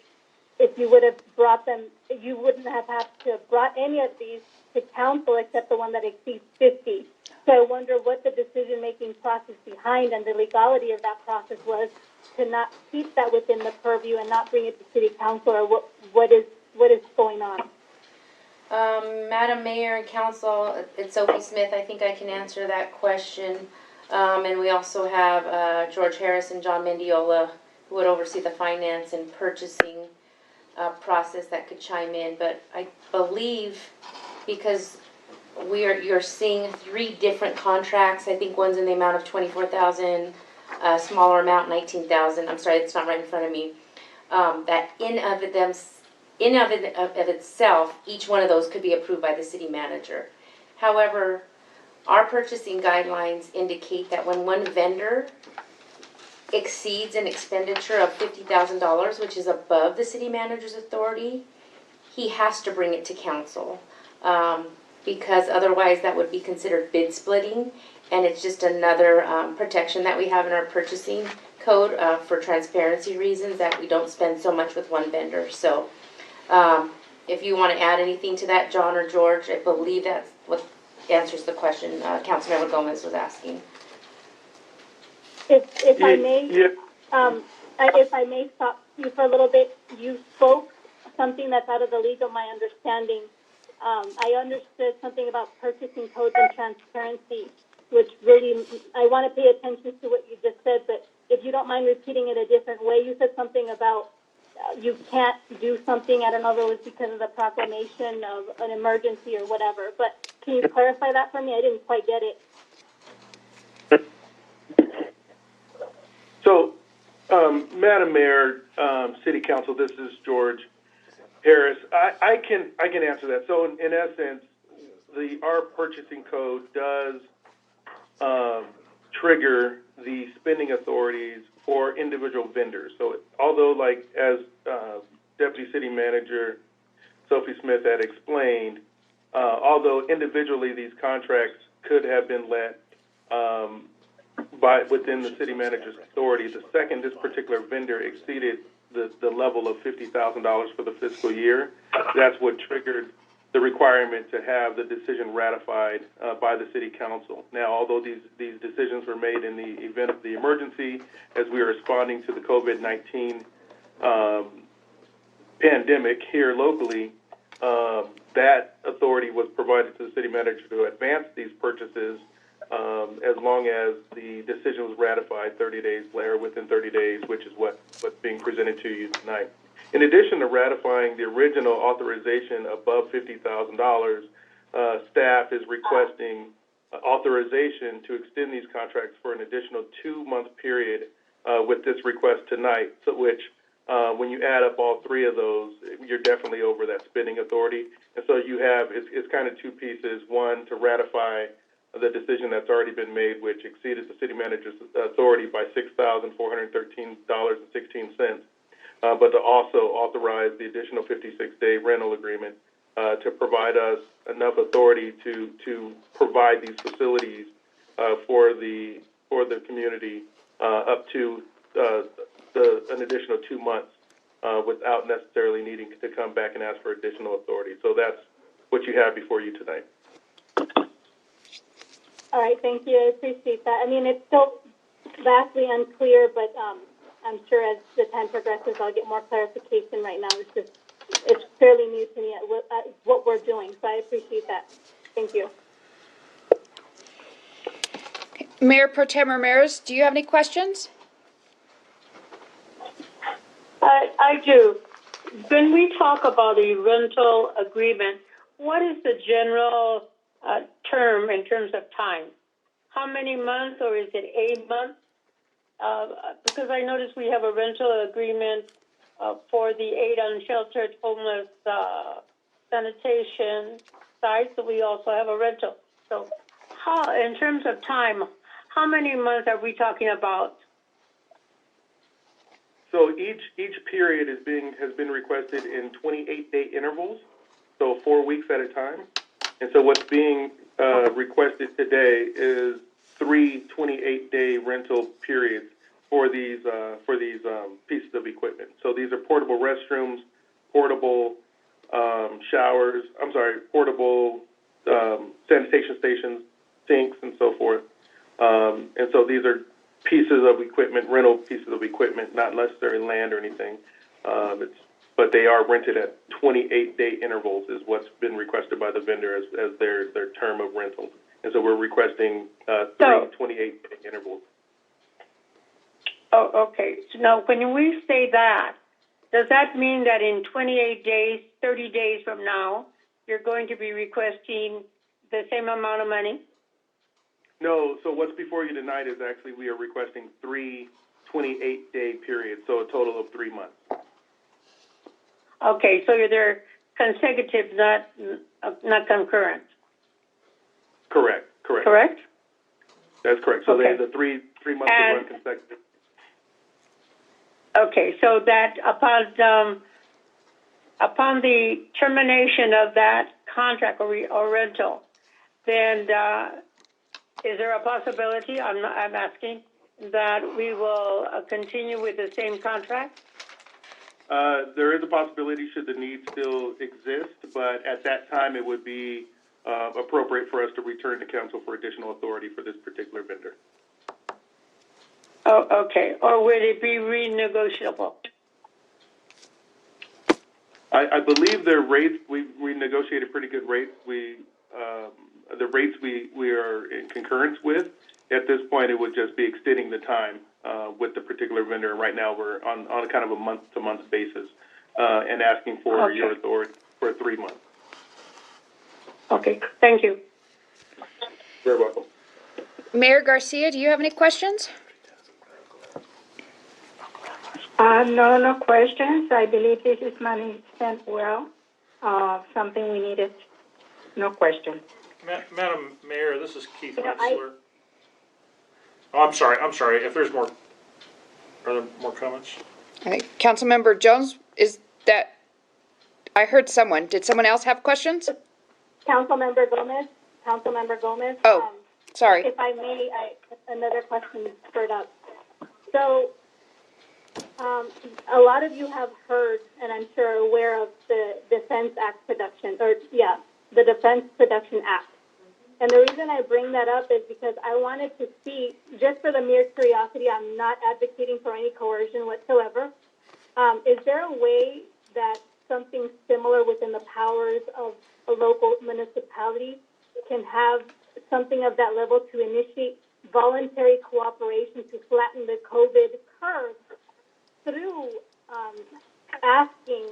if you would have brought them, you wouldn't have had to have brought any of these to council except the one that exceeds 50. So I wonder what the decision-making process behind and the legality of that process was to not keep that within the purview and not bring it to city council, or what is going on? Madam Mayor and Council, it's Sophie Smith. I think I can answer that question. And we also have George Harris and John Mendiola, who would oversee the finance and purchasing process that could chime in. But I believe because you're seeing 3 different contracts. I think one's in the amount of $24,000, a smaller amount, $19,000. I'm sorry, it's not right in front of me. That in of itself, each one of those could be approved by the city manager. However, our purchasing guidelines indicate that when one vendor exceeds an expenditure of $50,000, which is above the city manager's authority, he has to bring it to council. Because otherwise that would be considered bid splitting, and it's just another protection that we have in our purchasing code for transparency reasons, that we don't spend so much with one vendor. So if you want to add anything to that, John or George, I believe that's what answers the question Councilmember Gomez was asking. If I may, if I may stop you for a little bit, you spoke something that's out of the league of my understanding. I understood something about purchasing codes and transparency, which really, I want to pay attention to what you just said, but if you don't mind repeating it a different way, you said something about you can't do something. I don't know if it was because of the proclamation of an emergency or whatever, but can you clarify that for me? I didn't quite get it. So, Madam Mayor, City Council, this is George Harris. I can answer that. So in essence, our purchasing code does trigger the spending authorities for individual vendors. So although, like as Deputy City Manager Sophie Smith had explained, although individually these contracts could have been let within the city manager's authority, the second this particular vendor exceeded the level of $50,000 for the fiscal year, that's what triggered the requirement to have the decision ratified by the City Council. Now, although these decisions were made in the event of the emergency, as we are responding to the COVID-19 pandemic here locally, that authority was provided to the city manager to advance these purchases as long as the decision was ratified 30 days later, within 30 days, which is what's being presented to you tonight. In addition to ratifying the original authorization above $50,000, staff is requesting authorization to extend these contracts for an additional 2-month period with this request tonight, which when you add up all three of those, you're definitely over that spending authority. And so you have, it's kind of two pieces. One, to ratify the decision that's already been made, which exceeded the city manager's authority by $6,413.16, but to also authorize the additional 56-day rental agreement to provide us enough authority to provide these facilities for the community up to an additional 2 months without necessarily needing to come back and ask for additional authority. So that's what you have before you tonight. All right, thank you. I appreciate that. I mean, it's still vastly unclear, but I'm sure as the time progresses, I'll get more clarification. Right now, it's fairly new to me at what we're doing, so I appreciate that. Thank you. Mayor Pro Tem Ramirez, do you have any questions? I do. When we talk about a rental agreement, what is the general term in terms of time? How many months, or is it 8 months? Because I noticed we have a rental agreement for the 8 unsheltered homeless sanitation sites, so we also have a rental. So how, in terms of time, how many months are we talking about? So each period has been requested in 28-day intervals, so 4 weeks at a time. And so what's being requested today is 3 28-day rental periods for these pieces of equipment. So these are portable restrooms, portable showers. Portable sanitation stations, sinks, and so forth. And so these are pieces of equipment, rental pieces of equipment, not necessarily land or anything. But they are rented at 28-day intervals is what's been requested by the vendor as their term of rental. And so we're requesting 3 28-day intervals. Oh, okay. So now, when we say that, does that mean that in 28 days, 30 days from now, you're going to be requesting the same amount of money? No, so what's before you tonight is actually we are requesting 3 28-day periods, so a total of 3 months. Okay, so they're consecutive, not concurrent. Correct. Correct? That's correct. So okay. the 3 months will run consecutive. Okay, so that upon the termination of that contract or rental, then is there a possibility, I'm asking, that we will continue with the same contract? There is a possibility should the need still exist, but at that time it would be appropriate for us to return to council for additional authority for this particular vendor. Oh, okay. Or would it be renegotiable? I believe their rates, we negotiated pretty good rates. The rates we are in concurrence with. At this point, it would just be extending the time with the particular vendor. Right now, we're on a kind of a month-to-month basis and asking for your authority for 3 months. Okay, thank you. You're welcome. Mayor Garcia, do you have any questions? No questions. I believe this is money spent well. Something we needed. No question. Madam Mayor, this is Keith You know, Metzler. Oh, I'm sorry. If there's more, are there more comments? I think Councilmember Jones, is that, I heard someone. Did someone else have questions? Councilmember Gomez. Oh, sorry. If I may, another question spurred up. So, a lot of you have heard, and I'm sure aware of the Defense Act production, the Defense Production Act. And the reason I bring that up is because I wanted to see, just for the mere curiosity, I'm not advocating for any coercion whatsoever. Is there a way that something similar within the powers of a local municipality can have something of that level to initiate voluntary cooperation to flatten the COVID curve through asking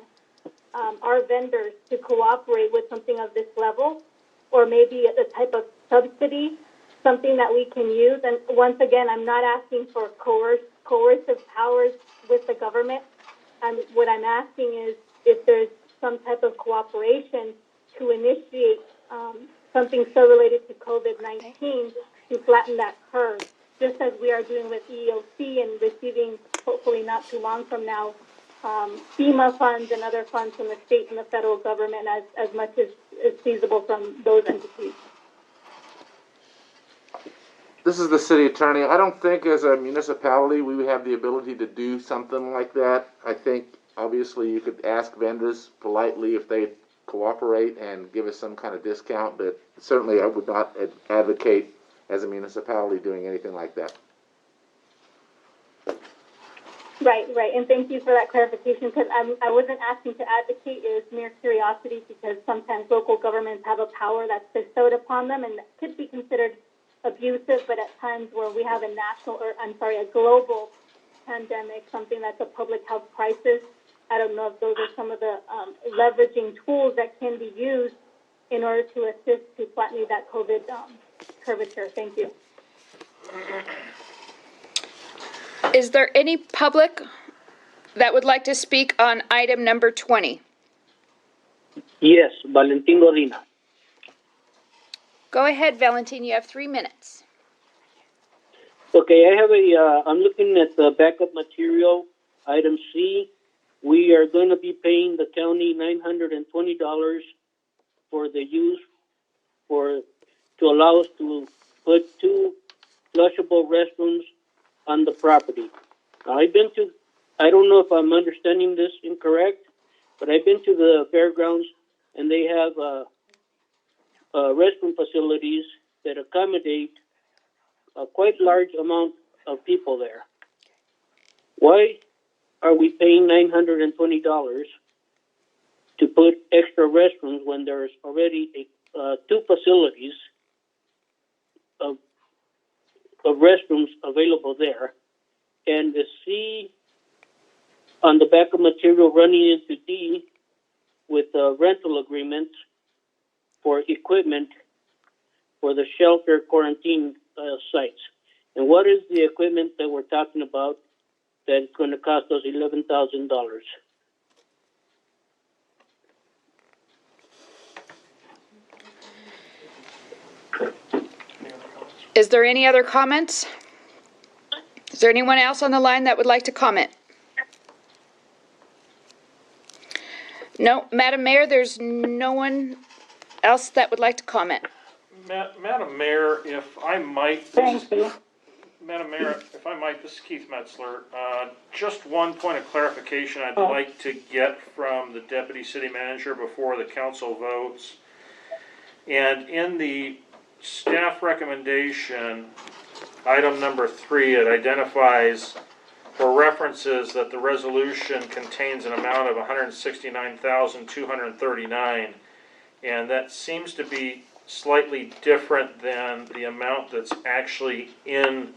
our vendors to cooperate with something of this level, or maybe a type of subsidy, something that we can use? And once again, I'm not asking for coercive powers with the government. What I'm asking is if there's some type of cooperation to initiate something so related to COVID-19 to flatten that curve, just as we are doing with EOC and receiving, hopefully not too long from now, FEMA funds and other funds from the state and the federal government as much as is feasible from those entities. This is the city attorney. I don't think as a municipality we would have the ability to do something like that. I think obviously you could ask vendors politely if they cooperate and give us some kind of discount, but certainly I would not advocate as a municipality doing anything like that. Right, and thank you for that clarification, because I wasn't asking to advocate, it was mere curiosity, because sometimes local governments have a power that's bestowed upon them and that could be considered abusive, but at times where we have a global pandemic, something that's a public health crisis, I don't know if those are some of the leveraging tools that can be used in order to assist to flattening that COVID curvature. Thank you. Is there any public that would like to speak on item number 20? Yes, Valentin Godina. Go ahead, Valentin. You have 3 minutes. Okay, I have I'm looking at the backup material, item C. We are going to be paying the county $920 for the use to allow us to put 2 flushable restrooms on the property. Now, I don't know if I'm understanding this incorrect, but I've been to the fairgrounds and they have restroom facilities that accommodate a quite large amount of people there. Why are we paying $920 to put extra restrooms when there's already 2 facilities of restrooms available there? And the C on the back of material running into D with rental agreements for equipment for the shelter quarantine sites. And what is the equipment that we're talking about that's going to cost us $11,000? Is there any other comments? Is there anyone else on the line that would like to comment? No, Madam Mayor, there's no one else that would like to comment. Madam Mayor, if I might. Thank you. Madam Mayor, if I might, this is Keith Metzler. Just one point of clarification I'd like to get from the Deputy City Manager before the council votes. And in the staff recommendation, item number 3, it identifies or references that the resolution contains an amount of $169,239, and that seems to be slightly different than the amount that's actually in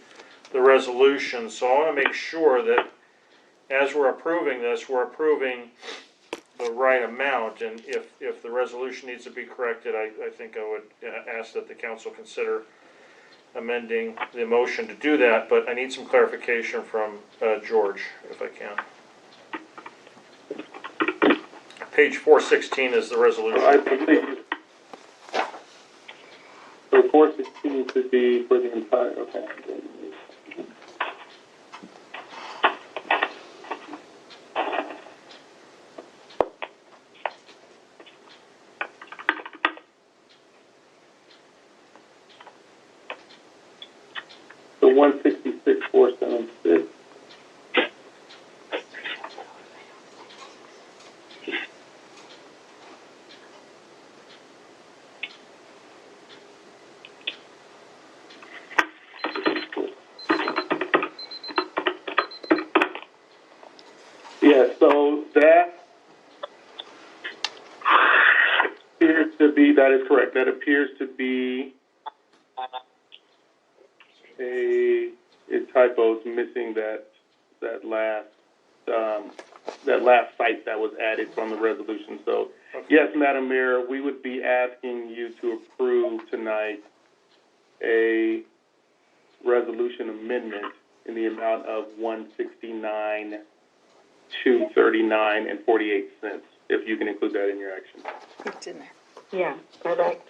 the resolution. So I want to make sure that as we're approving this, we're approving the right amount, and if the resolution needs to be corrected, I think I would ask that the council consider amending the motion to do that, but I need some clarification from George, if I can. Page 416 is the resolution. I believe. So 416 should be for the entire, okay. So 166,476. Yeah, so that appears to be, that is correct, that appears to be a typo. It's missing that last site that was added from the resolution. So, yes, Madam Mayor, we would be asking you to approve tonight a resolution amendment in the amount of $169,239.48, if you can include that in your action. It's in there. Yeah, correct.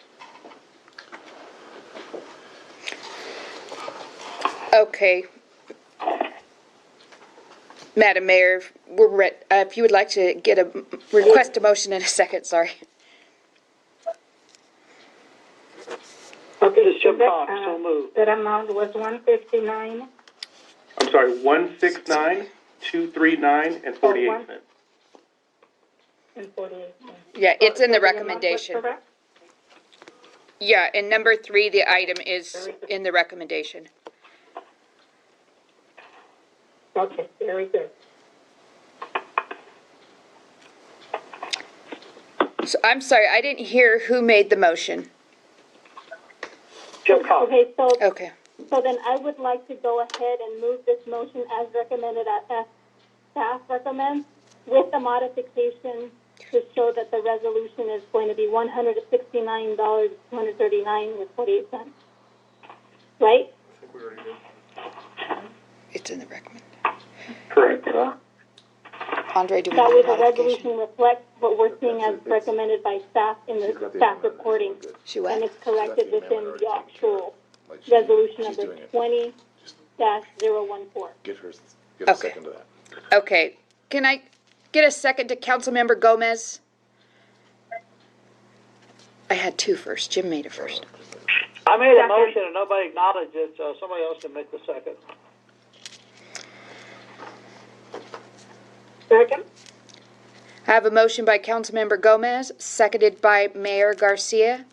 Okay. Madam Mayor, if you would like to get request a motion in a second, sorry. Okay, Jim Cox, so moved. That amount was 159. I'm sorry, 169,239.48. And 48 cents. Yeah, it's in the So amount was recommendation. correct? Yeah, and number 3, the item is in the recommendation. Okay, very good. So I'm sorry, I didn't hear who made the motion. Jim Cox. Okay, so Okay. so then I would like to go ahead and move this motion as recommended, as staff recommends, with the modification to show that the resolution is going to be $169,239.48. Right? It's in the recommendation. Correct. Andre, do we That need way a the modification? resolution reflects what we're seeing as recommended by staff in the staff reporting. She what? And it's corrected within the actual resolution number 20-014. Get a Okay. second to that. Okay. Can I get a second to Councilmember Gomez? I had 2 first. Jim made it first. I made a motion and nobody acknowledged it, so somebody else can make the second. Second? I have a motion by Councilmember Gomez, seconded by Mayor Garcia.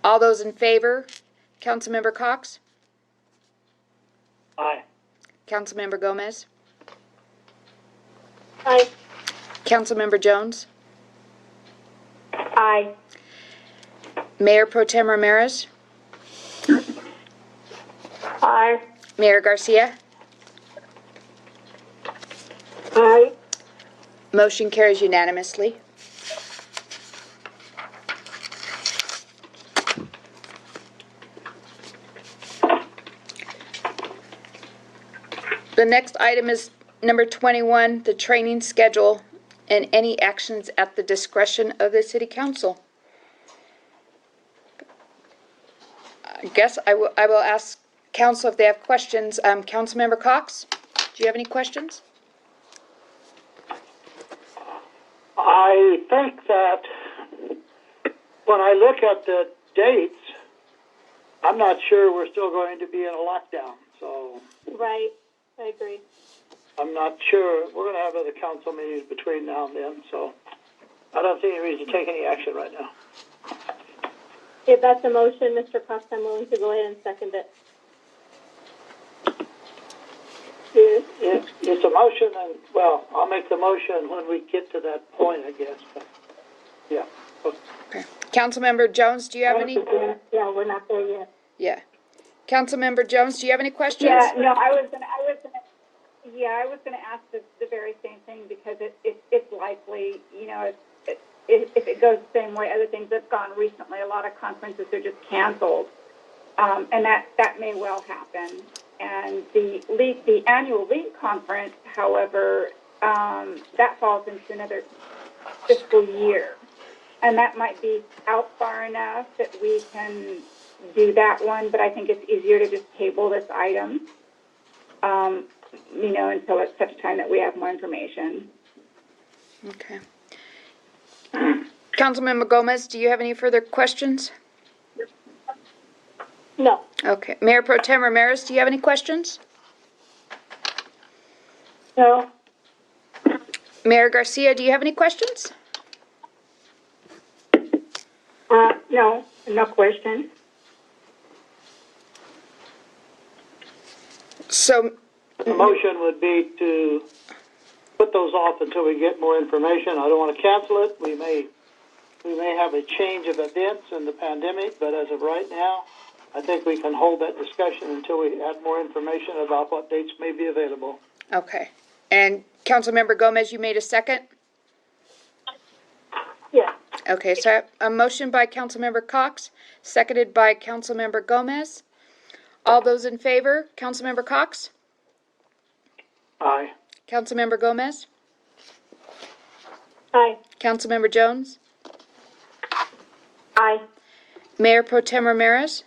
All those in favor? Councilmember Cox? Aye. Councilmember Gomez? Aye. Councilmember Jones? Aye. Mayor Pro Tem Ramirez? Aye. Mayor Garcia? Aye. Motion carries unanimously. The next item is number 21, the training schedule and any actions at the discretion of the City Council. I guess I will ask council if they have questions. Councilmember Cox, do you have any questions? I think that when I look at the dates, I'm not sure we're still going to be in a lockdown. So Right. I agree. I'm not sure. We're going to have other council meetings between now and then, so I don't see any reason to take any action right now. If that's a motion, Mr. Cox, I'm willing to go ahead and second it. It's a motion, and, well, I'll make the motion when we get to that point, I guess. But, yeah. Okay. Councilmember Jones, do you have any? Yeah, we're not there yet. Yeah. Councilmember Jones, do you have any questions? Yeah, no, I was gonna ask the very same thing because it's likely, you know, if it goes the same way other things have gone recently, a lot of conferences are just canceled, and that may well happen. And the annual LEAP conference, however, that falls into another fiscal year. And that might be out far enough that we can do that one, but I think it's easier to just table this item, until it's such time that we have more information. Okay. Councilmember Gomez, do you have any further questions? No. Okay. Mayor Pro Tem Ramirez, do you have any questions? No. Mayor Garcia, do you have any questions? No question. So, The motion would be to put those off until we get more information. I don't want to cancel it. We may have a change of events in the pandemic, but as of right now, I think we can hold that discussion until we have more information about what dates may be available. okay. And Councilmember Gomez, you made a second? Yeah. Okay, so I have a motion by Councilmember Cox, seconded by Councilmember Gomez. All those in favor, Councilmember Cox? Aye. Councilmember Gomez? Aye. Councilmember Jones? Aye. Mayor Pro Tem Ramirez?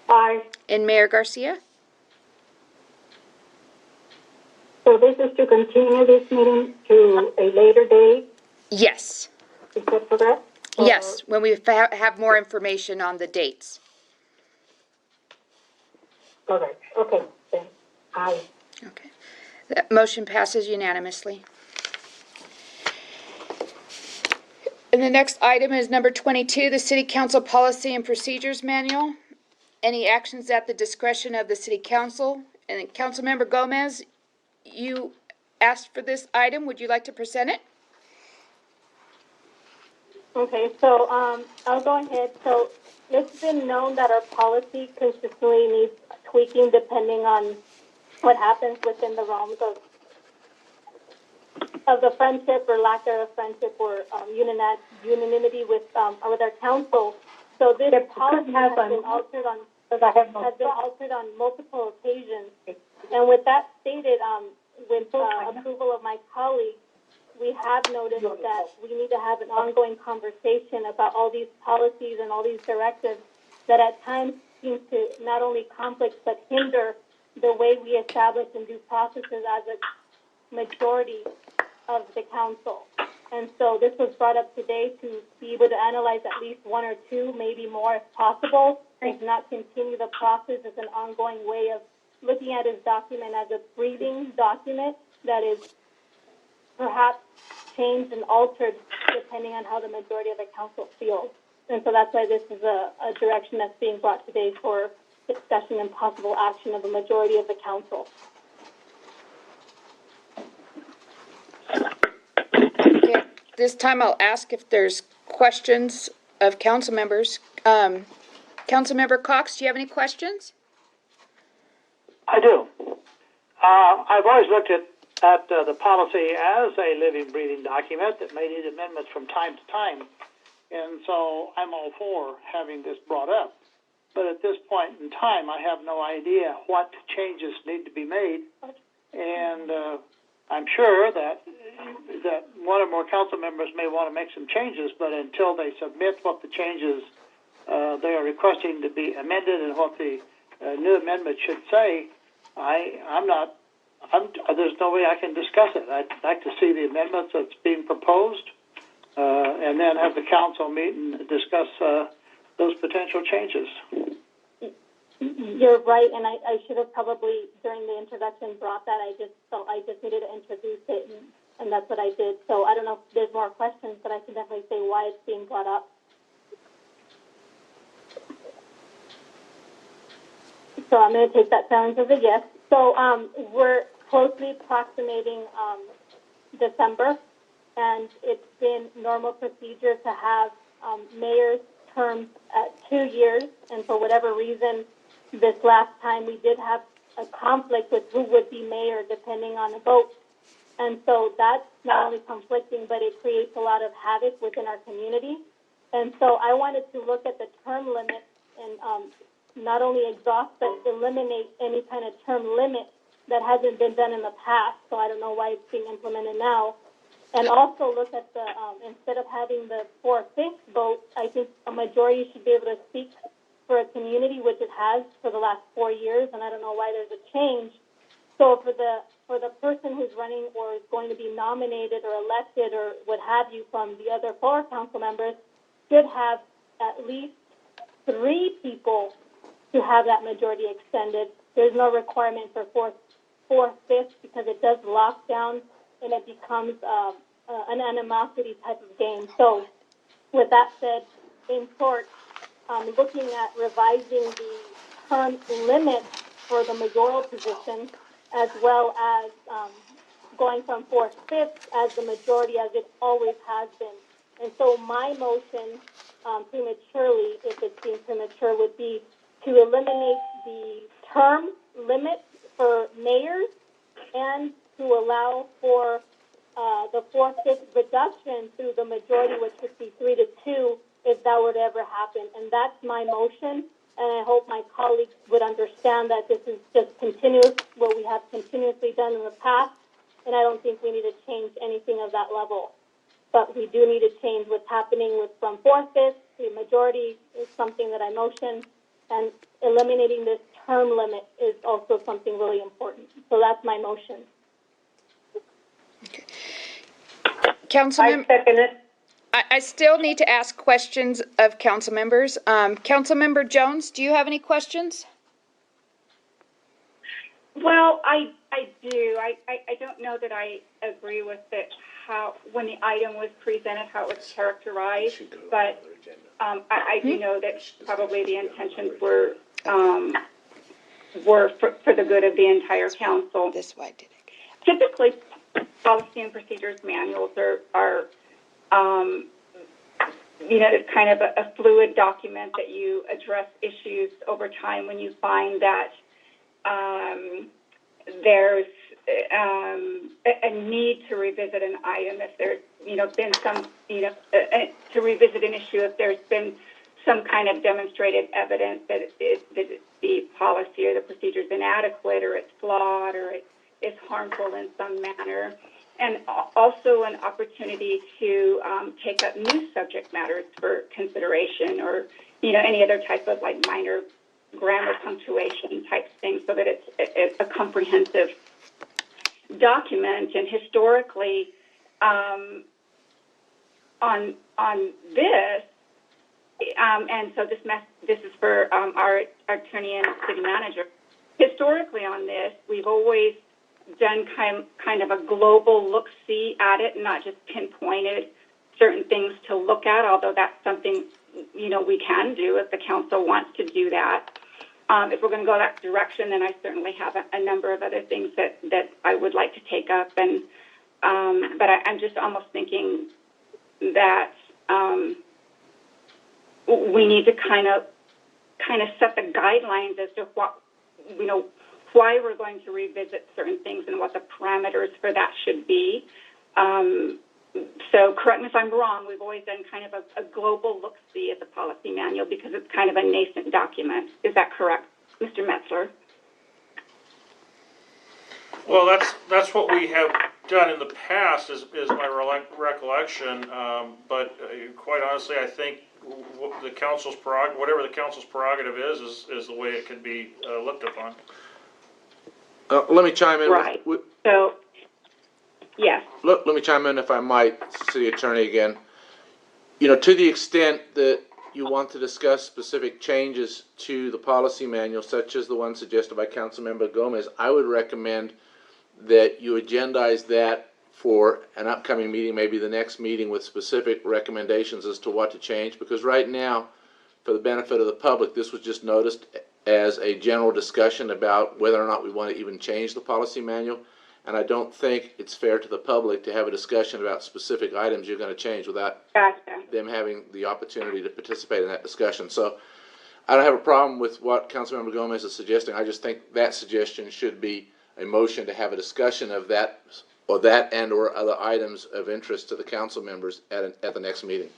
Aye. And Mayor Garcia? So this is to continue this meeting to a later date, Yes. is that correct? Yes, when we have more information on the dates. Okay, then, aye. Okay. That motion passes unanimously. And the next item is number 22, the City Council Policy and Procedures Manual. Any actions at the discretion of the City Council. And then Councilmember Gomez, you asked for this item. Would you like to present it? Okay, so I'll go ahead. So it's been known that our policy consistently needs tweaking depending on what happens within the realms of the friendship or lack of friendship or unanimity with our council. So this policy has been altered on multiple occasions. And with that stated, with approval of my colleagues, we have noticed that we need to have an ongoing conversation about all these policies and all these directives that at times seem to not only conflict but hinder the way we establish and do processes as a majority of the council. And so this was brought up today to be able to analyze at least one or two, maybe more if possible, if not continue the process as an ongoing way of looking at this document as a breathing document that is perhaps changed and altered depending on how the majority of the council feels. And so that's why this is a direction that's being brought today for discussion and possible action of the majority of the council. Okay. This time I'll ask if there's questions of council members. Councilmember Cox, do you have any questions? I do. I've always looked at the policy as a living, breathing document that may need amendments from time to time. And so I'm all for having this brought up. But at this point in time, I have no idea what changes need to be made. And I'm sure that one or more council members may want to make some changes, but until they submit what the changes they are requesting to be amended and what the new amendment should say, there's no way I can discuss it. I'd like to see the amendments that's being proposed, and then have the council meet and discuss those potential changes. You're right, and I should have probably, during the introduction, brought that. I just felt I just needed to introduce it, and that's what I did. So I don't know if there's more questions, but I can definitely say why it's being brought up. So I'm going to take that silence as a yes. So we're closely approximating December, and it's been normal procedure to have mayor's terms at 2 years, and for whatever reason, this last time we did have a conflict with who would be mayor depending on the vote. And so that's not only conflicting, but it creates a lot of havoc within our community. And so I wanted to look at the term limit and not only exhaust, but eliminate any kind of term limit that hasn't been done in the past. So I don't know why it's being implemented now. And also look at the, instead of having the 4/5 vote, I think a majority should be able to speak for a community, which it has for the last 4 years, and I don't know why there's a change. So for the person who's running or is going to be nominated or elected or what have you from the other 4 council members should have at least 3 people to have that majority extended. There's no requirement for 4/5 because it does lock down and it becomes an animosity type of game. So with that said, in short, looking at revising the term limit for the mayoral position, as well as going from 4/5 as the majority as it always has been. And so my motion prematurely, if it's being premature, would be to eliminate the term limit for mayors and to allow for the 4/5 reduction through the majority, which would be 3-2, if that were to ever happen. And that's my motion, and I hope my colleagues would understand that this is just continuous, what we have continuously done in the past, and I don't think we need to change anything of that level. But we do need to change what's happening with from 4/5 to majority is something that I motion, and eliminating this term limit is also something really important. So that's my motion. Councilmember, I second it. I still need to ask questions of council members. Councilmember Jones, do you have any questions? Well, I do. I don't know that I agree with it, how, when the item was presented, how it was characterized, but I do know that probably the intentions were for the good of the entire council. This why did it? Typically, policy and procedures manuals are it's kind of a fluid document that you address issues over time when you find that there's a need to revisit an item, if there's been some to revisit an issue if there's been some kind of demonstrated evidence that the policy or the procedure is inadequate or it's flawed or it is harmful in some manner, and also an opportunity to take up new subject matters for consideration or any other type of like minor grammar punctuation type thing, so that it's a comprehensive document. And historically, on this, and so this is for our attorney and city manager. Historically, on this, we've always done kind of a global look-see at it, and not just pinpointed certain things to look at. Although that's something we can do if the council wants to do that. If we're going to go that direction, then I certainly have a number of other things that I would like to take up. And but I'm just almost thinking that we need to kind of set the guidelines as to what why we're going to revisit certain things and what the parameters for that should be. So correct me if I'm wrong, we've always done kind of a global look-see at the policy manual because it's kind of a nascent document. Is that correct, Mr. Metzler? Well, that's what we have done in the past, is my recollection. But quite honestly, I think the council's whatever the council's prerogative is the way it can be looked upon. Let me chime in. Right. So, yes. Let me chime in if I might, City Attorney again. To the extent that you want to discuss specific changes to the policy manual, such as the one suggested by Councilmember Gomez, I would recommend that you agendize that for an upcoming meeting, maybe the next meeting, with specific recommendations as to what to change. Because right now, for the benefit of the public, this was just noticed as a general discussion about whether or not we want to even change the policy manual. And I don't think it's fair to the public to have a discussion about specific items you're going to change without them having the opportunity to participate in that discussion. So I don't have a problem with what Councilmember Gomez is suggesting. I just think that suggestion should be a motion to have a discussion of that and or other items of interest to the council members at the next meeting.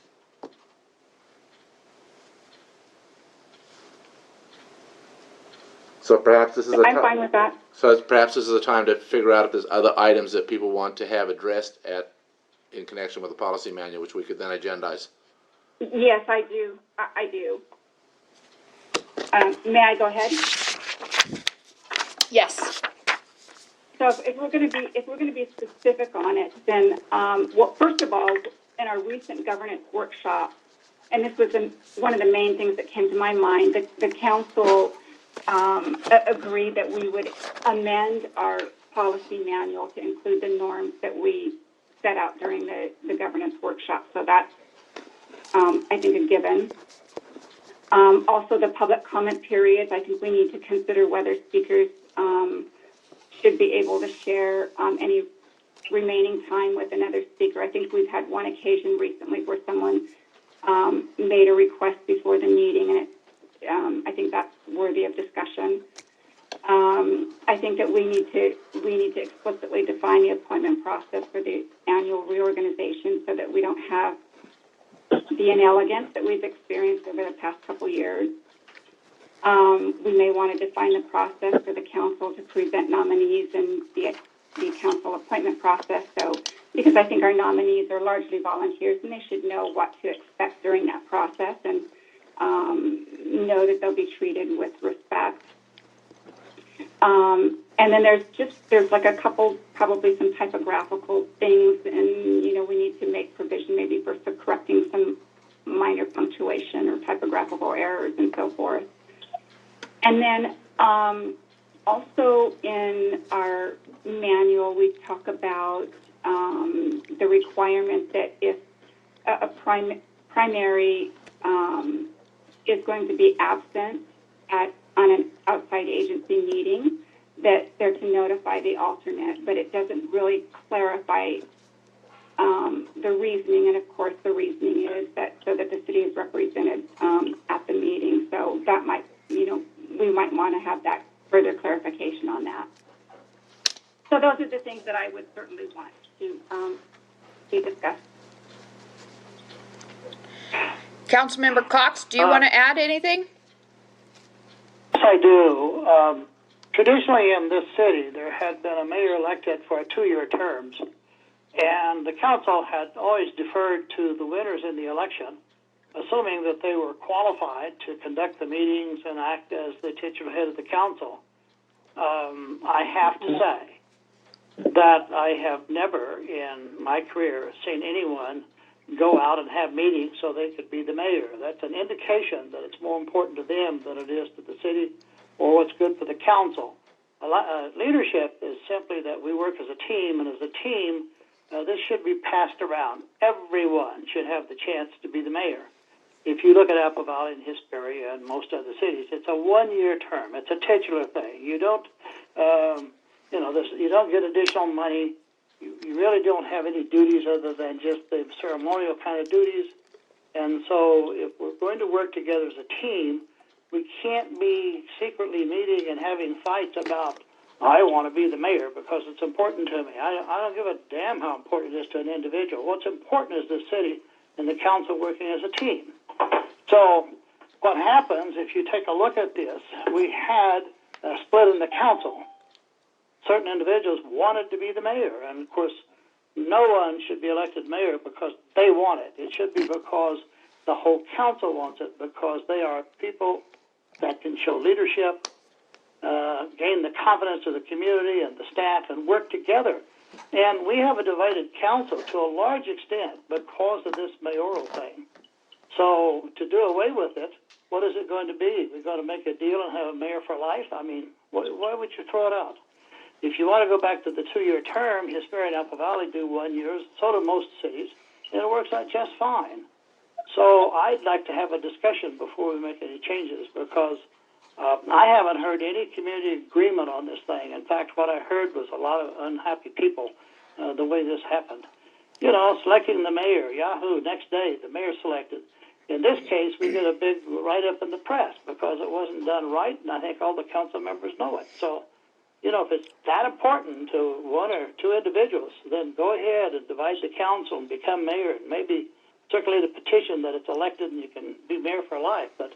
So perhaps this is I'm fine with that. So perhaps this is a time to figure out if there's other items that people want to have addressed at in connection with the policy manual, which we could then agendize. Yes, I do. I do. May I go ahead? Yes. So if we're going to be specific on it, then well, first of all, in our recent governance workshop, and this was one of the main things that came to my mind, the council agreed that we would amend our policy manual to include the norms that we set out during the governance workshop. So that's, I think, a given. Also, the public comment periods, I think we need to consider whether speakers should be able to share any remaining time with another speaker. I think we've had one occasion recently where someone made a request before the meeting, and I think that's worthy of discussion. I think that we need to explicitly define the appointment process for the annual reorganization so that we don't have the inelegance that we've experienced over the past couple years. We may want to define the process for the council to present nominees and the council appointment process. So, because I think our nominees are largely volunteers and they should know what to expect during that process and know that they'll be treated with respect. And then there's like a couple, probably some typographical things, and we need to make provision maybe for correcting some minor punctuation or typographical errors and so forth. And then also in our manual, we talk about the requirement that if a primary is going to be absent on an outside agency meeting, that they're to notify the alternate, but it doesn't really clarify the reasoning. And of course, the reasoning is that so that the city is represented at the meeting. So that might, we might want to have that further clarification on that. So those are the things that I would certainly want to be discussed. Councilmember Cox, do you want to add anything? Yes, I do. Traditionally in this city, there had been a mayor elected for 2-year terms, and the council had always deferred to the winners in the election, assuming that they were qualified to conduct the meetings and act as the titular head of the council. I have to say that I have never in my career seen anyone go out and have meetings so they could be the mayor. That's an indication that it's more important to them than it is to the city or what's good for the council. Leadership is simply that we work as a team, and as a team, this should be passed around. Everyone should have the chance to be the mayor. If you look at Apple Valley and Hesperia and most other cities, it's a 1-year term. It's a titular thing. You don't, you don't get additional money. You really don't have any duties other than just the ceremonial kind of duties. And so if we're going to work together as a team, we can't be secretly meeting and having fights about, I want to be the mayor because it's important to me. I don't give a damn how important it is to an individual. What's important is the city and the council working as a team. So what happens, if you take a look at this, we had a split in the council. Certain individuals wanted to be the mayor, and of course, no one should be elected mayor because they want it. It should be because the whole council wants it, because they are people that can show leadership, gain the confidence of the community and the staff, and work together. And we have a divided council to a large extent because of this mayoral thing. So to do away with it, what is it going to be? We're going to make a deal and have a mayor for life? I mean, why would you throw it out? If you want to go back to the 2-year term, Hesperia and Apple Valley do 1 year, so do most cities, and it works out just fine. So I'd like to have a discussion before we make any changes because I haven't heard any community agreement on this thing. In fact, what I heard was a lot of unhappy people the way this happened. Selecting the mayor, yahoo, next day, the mayor selected. In this case, we get a big write-up in the press because it wasn't done right, and I think all the council members know it. So, if it's that important to 1 or 2 individuals, then go ahead and divide the council and become mayor and maybe circulate a petition that it's elected and you can be mayor for life. But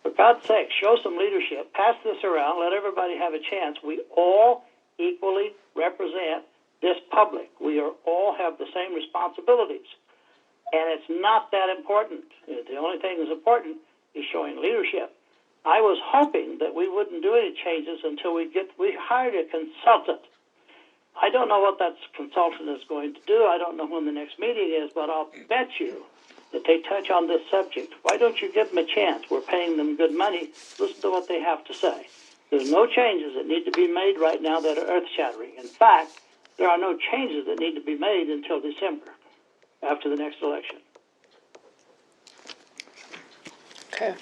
for God's sake, show some leadership, pass this around, let everybody have a chance. We all equally represent this public. We are all have the same responsibilities. And it's not that important. The only thing that's important is showing leadership. I was hoping that we wouldn't do any changes until we hired a consultant. I don't know what that consultant is going to do. I don't know when the next meeting is, but I'll bet you that they touch on this subject. Why don't you give them a chance? We're paying them good money. Listen to what they have to say. There's no changes that need to be made right now that are earth-shattering. In fact, there are no changes that need to be made until December, after the next election. Okay.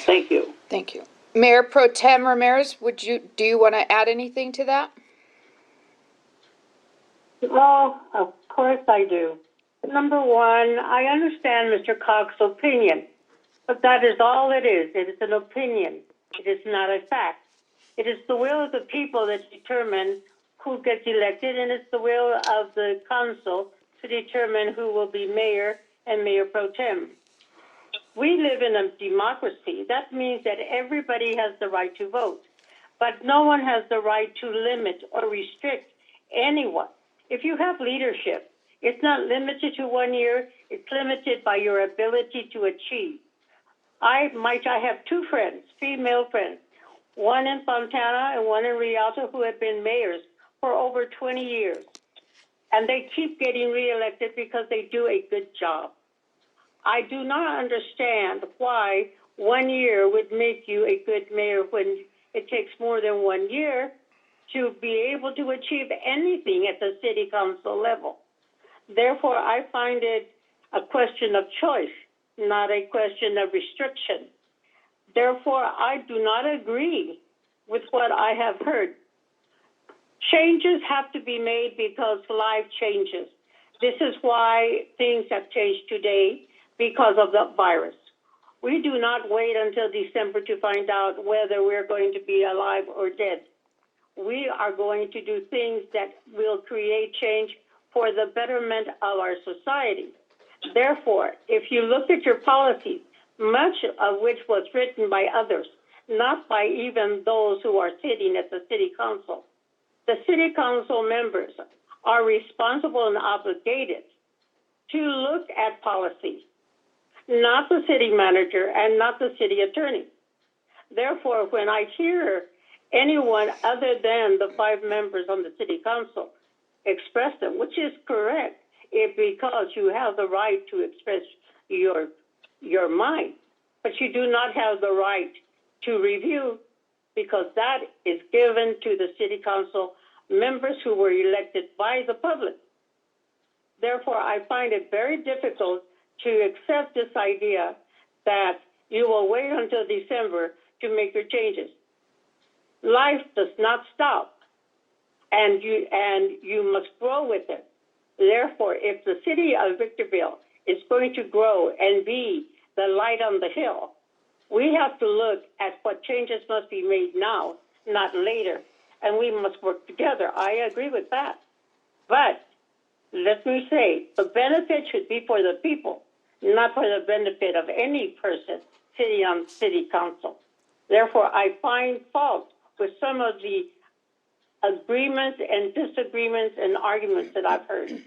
Thank you. Thank you. Mayor Pro Tem Ramirez, do you want to add anything to that? Well, of course I do. Number one, I understand Mr. Cox's opinion, but that is all it is. It is an opinion. It is not a fact. It is the will of the people that determine who gets elected, and it's the will of the council to determine who will be mayor and mayor pro tem. We live in a democracy. That means that everybody has the right to vote, but no one has the right to limit or restrict anyone. If you have leadership, it's not limited to 1 year. It's limited by your ability to achieve. I have two friends, female friends, one in Fontana and one in Rialto, who have been mayors for over 20 years. And they keep getting reelected because they do a good job. I do not understand why 1 year would make you a good mayor when it takes more than 1 year to be able to achieve anything at the city council level. Therefore, I find it a question of choice, not a question of restriction. Therefore, I do not agree with what I have heard. Changes have to be made because life changes. This is why things have changed today, because of the virus. We do not wait until December to find out whether we're going to be alive or dead. We are going to do things that will create change for the betterment of our society. Therefore, if you look at your policies, much of which was written by others, not by even those who are sitting at the city council, the city council members are responsible and obligated to look at policy, not the city manager and not the city attorney. Therefore, when I hear anyone other than the 5 members on the city council express them, which is correct, because you have the right to express your mind, but you do not have the right to review, because that is given to the city council members who were elected by the public. Therefore, I find it very difficult to accept this idea that you will wait until December to make your changes. Life does not stop, and you must grow with it. Therefore, if the city of Victorville is going to grow and be the light on the hill, we have to look at what changes must be made now, not later, and we must work together. I agree with that. But let me say, the benefit should be for the people, not for the benefit of any person sitting on city council. Therefore, I find fault with some of the agreements and disagreements and arguments that I've heard.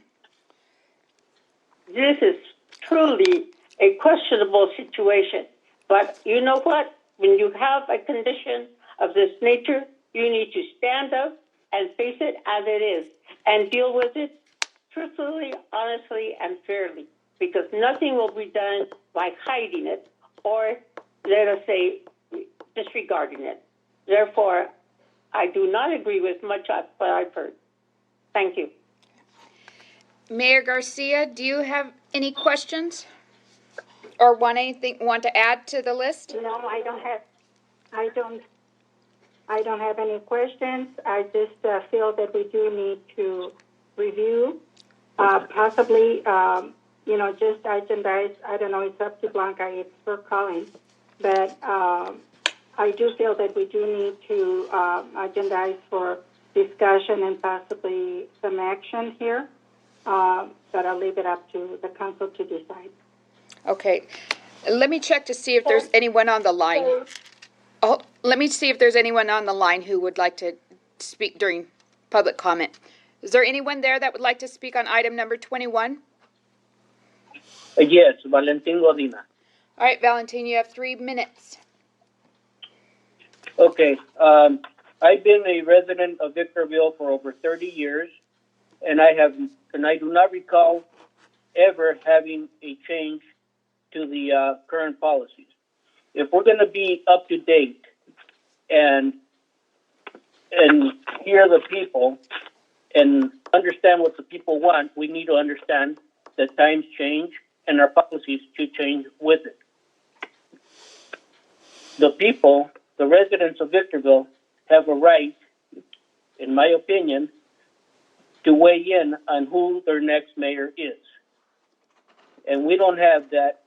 This is truly a questionable situation. But you know what? When you have a condition of this nature, you need to stand up and face it as it is and deal with it truthfully, honestly, and fairly, because nothing will be done by hiding it or, let us say, disregarding it. Therefore, I do not agree with much of what I've heard. Thank you. Mayor Garcia, do you have any questions or want to add to the list? No, I don't have any questions. I just feel that we do need to review, possibly, just agendize. I don't know, it's up to Blanca, it's her calling. But I do feel that we do need to agendize for discussion and possibly some action here. But I'll leave it up to the council to decide. Okay. Let me check to see if there's anyone on the line. Oh, let me see if there's anyone on the line who would like to speak during public comment. Is there anyone there that would like to speak on item number 21? Yes, Valentin Godina. All right, Valentin, you have 3 minutes. Okay, I've been a resident of Victorville for over 30 years, and I do not recall ever having a change to the current policies. If we're going to be up to date and hear the people and understand what the people want, we need to understand that times change and our policies should change with it. The people, the residents of Victorville, have a right, in my opinion, to weigh in on who their next mayor is. And we don't have that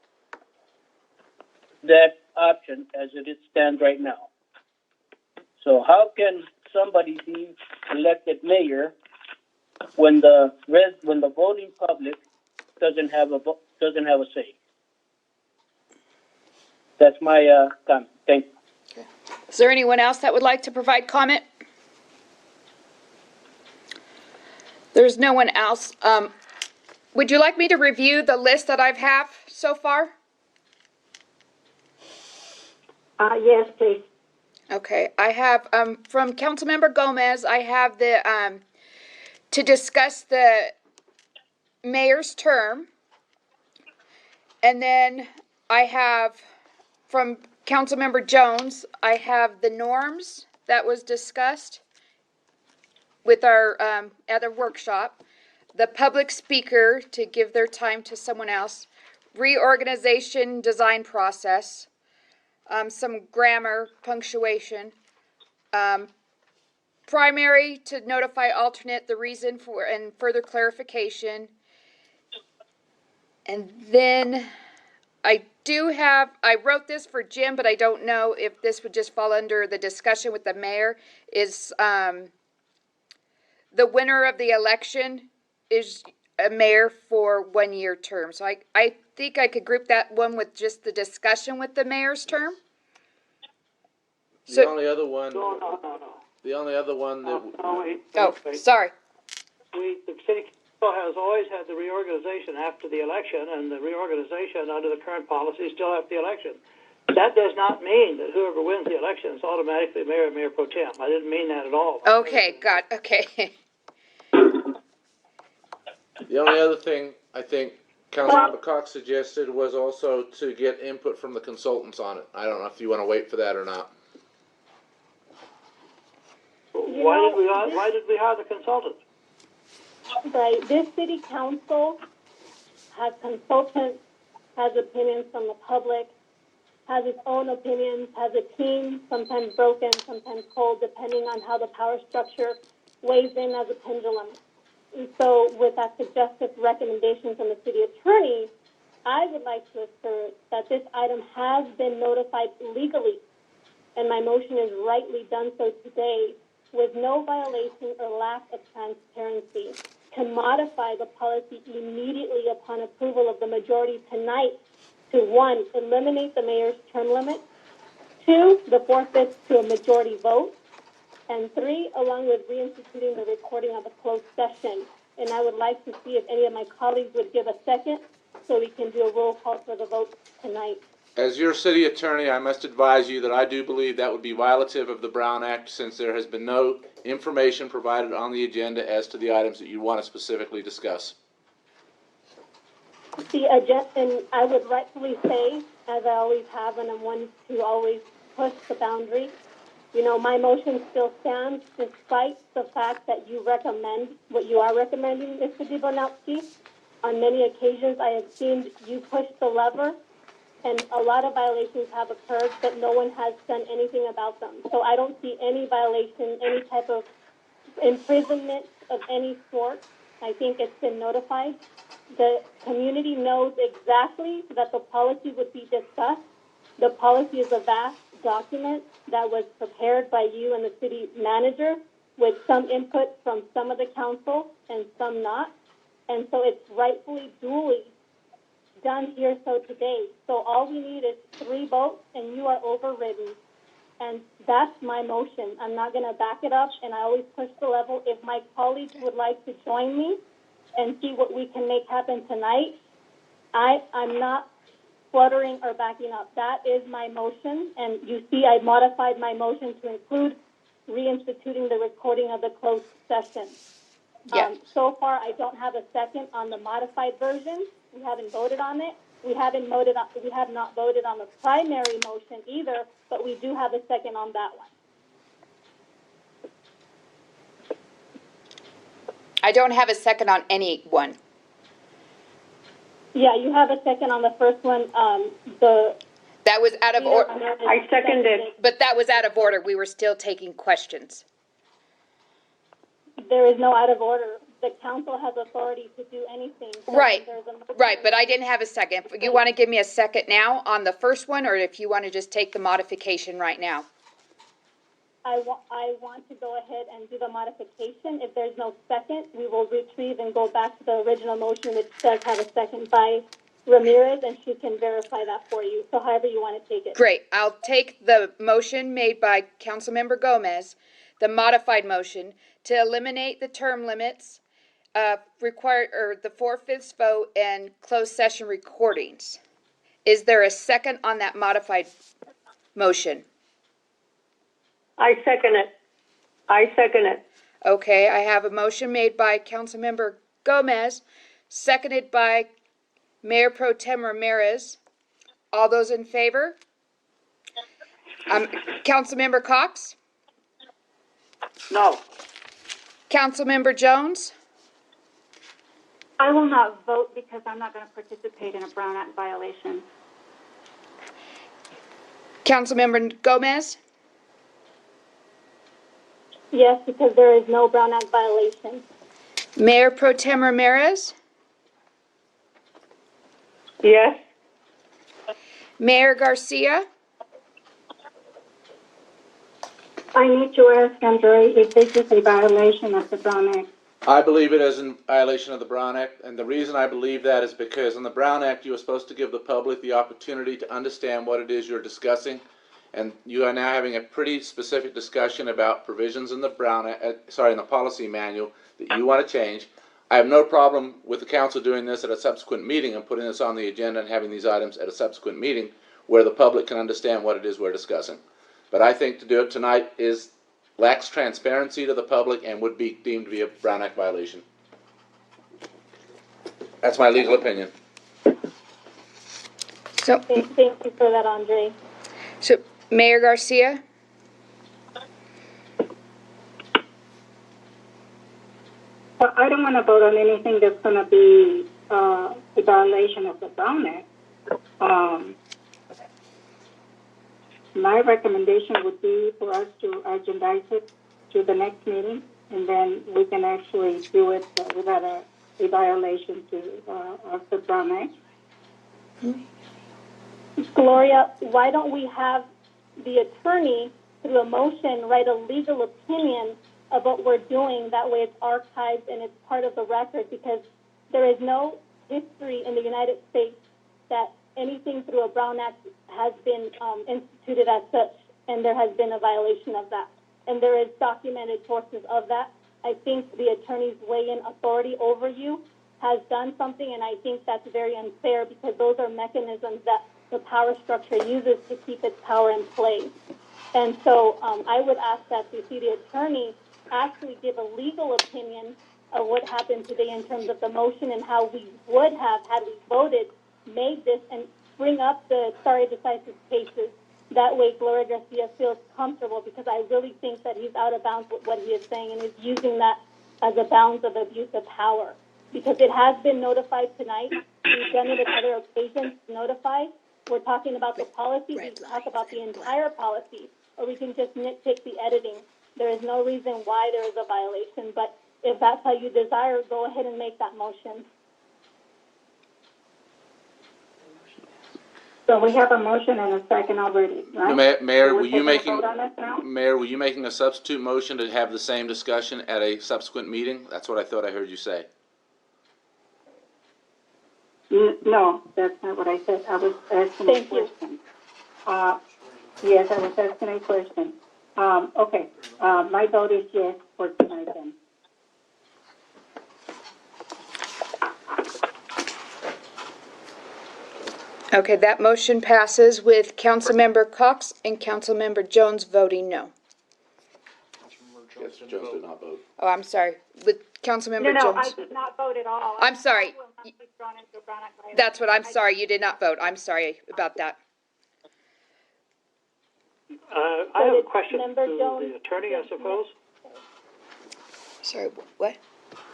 option as it stands right now. So how can somebody be elected mayor when the voting public doesn't have a say? That's my comment. Thank you. Is there anyone else that would like to provide comment? There's no one else. Would you like me to review the list that I have so far? Yes, please. Okay, I have from Councilmember Gomez, I have the to discuss the mayor's term. And then I have from Councilmember Jones, I have the norms that was discussed with our at a workshop, the public speaker to give their time to someone else, reorganization design process, some grammar, punctuation, primary to notify alternate the reason for and further clarification. And then I wrote this for Jim, but I don't know if this would just fall under the discussion with the mayor, is the winner of the election is a mayor for 1 year term. So I think I could group that one with just the discussion with the mayor's term. The only other one. No. The only other one that. Wait. Sorry. The city council has always had the reorganization after the election, and the reorganization under the current policy still after the election. That does not mean that whoever wins the election is automatically mayor or mayor pro tem. I didn't mean that at all. Okay, okay. The only other thing I think Councilmember Cox suggested was also to get input from the consultants on it. I don't know if you want to wait for that or not. Why did we hire the consultant? Right. This city council has consultants, has opinions from the public, has its own opinions, has a team, sometimes broken, sometimes cold, depending on how the power structure weighs in as a pendulum. And so with that suggested recommendation from the city attorney, I would like to assert that this item has been notified legally, and my motion is rightly done so today, with no violation or lack of transparency, to modify the policy immediately upon approval of the majority tonight to 1, eliminate the mayor's term limit, 2, the forfeits to a majority vote, and 3, along with reinstituting the recording of a closed session. And I would like to see if any of my colleagues would give a second so we can do a roll call for the vote tonight. As your city attorney, I must advise you that I do believe that would be violative of the Brown Act, since there has been no information provided on the agenda as to the items that you want to specifically discuss. And I would rightfully say, as I always have, and I'm one to always push the boundary, you know, my motion still stands despite the fact that you recommend what you are recommending, Mr. Dibonowski. On many occasions, I have seen you push the lever, and a lot of violations have occurred, but no one has done anything about them. So I don't see any violation, any type of imprisonment of any sort. I think it's been notified. The community knows exactly that the policy would be discussed. The policy is a vast document that was prepared by you and the city manager with some input from some of the council and some not. And so it's rightfully duly done here so today. So all we need is 3 votes, and you are overridden. And that's my motion. I'm not going to back it up, and I always push the level. If my colleagues would like to join me and see what we can make happen tonight, I'm not fluttering or backing up. That is my motion, and you see I modified my motion to include reinstituting the recording of the closed session. Yeah. So far, I don't have a second on the modified version. We haven't voted on it. We have not voted on the primary motion either, but we do have a second on that one. I don't have a second on any one. Yeah, you have a second on the first one. That was out of order. I seconded. But that was out of order. We were still taking questions. There is no out of order. The council has authority to do anything. So Right, there's a- right, but I didn't have a second. You want to give me a second now on the first one, or if you want to just take the modification right now? I want to go ahead and do the modification. If there's no second, we will retrieve and go back to the original motion, which does have a second by Ramirez, and she can verify that for you. So however you want to take it. Great. I'll take the motion made by Councilmember Gomez, the modified motion, to eliminate the term limits, the 4/5 vote and closed session recordings. Is there a second on that modified motion? I second it. Okay, I have a motion made by Councilmember Gomez, seconded by Mayor Pro Tem Ramirez. All those in favor? Councilmember Cox? No. Councilmember Jones? I will not vote because I'm not going to participate in a Brown Act violation. Councilmember Gomez? Yes, because there is no Brown Act violation. Mayor Pro Tem Ramirez? Yes. Mayor Garcia? I need to ask Andre if this is a violation of the Brown Act. I believe it is in violation of the Brown Act, and the reason I believe that is because in the Brown Act, you are supposed to give the public the opportunity to understand what it is you're discussing, and you are now having a pretty specific discussion about provisions in the in the policy manual that you want to change. I have no problem with the council doing this at a subsequent meeting and putting this on the agenda and having these items at a subsequent meeting where the public can understand what it is we're discussing. But I think to do it tonight lacks transparency to the public and would be deemed to be a Brown Act violation. That's my legal opinion. So, Thank you for that, Andre. So, Mayor Garcia? Well, I don't want to vote on anything that's going to be a violation of the Brown Act. My recommendation would be for us to agendize it to the next meeting, and then we can actually do it without a violation of the Brown Act. Gloria, why don't we have the attorney, through a motion, write a legal opinion of what we're doing? That way it's archived and it's part of the record, because there is no history in the United States that anything through a Brown Act has been instituted as such, and there has been a violation of that. And there is documented sources of that. I think the attorney's weigh-in authority over you has done something, and I think that's very unfair, because those are mechanisms that the power structure uses to keep its power in place. And so I would ask that you see the attorney actually give a legal opinion of what happened today in terms of the motion and how we would have, had we voted, made this, and bring up the stare decisis cases. That way Gloria Garcia feels comfortable, because I really think that he's out of bounds with what he is saying, and is using that as a bounds of abuse of power. Because it has been notified tonight. We've done it at other occasions, notified. We're talking about the policy. We can talk about the entire policy, or we can just nitpick the editing. There is no reason why there is a violation, but if that's how you desire, go ahead and make that motion. So we have a motion and a second already, right? Mayor, So were we're you taking a making vote on this now? Mayor, were you making a substitute motion to have the same discussion at a subsequent meeting? That's what I thought I heard you say. No, that's not what I said. I was asking a question. Yes, I was asking a question. Okay, my vote is yes for tonight then. Okay, that motion passes with Councilmember Cox and Councilmember Jones voting no. Yes, Jones did not vote. Oh, I'm sorry, with Councilmember No, I Jones. did not vote at all. I'm sorry. I will not be drawn into a Brown Act violation. That's what I'm sorry, you did not vote. I'm sorry about that. I have a question to the attorney, I suppose. Sorry, what?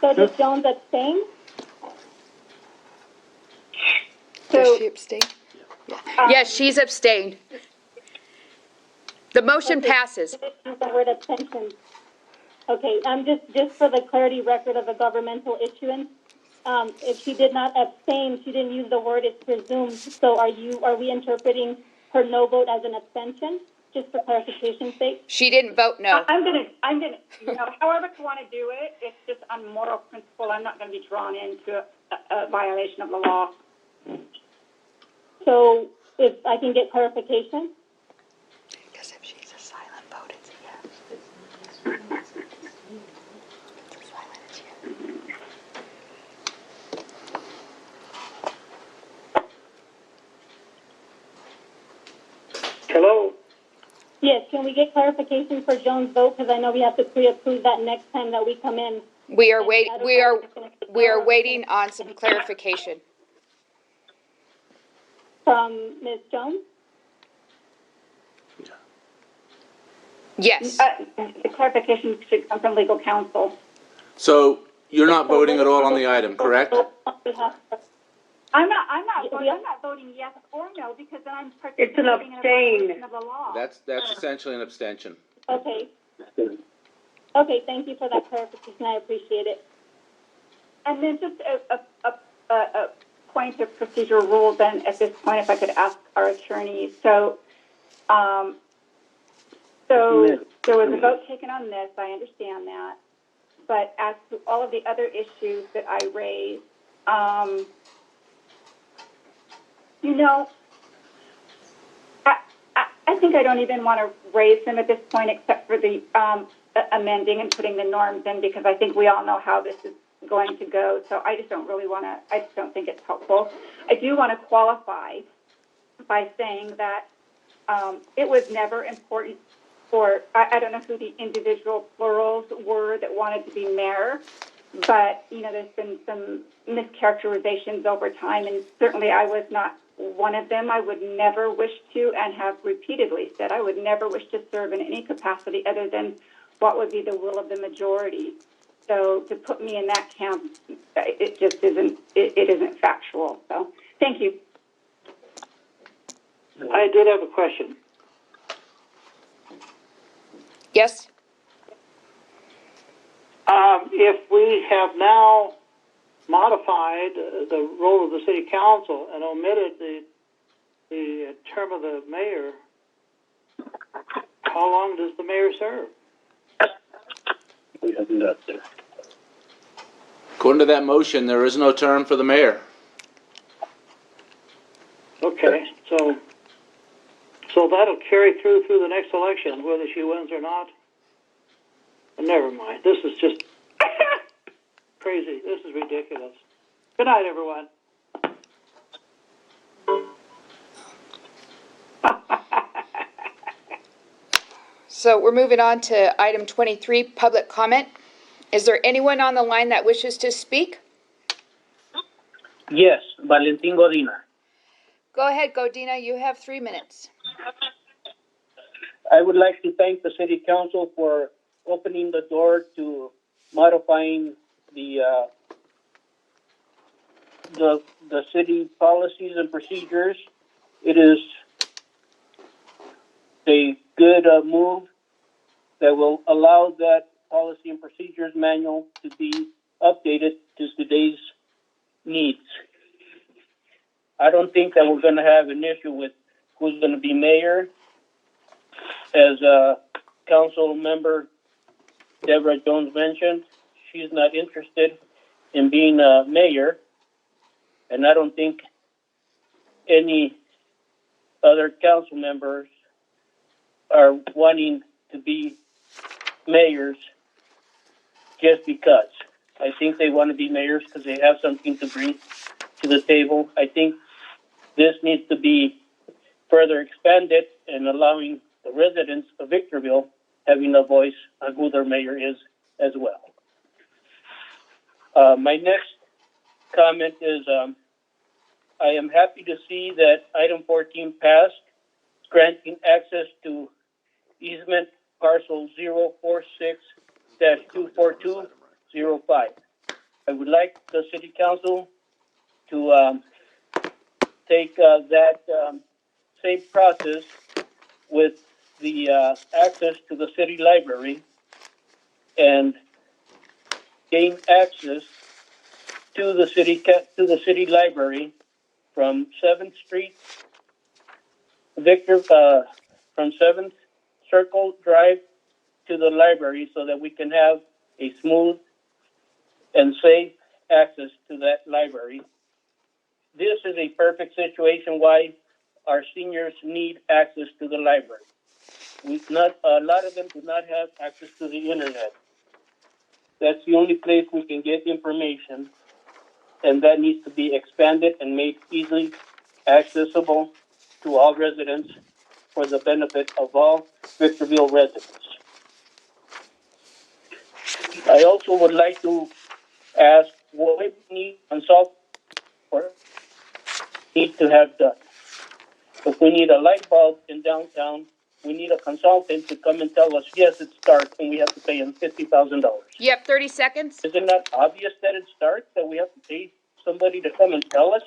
So did Jones abstain? Does she abstain? Yes, she's abstained. The motion passes. Use the word abstention. Okay, just for the clarity record of a governmental issuance, if she did not abstain, she didn't use the word, it's presumed. So are we interpreting her no vote as an abstention, just for clarification's sake? She didn't vote no. I'm gonna, however you wanna do it, it's just on moral principle, I'm not gonna be drawn into a violation of the law. So if I can get clarification? Because if she's a silent vote, it's a yes. It's a silent, it's yes. Hello? Yes, can we get clarification for Jones' vote? Because I know we have to pre-approve that next time that we come in. We are waiting on some clarification. From Ms. Jones? Yes. The clarification should come from legal counsel. So you're not voting at all on the item, correct? I'm not voting yes or no, because then I'm participating in a violation of the law. That's essentially an abstention. Okay. Okay, thank you for that clarification. I appreciate it. And then just a point of procedural rule then at this point, if I could ask our attorney. So there was a vote taken on this, I understand that. But as to all of the other issues that I raised, I think I don't even want to raise them at this point except for the amending and putting the norms in, because I think we all know how this is going to go. So I just don't think it's helpful. I do want to qualify by saying that it was never important for, I don't know who the individual plurals were that wanted to be mayor, but, there's been some mischaracterizations over time, and certainly I was not one of them. I would never wish to, and have repeatedly said, I would never wish to serve in any capacity other than what would be the will of the majority. So to put me in that camp, it just isn't, it isn't factual. So thank you. I did have a question. Yes? If we have now modified the role of the city council and omitted the term of the mayor, how long does the mayor serve? According to that motion, there is no term for the mayor. Okay, so that'll carry through the next election, whether she wins or not. Never mind. This is just crazy. This is ridiculous. Good night, everyone. So we're moving on to item 23, public comment. Is there anyone on the line that wishes to speak? Yes, Valentin Godina. Go ahead, Godina. You have 3 minutes. I would like to thank the City Council for opening the door to modifying the city policies and procedures. It is a good move that will allow that policy and procedures manual to be updated to today's needs. I don't think that we're going to have an issue with who's going to be mayor. As council member Deborah Jones mentioned, she's not interested in being a mayor, and I don't think any other council members are wanting to be mayors just because. I think they want to be mayors because they have something to bring to the table. I think this needs to be further expanded and allowing the residents of Victorville having a voice on who their mayor is as well. My next comment is I am happy to see that item 14 passed, granting access to easement parcel 046-24205. I would like the city council to take that same process with the access to the city library and gain access to the city library from 7th Street, from 7th Circle Drive to the library so that we can have a smooth and safe access to that library. This is a perfect situation why our seniors need access to the library. A lot of them do not have access to the internet. That's the only place we can get information, and that needs to be expanded and made easily accessible to all residents for the benefit of all Victorville residents. I also would like to ask what we need consult or need to have done. If we need a light bulb in downtown, we need a consultant to come and tell us, yes, it's dark, and we have to pay him $50,000. Yep, 30 seconds. Is it not obvious that it's dark, that we have to pay somebody to come and tell us?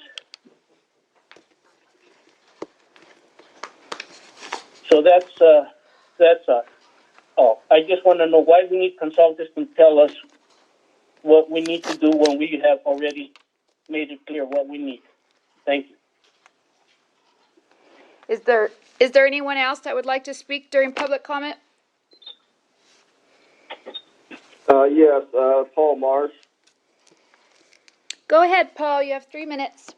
So that's all. I just want to know why we need consultants to tell us what we need to do when we have already made it clear what we need. Thank you. Is there anyone else that would like to speak during public comment? Yes, Paul Marsh. Go ahead, Paul. You have 3 minutes.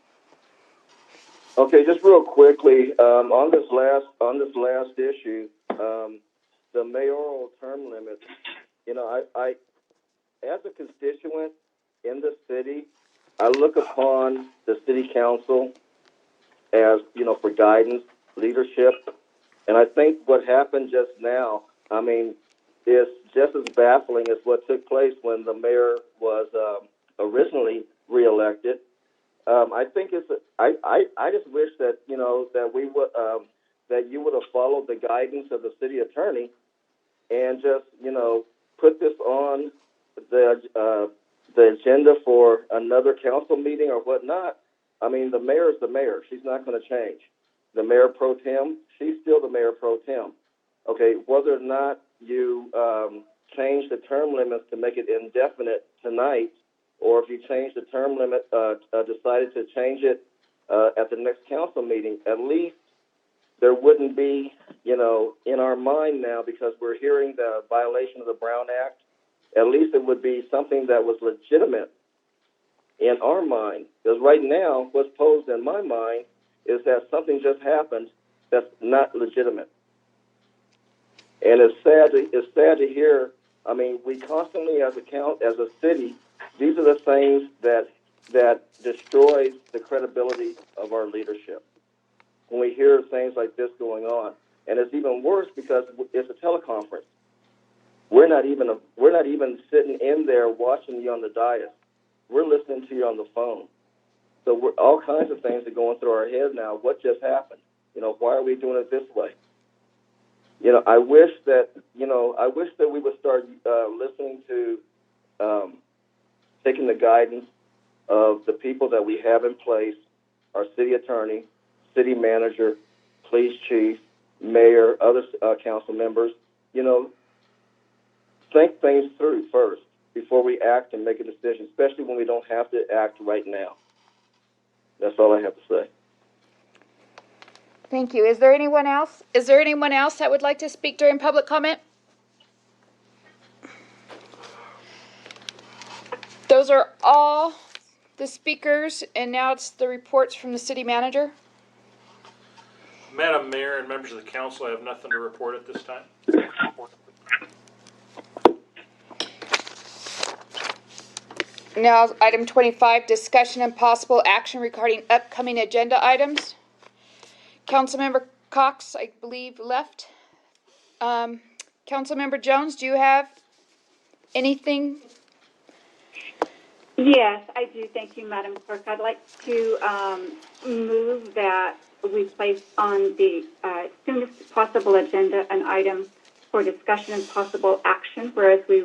Okay, just real quickly, on this last issue, the mayoral term limit, I as a constituent in the city, I look upon the city council as, for guidance, leadership, and I think what happened just now, is just as baffling as what took place when the mayor was originally reelected. I think I just wish that that we would that you would have followed the guidance of the city attorney and just put this on the agenda for another council meeting or whatnot. The mayor is the mayor; she's not going to change. The mayor pro tem, she's still the mayor pro tem. Okay, whether or not you change the term limits to make it indefinite tonight, or if you change the term limit, decided to change it at the next council meeting, at least there wouldn't be, in our mind now, because we're hearing the violation of the Brown Act, at least it would be something that was legitimate in our mind. Because right now, what's posed in my mind is that something just happened that's not legitimate. And it's sad to hear. We constantly, as a city, these are the things that destroys the credibility of our leadership. When we hear things like this going on, and it's even worse because it's a teleconference. We're not even sitting in there watching you on the dais. We're listening to you on the phone. So all kinds of things are going through our head now. What just happened? Why are we doing it this way? I wish that we would start listening to, taking the guidance of the people that we have in place, our city attorney, city manager, police chief, mayor, other council members. Think things through first before we act and make a decision, especially when we don't have to act right now. That's all I have to say. Thank you. Is there anyone else? Is there anyone else that would like to speak during public comment? Those are all the speakers, and now it's the reports from the city manager. Madam Mayor and members of the council, I have nothing to report at this time. Now, item 25, discussion and possible action regarding upcoming agenda items. Councilmember Cox, I believe, left. Councilmember Jones, do you have anything? Yes, I do. Thank you, Madam Clerk. I'd like to move that we place on the soonest possible agenda an item for discussion and possible action, whereas we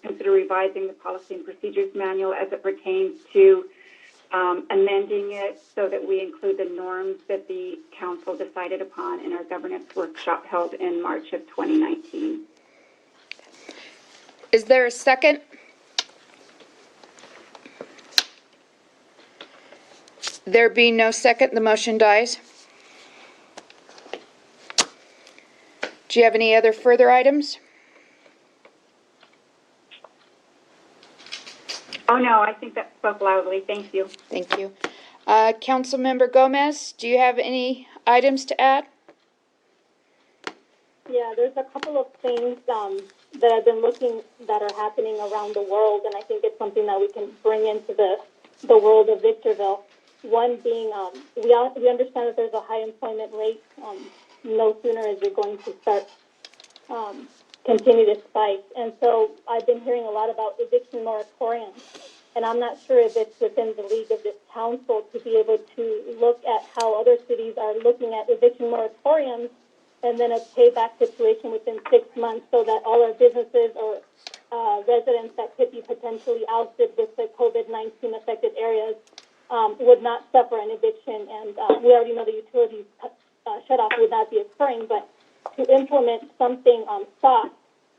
consider revising the policy and procedures manual as it pertains to amending it so that we include the norms that the council decided upon in our governance workshop held in March of 2019. Is there a second? There being no second, the motion dies. Do you have any other further items? Oh, no, I think that spoke loudly. Thank you. Thank you. Councilmember Gomez, do you have any items to add? Yeah, there's a couple of things that I've been looking that are happening around the world, and I think it's something that we can bring into the world of Victorville. One being, we understand that there's a high employment rate. No sooner is it going to start continue to spike. And so I've been hearing a lot about eviction moratoriums, and I'm not sure if it's within the league of this council to be able to look at how other cities are looking at eviction moratoriums and then a payback situation within 6 months so that all our businesses or residents that could be potentially ousted with the COVID-19 affected areas would not suffer an eviction. And we already know the utilities shut-off would not be occurring, but to implement something soft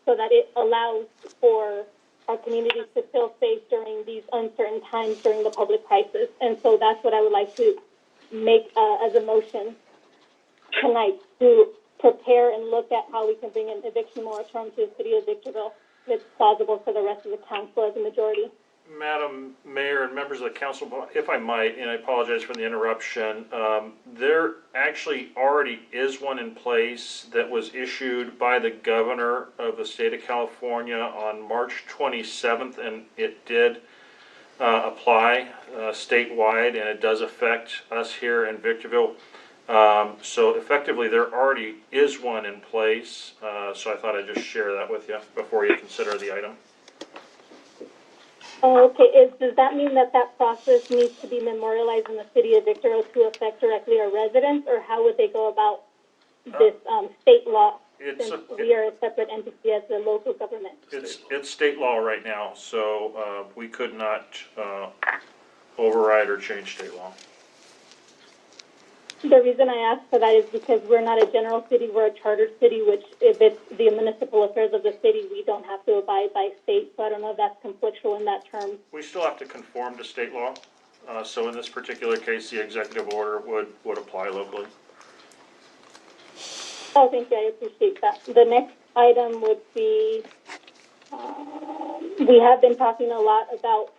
so that it allows for our communities to feel safe during these uncertain times during the public crisis. And so that's what I would like to make as a motion tonight, to prepare and look at how we can bring an eviction moratorium to the city of Victorville if it's plausible for the rest of the council as a majority. Madam Mayor and members of the council, if I might, and I apologize for the interruption, there actually already is one in place that was issued by the governor of the state of California on March 27th, and it did apply statewide, and it does affect us here in Victorville. So effectively, there already is one in place, so I thought I'd just share that with you before you consider the item. Oh, okay. Does that mean that process needs to be memorialized in the city of Victorville to affect directly our residents, or how would they go about this state law? Since we are a separate entity as a local government. It's state law right now, so we could not override or change state law. The reason I ask for that is because we're not a general city, we're a chartered city, which if it's the municipal affairs of the city, we don't have to abide by state. So I don't know if that's conflictual in that term. We still have to conform to state law. So in this particular case, the executive order would apply locally. Oh, thank you. I appreciate that. The next item would be, we have been talking a lot about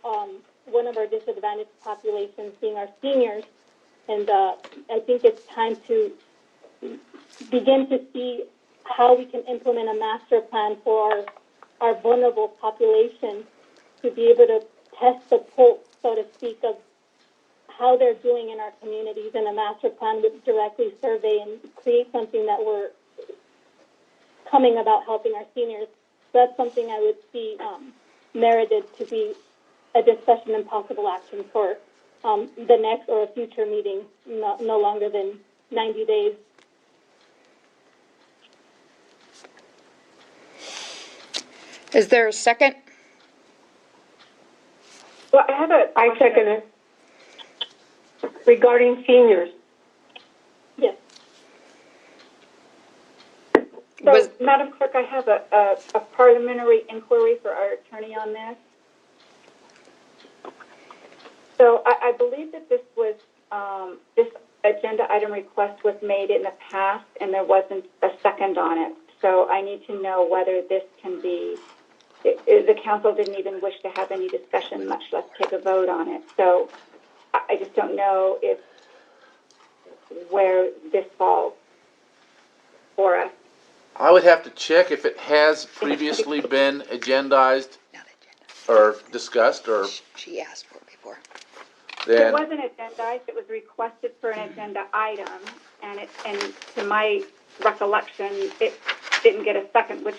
one of our disadvantaged populations being our seniors. And I think it's time to begin to see how we can implement a master plan for our vulnerable population to be able to test the pulse, so to speak, of how they're doing in our communities. And a master plan would directly survey and create something that we're coming about helping our seniors. So that's something I would see merited to be a discussion and possible action for the next or a future meeting, no longer than 90 days. Is there a second? Well, I second it. Regarding seniors. Yes. So, Madam Clerk, I have a parliamentary inquiry for our attorney on this. So I believe that this was this agenda item request was made in the past, and there wasn't a second on it. So I need to know whether this can be. The council didn't even wish to have any discussion, much less take a vote on it. So I just don't know if where this falls for us. I would have to check if it has previously been agendized or discussed, or She asked for it before. It then, wasn't agendized, it was requested for an agenda item, and to my recollection, it didn't get a second, which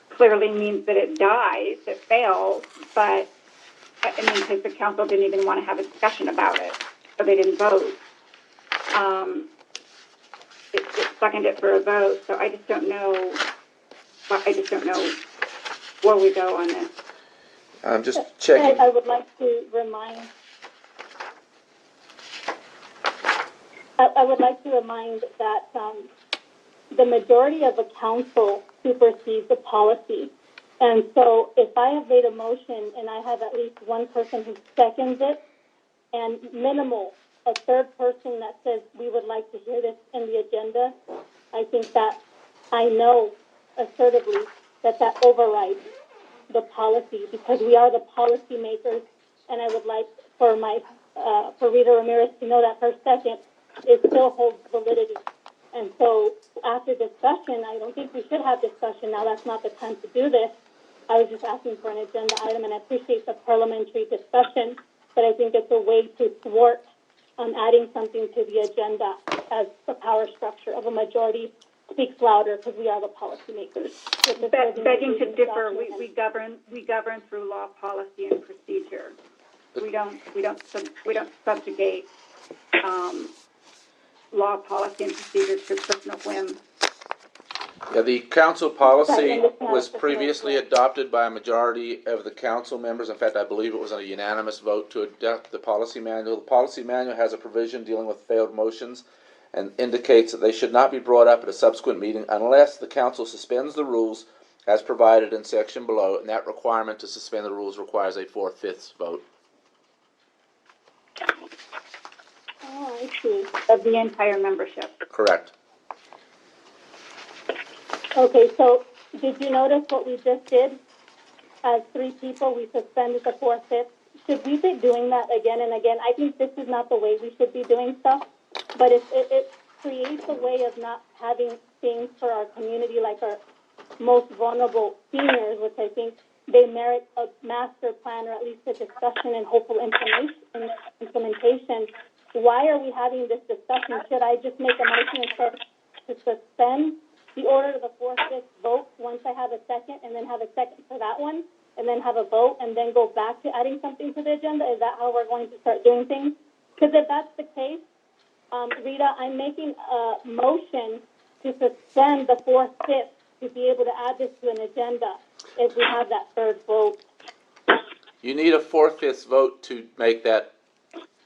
clearly means that it dies, it fails, but, I mean, because the council didn't even want to have a discussion about it, so they didn't vote. It seconded for a vote, so I just don't know where we go on this. I'm just checking. I would like to remind that the majority of the council supersedes the policy. And so if I have made a motion and I have at least one person who seconds it, and minimal, a third person that says we would like to hear this in the agenda, I think that I know assertively that overrides the policy, because we are the policy makers, and I would like for Rita Ramirez to know that her second still holds validity. And so after discussion, I don't think we should have discussion now. That's not the time to do this. I was just asking for an agenda item, and I appreciate the parliamentary discussion, but I think it's a way to thwart adding something to the agenda, as the power structure of a majority speaks louder, because we are the policymakers. Begging to differ, we govern through law, policy, and procedure. We don't subjugate law, policy, and procedure to personal whim. Yeah, the council policy was previously adopted by a majority of the council members. In fact, I believe it was a unanimous vote to adopt the policy manual. The policy manual has a provision dealing with failed motions and indicates that they should not be brought up at a subsequent meeting unless the council suspends the rules as provided in section below, and that requirement to suspend the rules requires a 4/5 vote. Oh, I see. Of the entire membership. Correct. Okay, so did you notice what we just did? As 3 people, we suspended the 4/5. Should we be doing that again and again? I think this is not the way we should be doing stuff, but it creates a way of not having things for our community, like our most vulnerable seniors, which I think they merit a master plan, or at least a discussion and hopeful implementation. Why are we having this discussion? Should I just make a motion instead to suspend the order to the 4/5 vote once I have a second, and then have a second for that one, and then have a vote, and then go back to adding something to the agenda? Is that how we're going to start doing things? Because if that's the case, Rita, I'm making a motion to suspend the 4/5 to be able to add this to an agenda if we have that third vote. You need a 4/5 vote to make that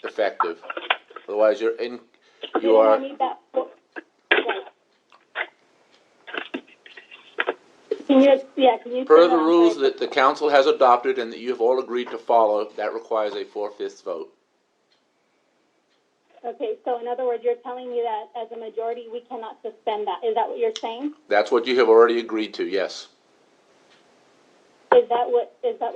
effective. Otherwise, you are. I need that. Right. Can you Per the rules that the council has adopted and that you have all agreed to follow, that requires a 4/5 vote. Okay, so in other words, you're telling me that as a majority, we cannot suspend that. Is that what you're saying? That's what you have already agreed to, yes. Is that what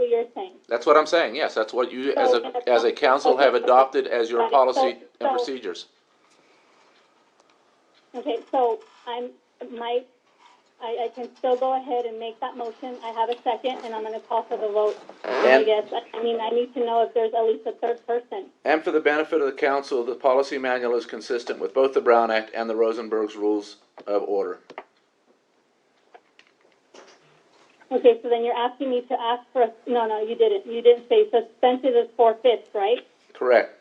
you're saying? That's what I'm saying, yes. That's what you, as a council, have adopted as your policy and procedures. Okay, so I can still go ahead and make that motion. I have a second, and I'm going to call for the vote. I need to know if there's at least a third person. And for the benefit of the council, the policy manual is consistent with both the Brown Act and the Rosenberg's Rules of Order. Okay, so then you're asking me to ask for no, you didn't. You didn't say suspension is 4/5, right? Correct.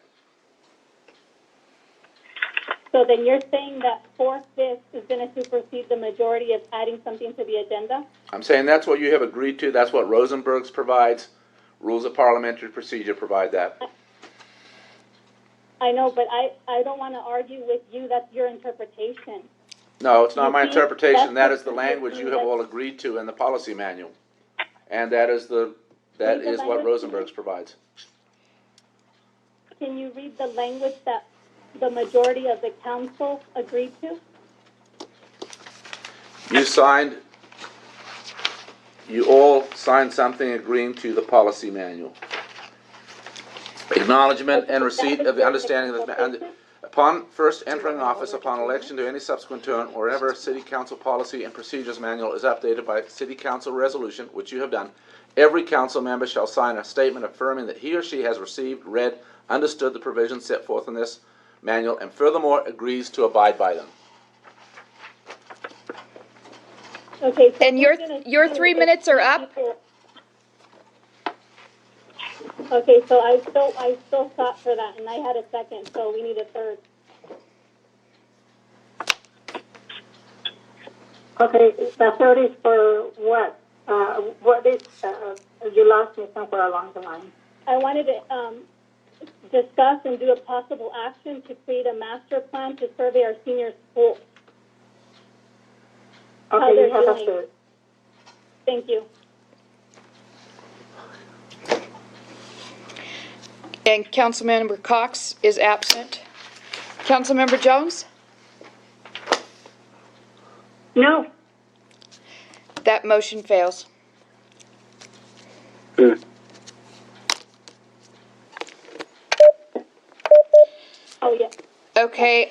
So then you're saying that 4/5 is going to supersede the majority of adding something to the agenda? I'm saying that's what you have agreed to. That's what Rosenberg's provides. Rules of Parliamentary Procedure provide that. I know, but I don't want to argue with you. That's your interpretation. No, it's not my interpretation. That that's is the language you have all agreed to in the policy manual. And that is what Rosenberg's provides. Can you read the language that the majority of the council agreed to? You all signed something agreeing to the policy manual. Acknowledgement and receipt of the understanding that upon first entering office, upon election to any subsequent term, or wherever City Council policy and procedures manual is updated by City Council resolution, which you have done, every council member shall sign a statement affirming that he or she has received, read, understood the provisions set forth in this manual, and furthermore agrees to abide by them. Okay. So And your 3 minutes are up. Okay, so I still fought for that, and I had a second, so we need a third. Okay, the third is for what? What is, you lost me somewhere along the line. I wanted to discuss and do a possible action to create a master plan to survey our senior schools. Okay, you have a third. Thank you. And Councilmember Cox is absent. Councilmember Jones? No. That motion fails. Oh, yeah. Okay,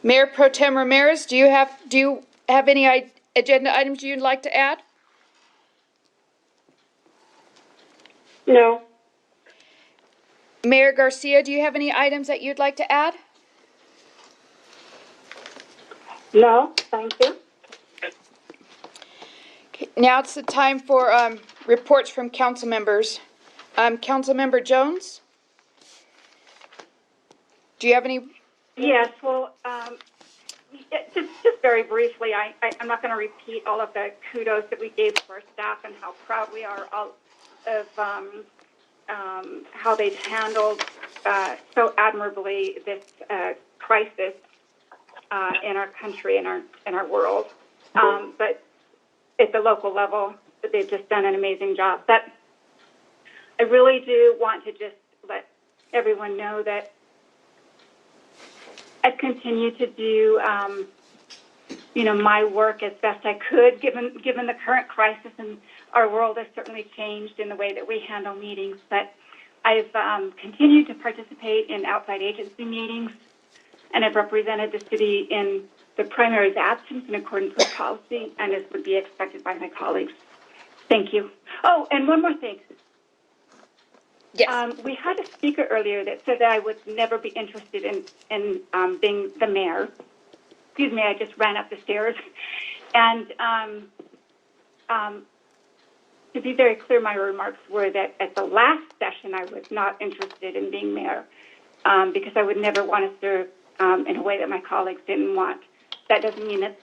Mayor Pro Tem Ramirez, do you have any agenda items you'd like to add? No. Mayor Garcia, do you have any items that you'd like to add? No, thank you. Okay, now it's the time for reports from council members. Councilmember Jones? Do you have any? Yes, well, just very briefly, I'm not going to repeat all of the kudos that we gave to our staff and how proud we are of how they've handled so admirably this crisis in our country and our world. But at the local level, they've just done an amazing job. But I really do want to just let everyone know that I've continued to do, my work as best I could, given the current crisis, and our world has certainly changed in the way that we handle meetings. But I've continued to participate in outside agency meetings, and I've represented the city in the primary's absence in accordance with policy and as would be expected by my colleagues. Thank you. Oh, and one more thing. Yes. We had a speaker earlier that said that I would never be interested in being the mayor. Excuse me, I just ran up the stairs. And to be very clear, my remarks were that at the last session I was not interested in being mayor because I would never want to serve in a way that my colleagues didn't want. That doesn't mean that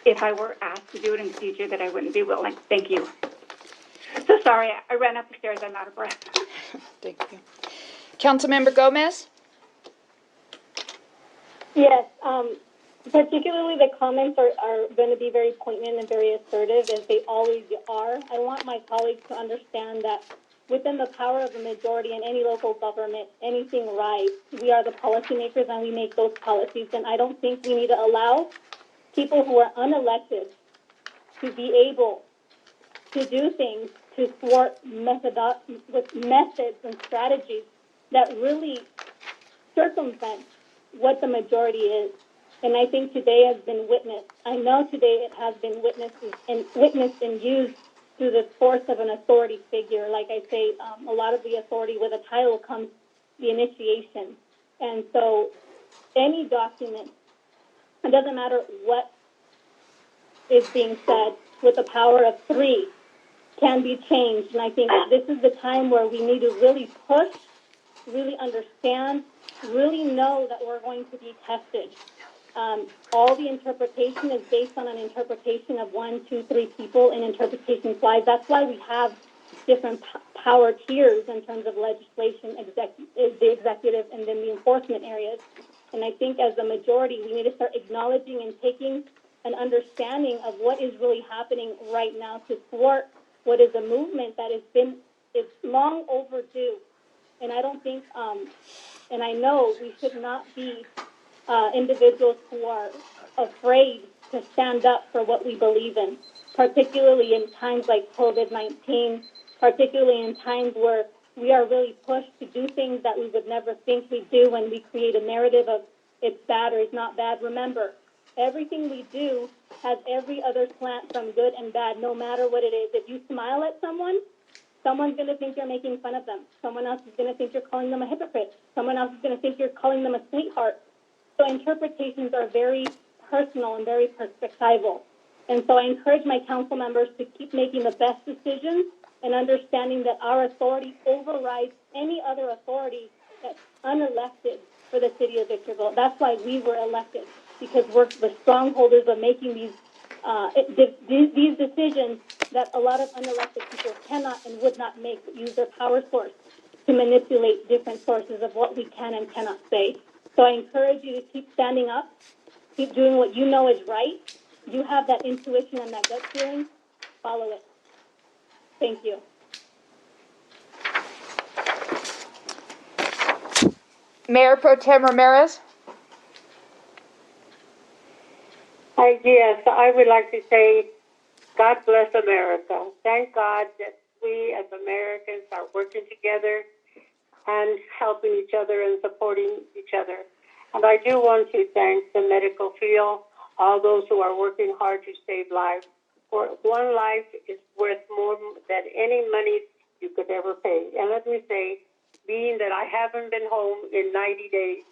if I were asked to do it in the future that I wouldn't be willing. Thank you. So sorry, I ran up the stairs. I'm out of breath. Thank you. Councilmember Gomez? Yes, particularly the comments are going to be very poignant and very assertive, as they always are. I want my colleagues to understand that within the power of the majority in any local government, anything rise. We are the policymakers and we make those policies, and I don't think we need to allow people who are unelected to be able to do things to thwart with methods and strategies that really circumvent what the majority is. And I think today has been witnessed. I know today it has been witnessed and used through the force of an authority figure. Like I say, a lot of the authority with a title comes the initiation. And so any document, it doesn't matter what is being said, with the power of 3, can be changed. And I think this is the time where we need to really push, really understand, really know that we're going to be tested. All the interpretation is based on an interpretation of 1, 2, 3 people in interpretation slides. That's why we have different power tiers in terms of legislation, the executive, and then the enforcement areas. And I think as a majority, we need to start acknowledging and taking an understanding of what is really happening right now to thwart what is a movement that is long overdue. And I don't think, and I know we should not be individuals who are afraid to stand up for what we believe in, particularly in times like COVID-19, particularly in times where we are really pushed to do things that we would never think we'd do when we create a narrative of it's bad or it's not bad. Remember, everything we do has every other slant from good and bad, no matter what it is. If you smile at someone, someone's going to think you're making fun of them. Someone else is going to think you're calling them a hypocrite. Someone else is going to think you're calling them a sweetheart. So interpretations are very personal and very perspectival. And so I encourage my council members to keep making the best decisions and understanding that our authority overrides any other authority that's unelected for the city of Victorville. That's why we were elected, because we're the strongholders of making these decisions that a lot of unelected people cannot and would not make, use their power source to manipulate different sources of what we can and cannot say. So I encourage you to keep standing up, keep doing what you know is right. You have that intuition and that gut feeling, follow it. Thank you. Mayor Pro Tem Ramirez? Yes, I would like to say, God bless America. Thank God that we as Americans are working together and helping each other and supporting each other. And I do want to thank the medical field, all those who are working hard to save lives. For one life is worth more than any money you could ever pay. And let me say, being that I haven't been home in 90 days,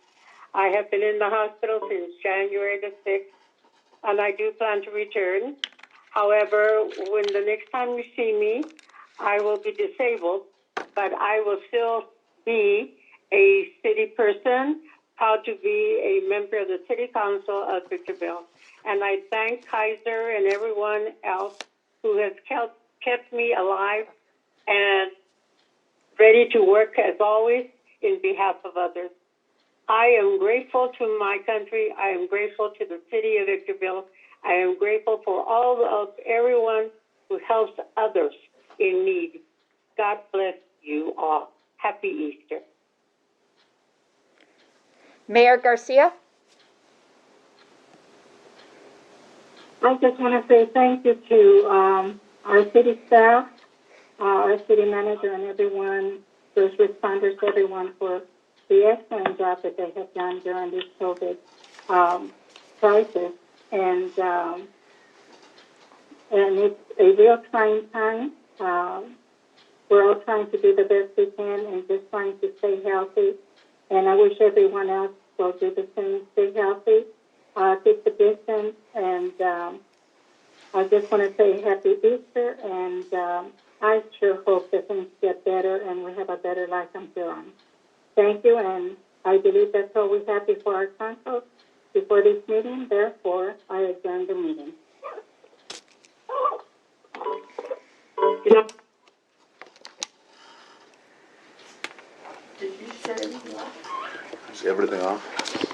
I have been in the hospital since January the 6th, and I do plan to return. However, when the next time you see me, I will be disabled, but I will still be a city person, proud to be a member of the City Council of Victorville. And I thank Kaiser and everyone else who has kept me alive and ready to work, as always, in behalf of others. I am grateful to my country. I am grateful to the city of Victorville. I am grateful for all of everyone who helps others in need. God bless you all. Happy Easter. Mayor Garcia? I just want to say thank you to our city staff, our city manager, and everyone, first responders, everyone, for the excellent job that they have done during this COVID crisis. And it's a real trying time. We're all trying to do the best we can and just trying to stay healthy. And I wish everyone else will do the same. Stay healthy, keep the distance, and I just want to say Happy Easter. And I sure hope that things get better and we have a better life from here on. Thank you, and I believe that's all we have before our council, before this meeting. Therefore, I adjourn the meeting. Did you shut everything off? Is everything off?